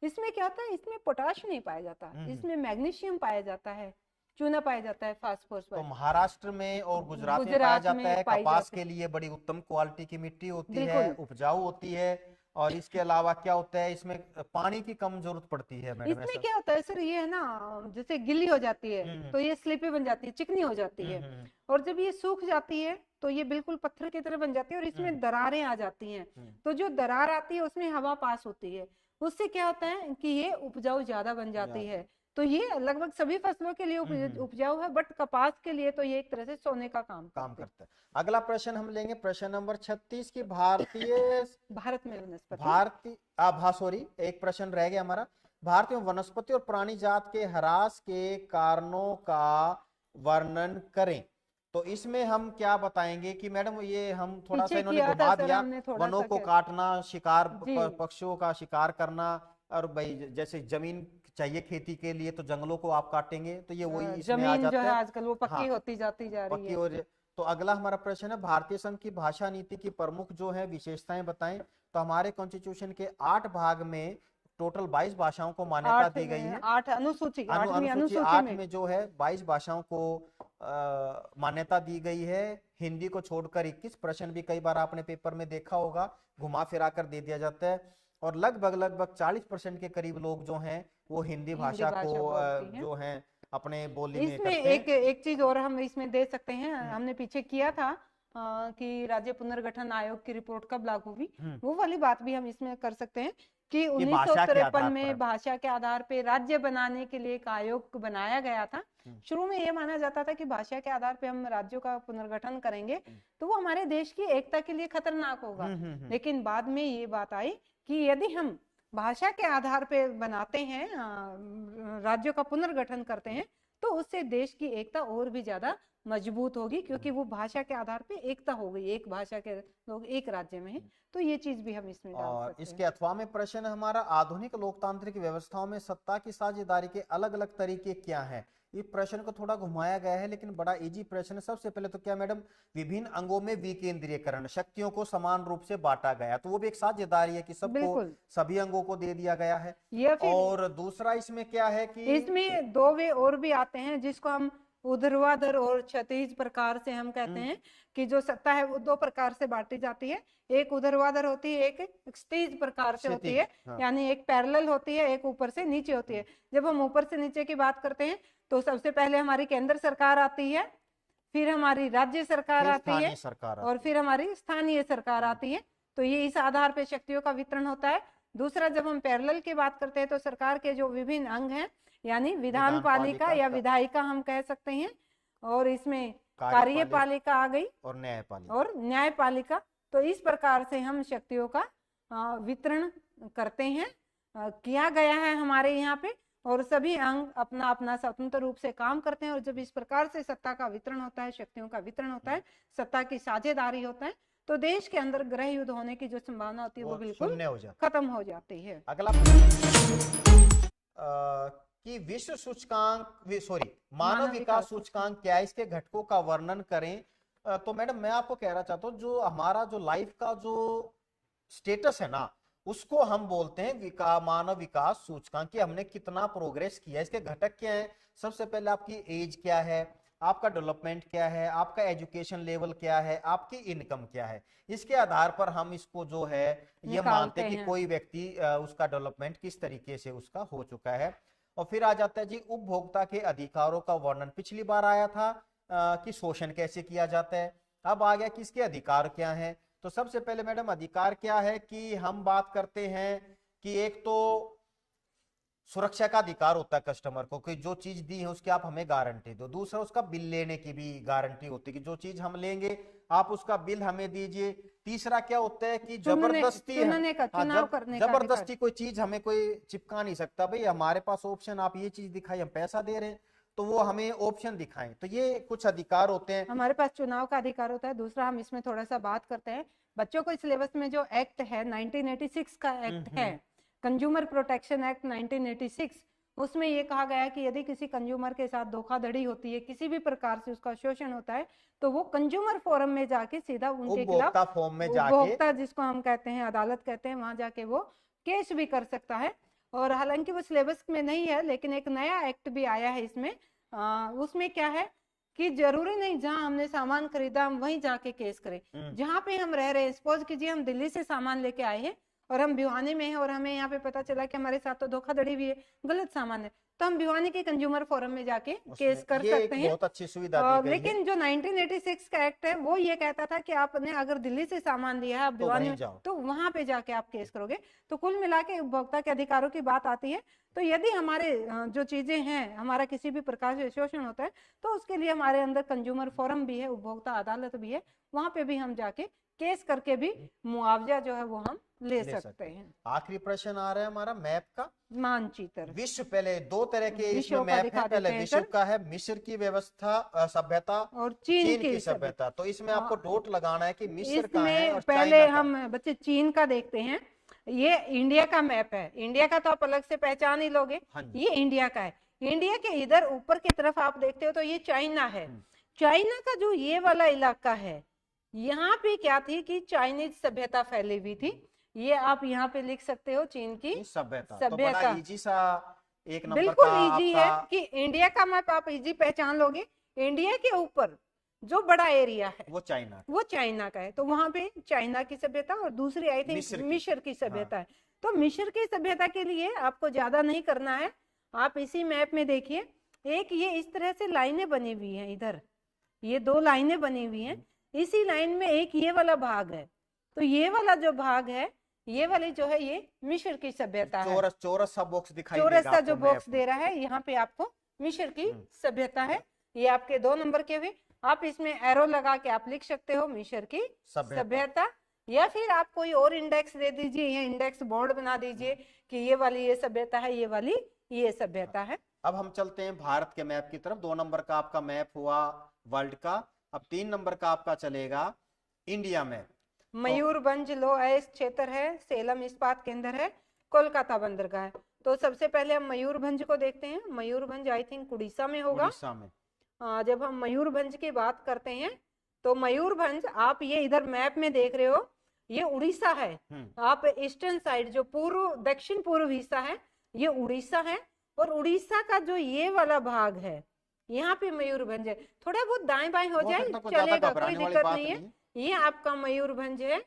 B: इसमें क्या होता है, इसमें पोटाश नहीं पाया जाता, इसमें मैग्नीशियम पाया जाता है, चूना पाया जाता है, फास्फोरस
A: तो
B: पाया।
A: महाराष्ट्र में और गुजरात में पाया
B: गुजरात
A: जाता
B: में
A: है।
B: पाई
A: कपास
B: जाती
A: के लिए बड़ी उत्तम क्वालिटी की मिट्टी होती है,
B: बिल्कुल।
A: उपजाऊ होती है। और इसके अलावा क्या होता है, इसमें पानी की कम जरूरत पड़ती है मैडम,
B: इसमें
A: ऐसा?
B: क्या होता है सर, ये है ना, जैसे गिल्ली हो जाती है तो ये स्लिपी बन जाती है, चिकनी हो जाती है, और जब ये सूख जाती है तो ये बिल्कुल पत्थर की तरह बन जाती है, और इसमें दरारें आ जाती हैं। तो जो दरार आती है उसमें हवा पास होती है, उससे क्या होता है कि ये उपजाऊ ज्यादा बन जाती है। तो ये लगभग सभी फसलों के लिए उपजाऊ है, बट कपास के लिए तो ये एक तरह से सोने का काम
A: करता है। अगला प्रश्न हम लेंगे, प्रश्न नंबर 36 की भारतीय
B: भारत में वनस्पति,
A: सॉरी, एक प्रश्न रह गया हमारा। भारत में वनस्पति और प्राणी जात के ह्रास के कारणों का वर्णन करें। तो इसमें हम क्या बताएंगे कि मैडम ये हम थोड़ा सा इन्होंने घुमा दिया, वनों को काटना, शिकार, पक्षियों का शिकार करना, और भाई जैसे जमीन चाहिए खेती के लिए तो जंगलों को आप काटेंगे, तो ये वही इसमें आ जाता है।
B: आजकल वो पक्की होती जाती जा रही है।
A: और तो अगला हमारा प्रश्न है, भारतीय संघ की भाषा नीति की प्रमुख जो है विशेषताएं बताएं। तो हमारे कॉन्स्टिट्यूशन के 8 भाग में टोटल 22 भाषाओं को मान्यता दी गई है।
B: 8 अनुसूची,
A: अनुसूची 8 में जो है 22 भाषाओं को मान्यता दी गई है, हिंदी को छोड़कर 21। प्रश्न भी कई बार आपने पेपर में देखा होगा, घुमा फिरा कर दे दिया जाता है, और लगभग 40% के करीब लोग जो हैं वो हिंदी भाषा को जो है अपने बोली में
B: इसमें
A: करते हैं।
B: एक चीज और हम इसमें दे सकते हैं, हमने पीछे किया था कि राज्य पुनर्गठन आयोग की रिपोर्ट कब लागू हुई, वो वाली बात भी हम इसमें कर सकते हैं कि 1953 में भाषा के आधार पे राज्य बनाने के लिए एक आयोग बनाया गया था। शुरू में ये माना जाता था कि भाषा के आधार पे हम राज्यों का पुनर्गठन करेंगे तो वो हमारे देश की एकता के लिए खतरनाक होगा, लेकिन बाद में ये बात आई कि यदि हम भाषा के आधार पे बनाते हैं, राज्यों का पुनर्गठन करते हैं, तो उससे देश की एकता और भी ज्यादा मजबूत होगी, क्योंकि वो भाषा के आधार पे एकता हो गई, एक भाषा के लोग एक राज्य में हैं। तो ये चीज भी हम इसमें डाल सकते हैं।
A: इसके अथवा में प्रश्न हमारा, आधुनिक लोकतांत्रिक व्यवस्थाओं में सत्ता की साझेदारी के अलग अलग तरीके क्या हैं? इस प्रश्न को थोड़ा घुमाया गया है, लेकिन बड़ा इजी प्रश्न है। सबसे पहले तो क्या मैडम, विभिन्न अंगों में विकेंद्रीकरण, शक्तियों को समान रूप से बांटा गया, तो वो भी एक साझेदारी है कि सबको, सभी अंगों को दे दिया गया है। और दूसरा इसमें क्या है कि
B: इसमें 2 वे और भी आते हैं, जिसको हम ऊर्ध्वाधर और क्षैतिज प्रकार से हम कहते हैं कि जो सत्ता है वो 2 प्रकार से बांटी जाती है, एक ऊर्ध्वाधर होती है, एक क्षैतिज प्रकार से होती है। यानी एक पैरेलल होती है, एक ऊपर से नीचे होती है। जब हम ऊपर से नीचे की बात करते हैं तो सबसे पहले हमारी केंद्र सरकार आती है, फिर हमारी राज्य सरकार
A: फिर
B: आती है
A: स्थानीय सरकार
B: और
A: आती
B: फिर हमारी स्थानीय सरकार आती है। तो ये इस आधार पे शक्तियों का वितरण होता है। दूसरा, जब हम पैरेलल की बात करते हैं तो सरकार के जो विभिन्न अंग हैं, यानी विधान पालिका या विधायिका हम कह सकते हैं, और इसमें कार्यपालिका आ गई
A: और न्यायपालिका
B: और न्यायपालिका। तो इस प्रकार से हम शक्तियों का वितरण करते हैं, किया गया है हमारे यहाँ पे, और सभी अंग अपना अपना स्वतंत्र रूप से काम करते हैं। और जब इस प्रकार से सत्ता का वितरण होता है, शक्तियों का वितरण होता है, सत्ता की साझेदारी होता है, तो देश के अंदर गृह युद्ध होने की जो संभावना होती है वो बिल्कुल
A: शून्य हो जाती,
B: खत्म हो जाती है।
A: अगला कि विश्व सूचकांक मानव विकास सूचकांक क्या है, इसके घटकों का वर्णन करें। तो मैडम मैं आपको कहना चाहता हूँ, जो हमारा जो लाइफ का जो स्टेटस है ना, उसको हम बोलते हैं मानव विकास सूचकांक, कि हमने कितना प्रोग्रेस किया। इसके घटक क्या है? सबसे पहले आपकी एज क्या है, आपका डेवलपमेंट क्या है, आपका एजुकेशन लेवल क्या है, आपकी इनकम क्या है। इसके आधार पर हम इसको जो है ये मानते हैं कि कोई व्यक्ति उसका डेवलपमेंट किस तरीके से उसका हो चुका है। और फिर आ जाता है जी उपभोक्ता के अधिकारों का वर्णन। पिछली बार आया था कि शोषण कैसे किया जाता है, अब आ गया कि इसके अधिकार क्या है। तो सबसे पहले मैडम अधिकार क्या है कि हम बात करते हैं कि एक तो सुरक्षा का अधिकार होता है कस्टमर को, कि जो चीज दी है उसकी आप हमें गारंटी दो। दूसरा, उसका बिल लेने की भी गारंटी होती है कि जो चीज हम लेंगे आप उसका बिल हमें दीजिए। तीसरा क्या होता है कि जबरदस्ती जबरदस्ती कोई चीज हमें कोई चिपका नहीं सकता। भाई हमारे पास ऑप्शन, आप ये चीज दिखाई, हम पैसा दे रहे हैं तो वो हमें ऑप्शन दिखाएं। तो ये कुछ अधिकार होते हैं।
B: हमारे पास चुनाव का अधिकार होता है। दूसरा, हम इसमें थोड़ा सा बात करते हैं, बच्चों को सिलेबस में जो एक्ट है 1986 का एक्ट है, कंज्यूमर प्रोटेक्शन एक्ट 1986, उसमें ये कहा गया है कि यदि किसी कंज्यूमर के साथ धोखाधड़ी होती है, किसी भी प्रकार से उसका शोषण होता है, तो वो कंज्यूमर फोरम में जाके सीधा उनके खिलाफ,
A: फॉर्म में
B: उपभोक्ता जिसको हम कहते हैं, अदालत कहते हैं, वहां जाके वो केस भी कर सकता है। और हालांकि वो सिलेबस में नहीं है, लेकिन एक नया एक्ट भी आया है इसमें। उसमें क्या है कि जरूरी नहीं जहां हमने सामान खरीदा हम वहीं जाके केस करें। जहां पे हम रह रहे हैं, सपोज कीजिए हम दिल्ली से सामान लेके आए हैं और हम भिवानी में हैं और हमें यहाँ पे पता चला कि हमारे साथ तो धोखाधड़ी भी है, गलत सामान है, तो हम भिवानी के कंज्यूमर फोरम में जाके केस कर सकते हैं।
A: बहुत अच्छी सुविधा दी गई है।
B: लेकिन जो 1986 का एक्ट है वो ये कहता था कि आपने अगर दिल्ली से सामान लिया है, आप भिवानी में, तो वहां पे जाके आप केस करोगे। तो कुल मिला के उपभोक्ता के अधिकारों की बात आती है। तो यदि हमारे जो चीजें हैं, हमारा किसी भी प्रकार से शोषण होता है, तो उसके लिए हमारे अंदर कंज्यूमर फोरम भी है, उपभोक्ता अदालत भी है, वहां पे भी हम जाके केस करके भी मुआवजा जो है वो हम ले सकते हैं।
A: आखिरी प्रश्न आ रहा है हमारा मैप का
B: मानचित्र।
A: विश्व, पहले दो तरह के इसमें मैप है, पहले विश्व का है, मिस्र की व्यवस्था सभ्यता और चीन की सभ्यता। तो इसमें आपको डॉट लगाना है कि मिस्र का है और
B: पहले हम बच्चे चीन का देखते हैं। ये इंडिया का मैप है, इंडिया का तो आप अलग से पहचान ही लोगे, ये इंडिया का है। इंडिया के इधर ऊपर की तरफ आप देखते हो तो ये चाइना है। चाइना का जो ये वाला इलाका है, यहाँ पे क्या थी कि चाइनीज सभ्यता फैली हुई थी। ये आप यहाँ पे लिख सकते हो, चीन की सभ्यता। तो बड़ा
A: इजी सा एक नंबर
B: बिल्कुल इजी है कि इंडिया का मैप आप इजी पहचान लोगे। इंडिया के ऊपर जो बड़ा एरिया है वो चाइना का है, तो वहां पे चाइना की सभ्यता और दूसरी आई थिंक मिस्र की सभ्यता है। तो मिस्र की सभ्यता के लिए आपको ज्यादा नहीं करना है, आप इसी मैप में देखिए, एक ये इस तरह से लाइनें बनी हुई हैं, इधर ये दो लाइनें बनी हुई हैं, इसी लाइन में एक ये वाला भाग है। तो ये वाला जो भाग है, ये वाली जो है ये मिस्र की सभ्यता है।
A: चौरस सा बॉक्स दिखाई
B: चौरस सा जो बॉक्स दे रहा है, यहाँ पे आपको मिस्र की सभ्यता है। ये आपके 2 नंबर के हुए, आप इसमें एरो लगा के आप लिख सकते हो मिस्र की सभ्यता, या फिर आप कोई और इंडेक्स दे दीजिए, या इंडेक्स बोर्ड बना दीजिए कि ये वाली ये सभ्यता है, ये वाली ये सभ्यता है।
A: अब हम चलते हैं भारत के मैप की तरफ। 2 नंबर का आपका मैप हुआ वर्ल्ड का। अब 3 नंबर का आपका चलेगा इंडिया मैप।
B: मयूरभंज लो आइस क्षेत्र है, सेलम इस्पात केंद्र है, कोलकाता बंदरगाह है। तो सबसे पहले हम मयूरभंज को देखते हैं। मयूरभंज आई थिंक उड़ीसा में होगा।
A: उड़ीसा में
B: जब हम मयूरभंज की बात करते हैं तो मयूरभंज आप ये इधर मैप में देख रहे हो, ये उड़ीसा है। आप ईस्टर्न साइड जो पूर्व दक्षिण पूर्व हिस्सा है ये उड़ीसा है, और उड़ीसा का जो ये वाला भाग है यहाँ पे मयूरभंज है। थोड़ा बहुत दाएं बाएं हो जाए चलेगा, कोई दिक्कत नहीं है। ये आपका मयूरभंज है।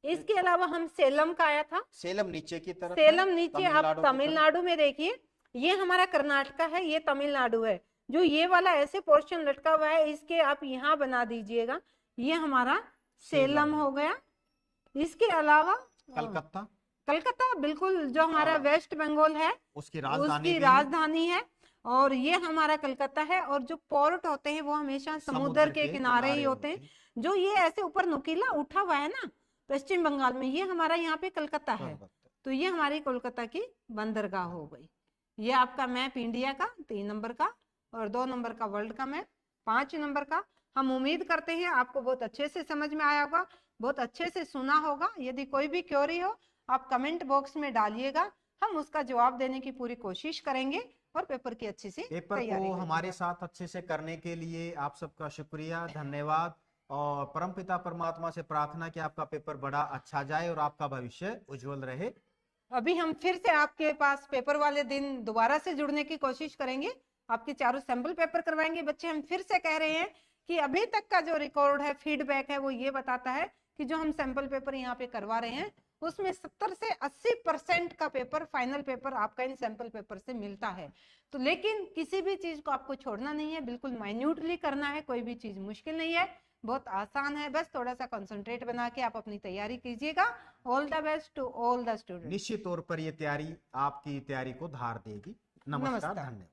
B: इसके अलावा हम सेलम का आया था,
A: सेलम नीचे की तरफ,
B: सेलम नीचे आप तमिलनाडु में देखिए, ये हमारा कर्नाटका है, ये तमिलनाडु है। जो ये वाला ऐसे पोर्शन लटका हुआ है इसके आप यहाँ बना दीजिएगा, ये हमारा सेलम हो गया। इसके अलावा
A: कलकत्ता,
B: कलकत्ता बिल्कुल जो हमारा वेस्ट बंगाल है
A: उसकी राजधानी
B: उसकी राजधानी है, और ये हमारा कलकत्ता है। और जो पोर्ट होते हैं वो हमेशा समुद्र के किनारे ही होते हैं। जो ये ऐसे ऊपर नुकीला उठा हुआ है ना पश्चिम बंगाल में, ये हमारा यहाँ पे कलकत्ता है। तो ये हमारी कोलकाता की बंदरगाह हो गई। ये आपका मैप इंडिया का 3 नंबर का, और 2 नंबर का वर्ल्ड का मैप, 5 नंबर का। हम उम्मीद करते हैं आपको बहुत अच्छे से समझ में आया होगा, बहुत अच्छे से सुना होगा। यदि कोई भी क्वेरी हो आप कमेंट बॉक्स में डालिएगा, हम उसका जवाब देने की पूरी कोशिश करेंगे और पेपर की अच्छी सी
A: पेपर
B: तैयारी
A: को हमारे साथ अच्छे से करने के लिए आप सबका शुक्रिया, धन्यवाद। और परमपिता परमात्मा से प्रार्थना कि आपका पेपर बड़ा अच्छा जाए और आपका भविष्य उज्जवल रहे।
B: अभी हम फिर से आपके पास पेपर वाले दिन दोबारा से जुड़ने की कोशिश करेंगे, आपके चारों सैंपल पेपर करवाएंगे बच्चे। हम फिर से कह रहे हैं कि अभी तक का जो रिकॉर्ड है, फीडबैक है, वो ये बताता है कि जो हम सैंपल पेपर यहाँ पे करवा रहे हैं उसमें 70 से 80% का पेपर, फाइनल पेपर आपका इन सैंपल पेपर से मिलता है। तो लेकिन किसी भी चीज को आपको छोड़ना नहीं है, बिल्कुल माइन्यूटली करना है। कोई भी चीज मुश्किल नहीं है, बहुत आसान है। बस थोड़ा सा कंसंट्रेट बना के आप अपनी तैयारी कीजिएगा। All the best to all the students.
A: निश्चित तौर पर ये तैयारी आपकी तैयारी को धार देगी। नमस्कार,
B: नमस्कार।
A: धन्यवाद।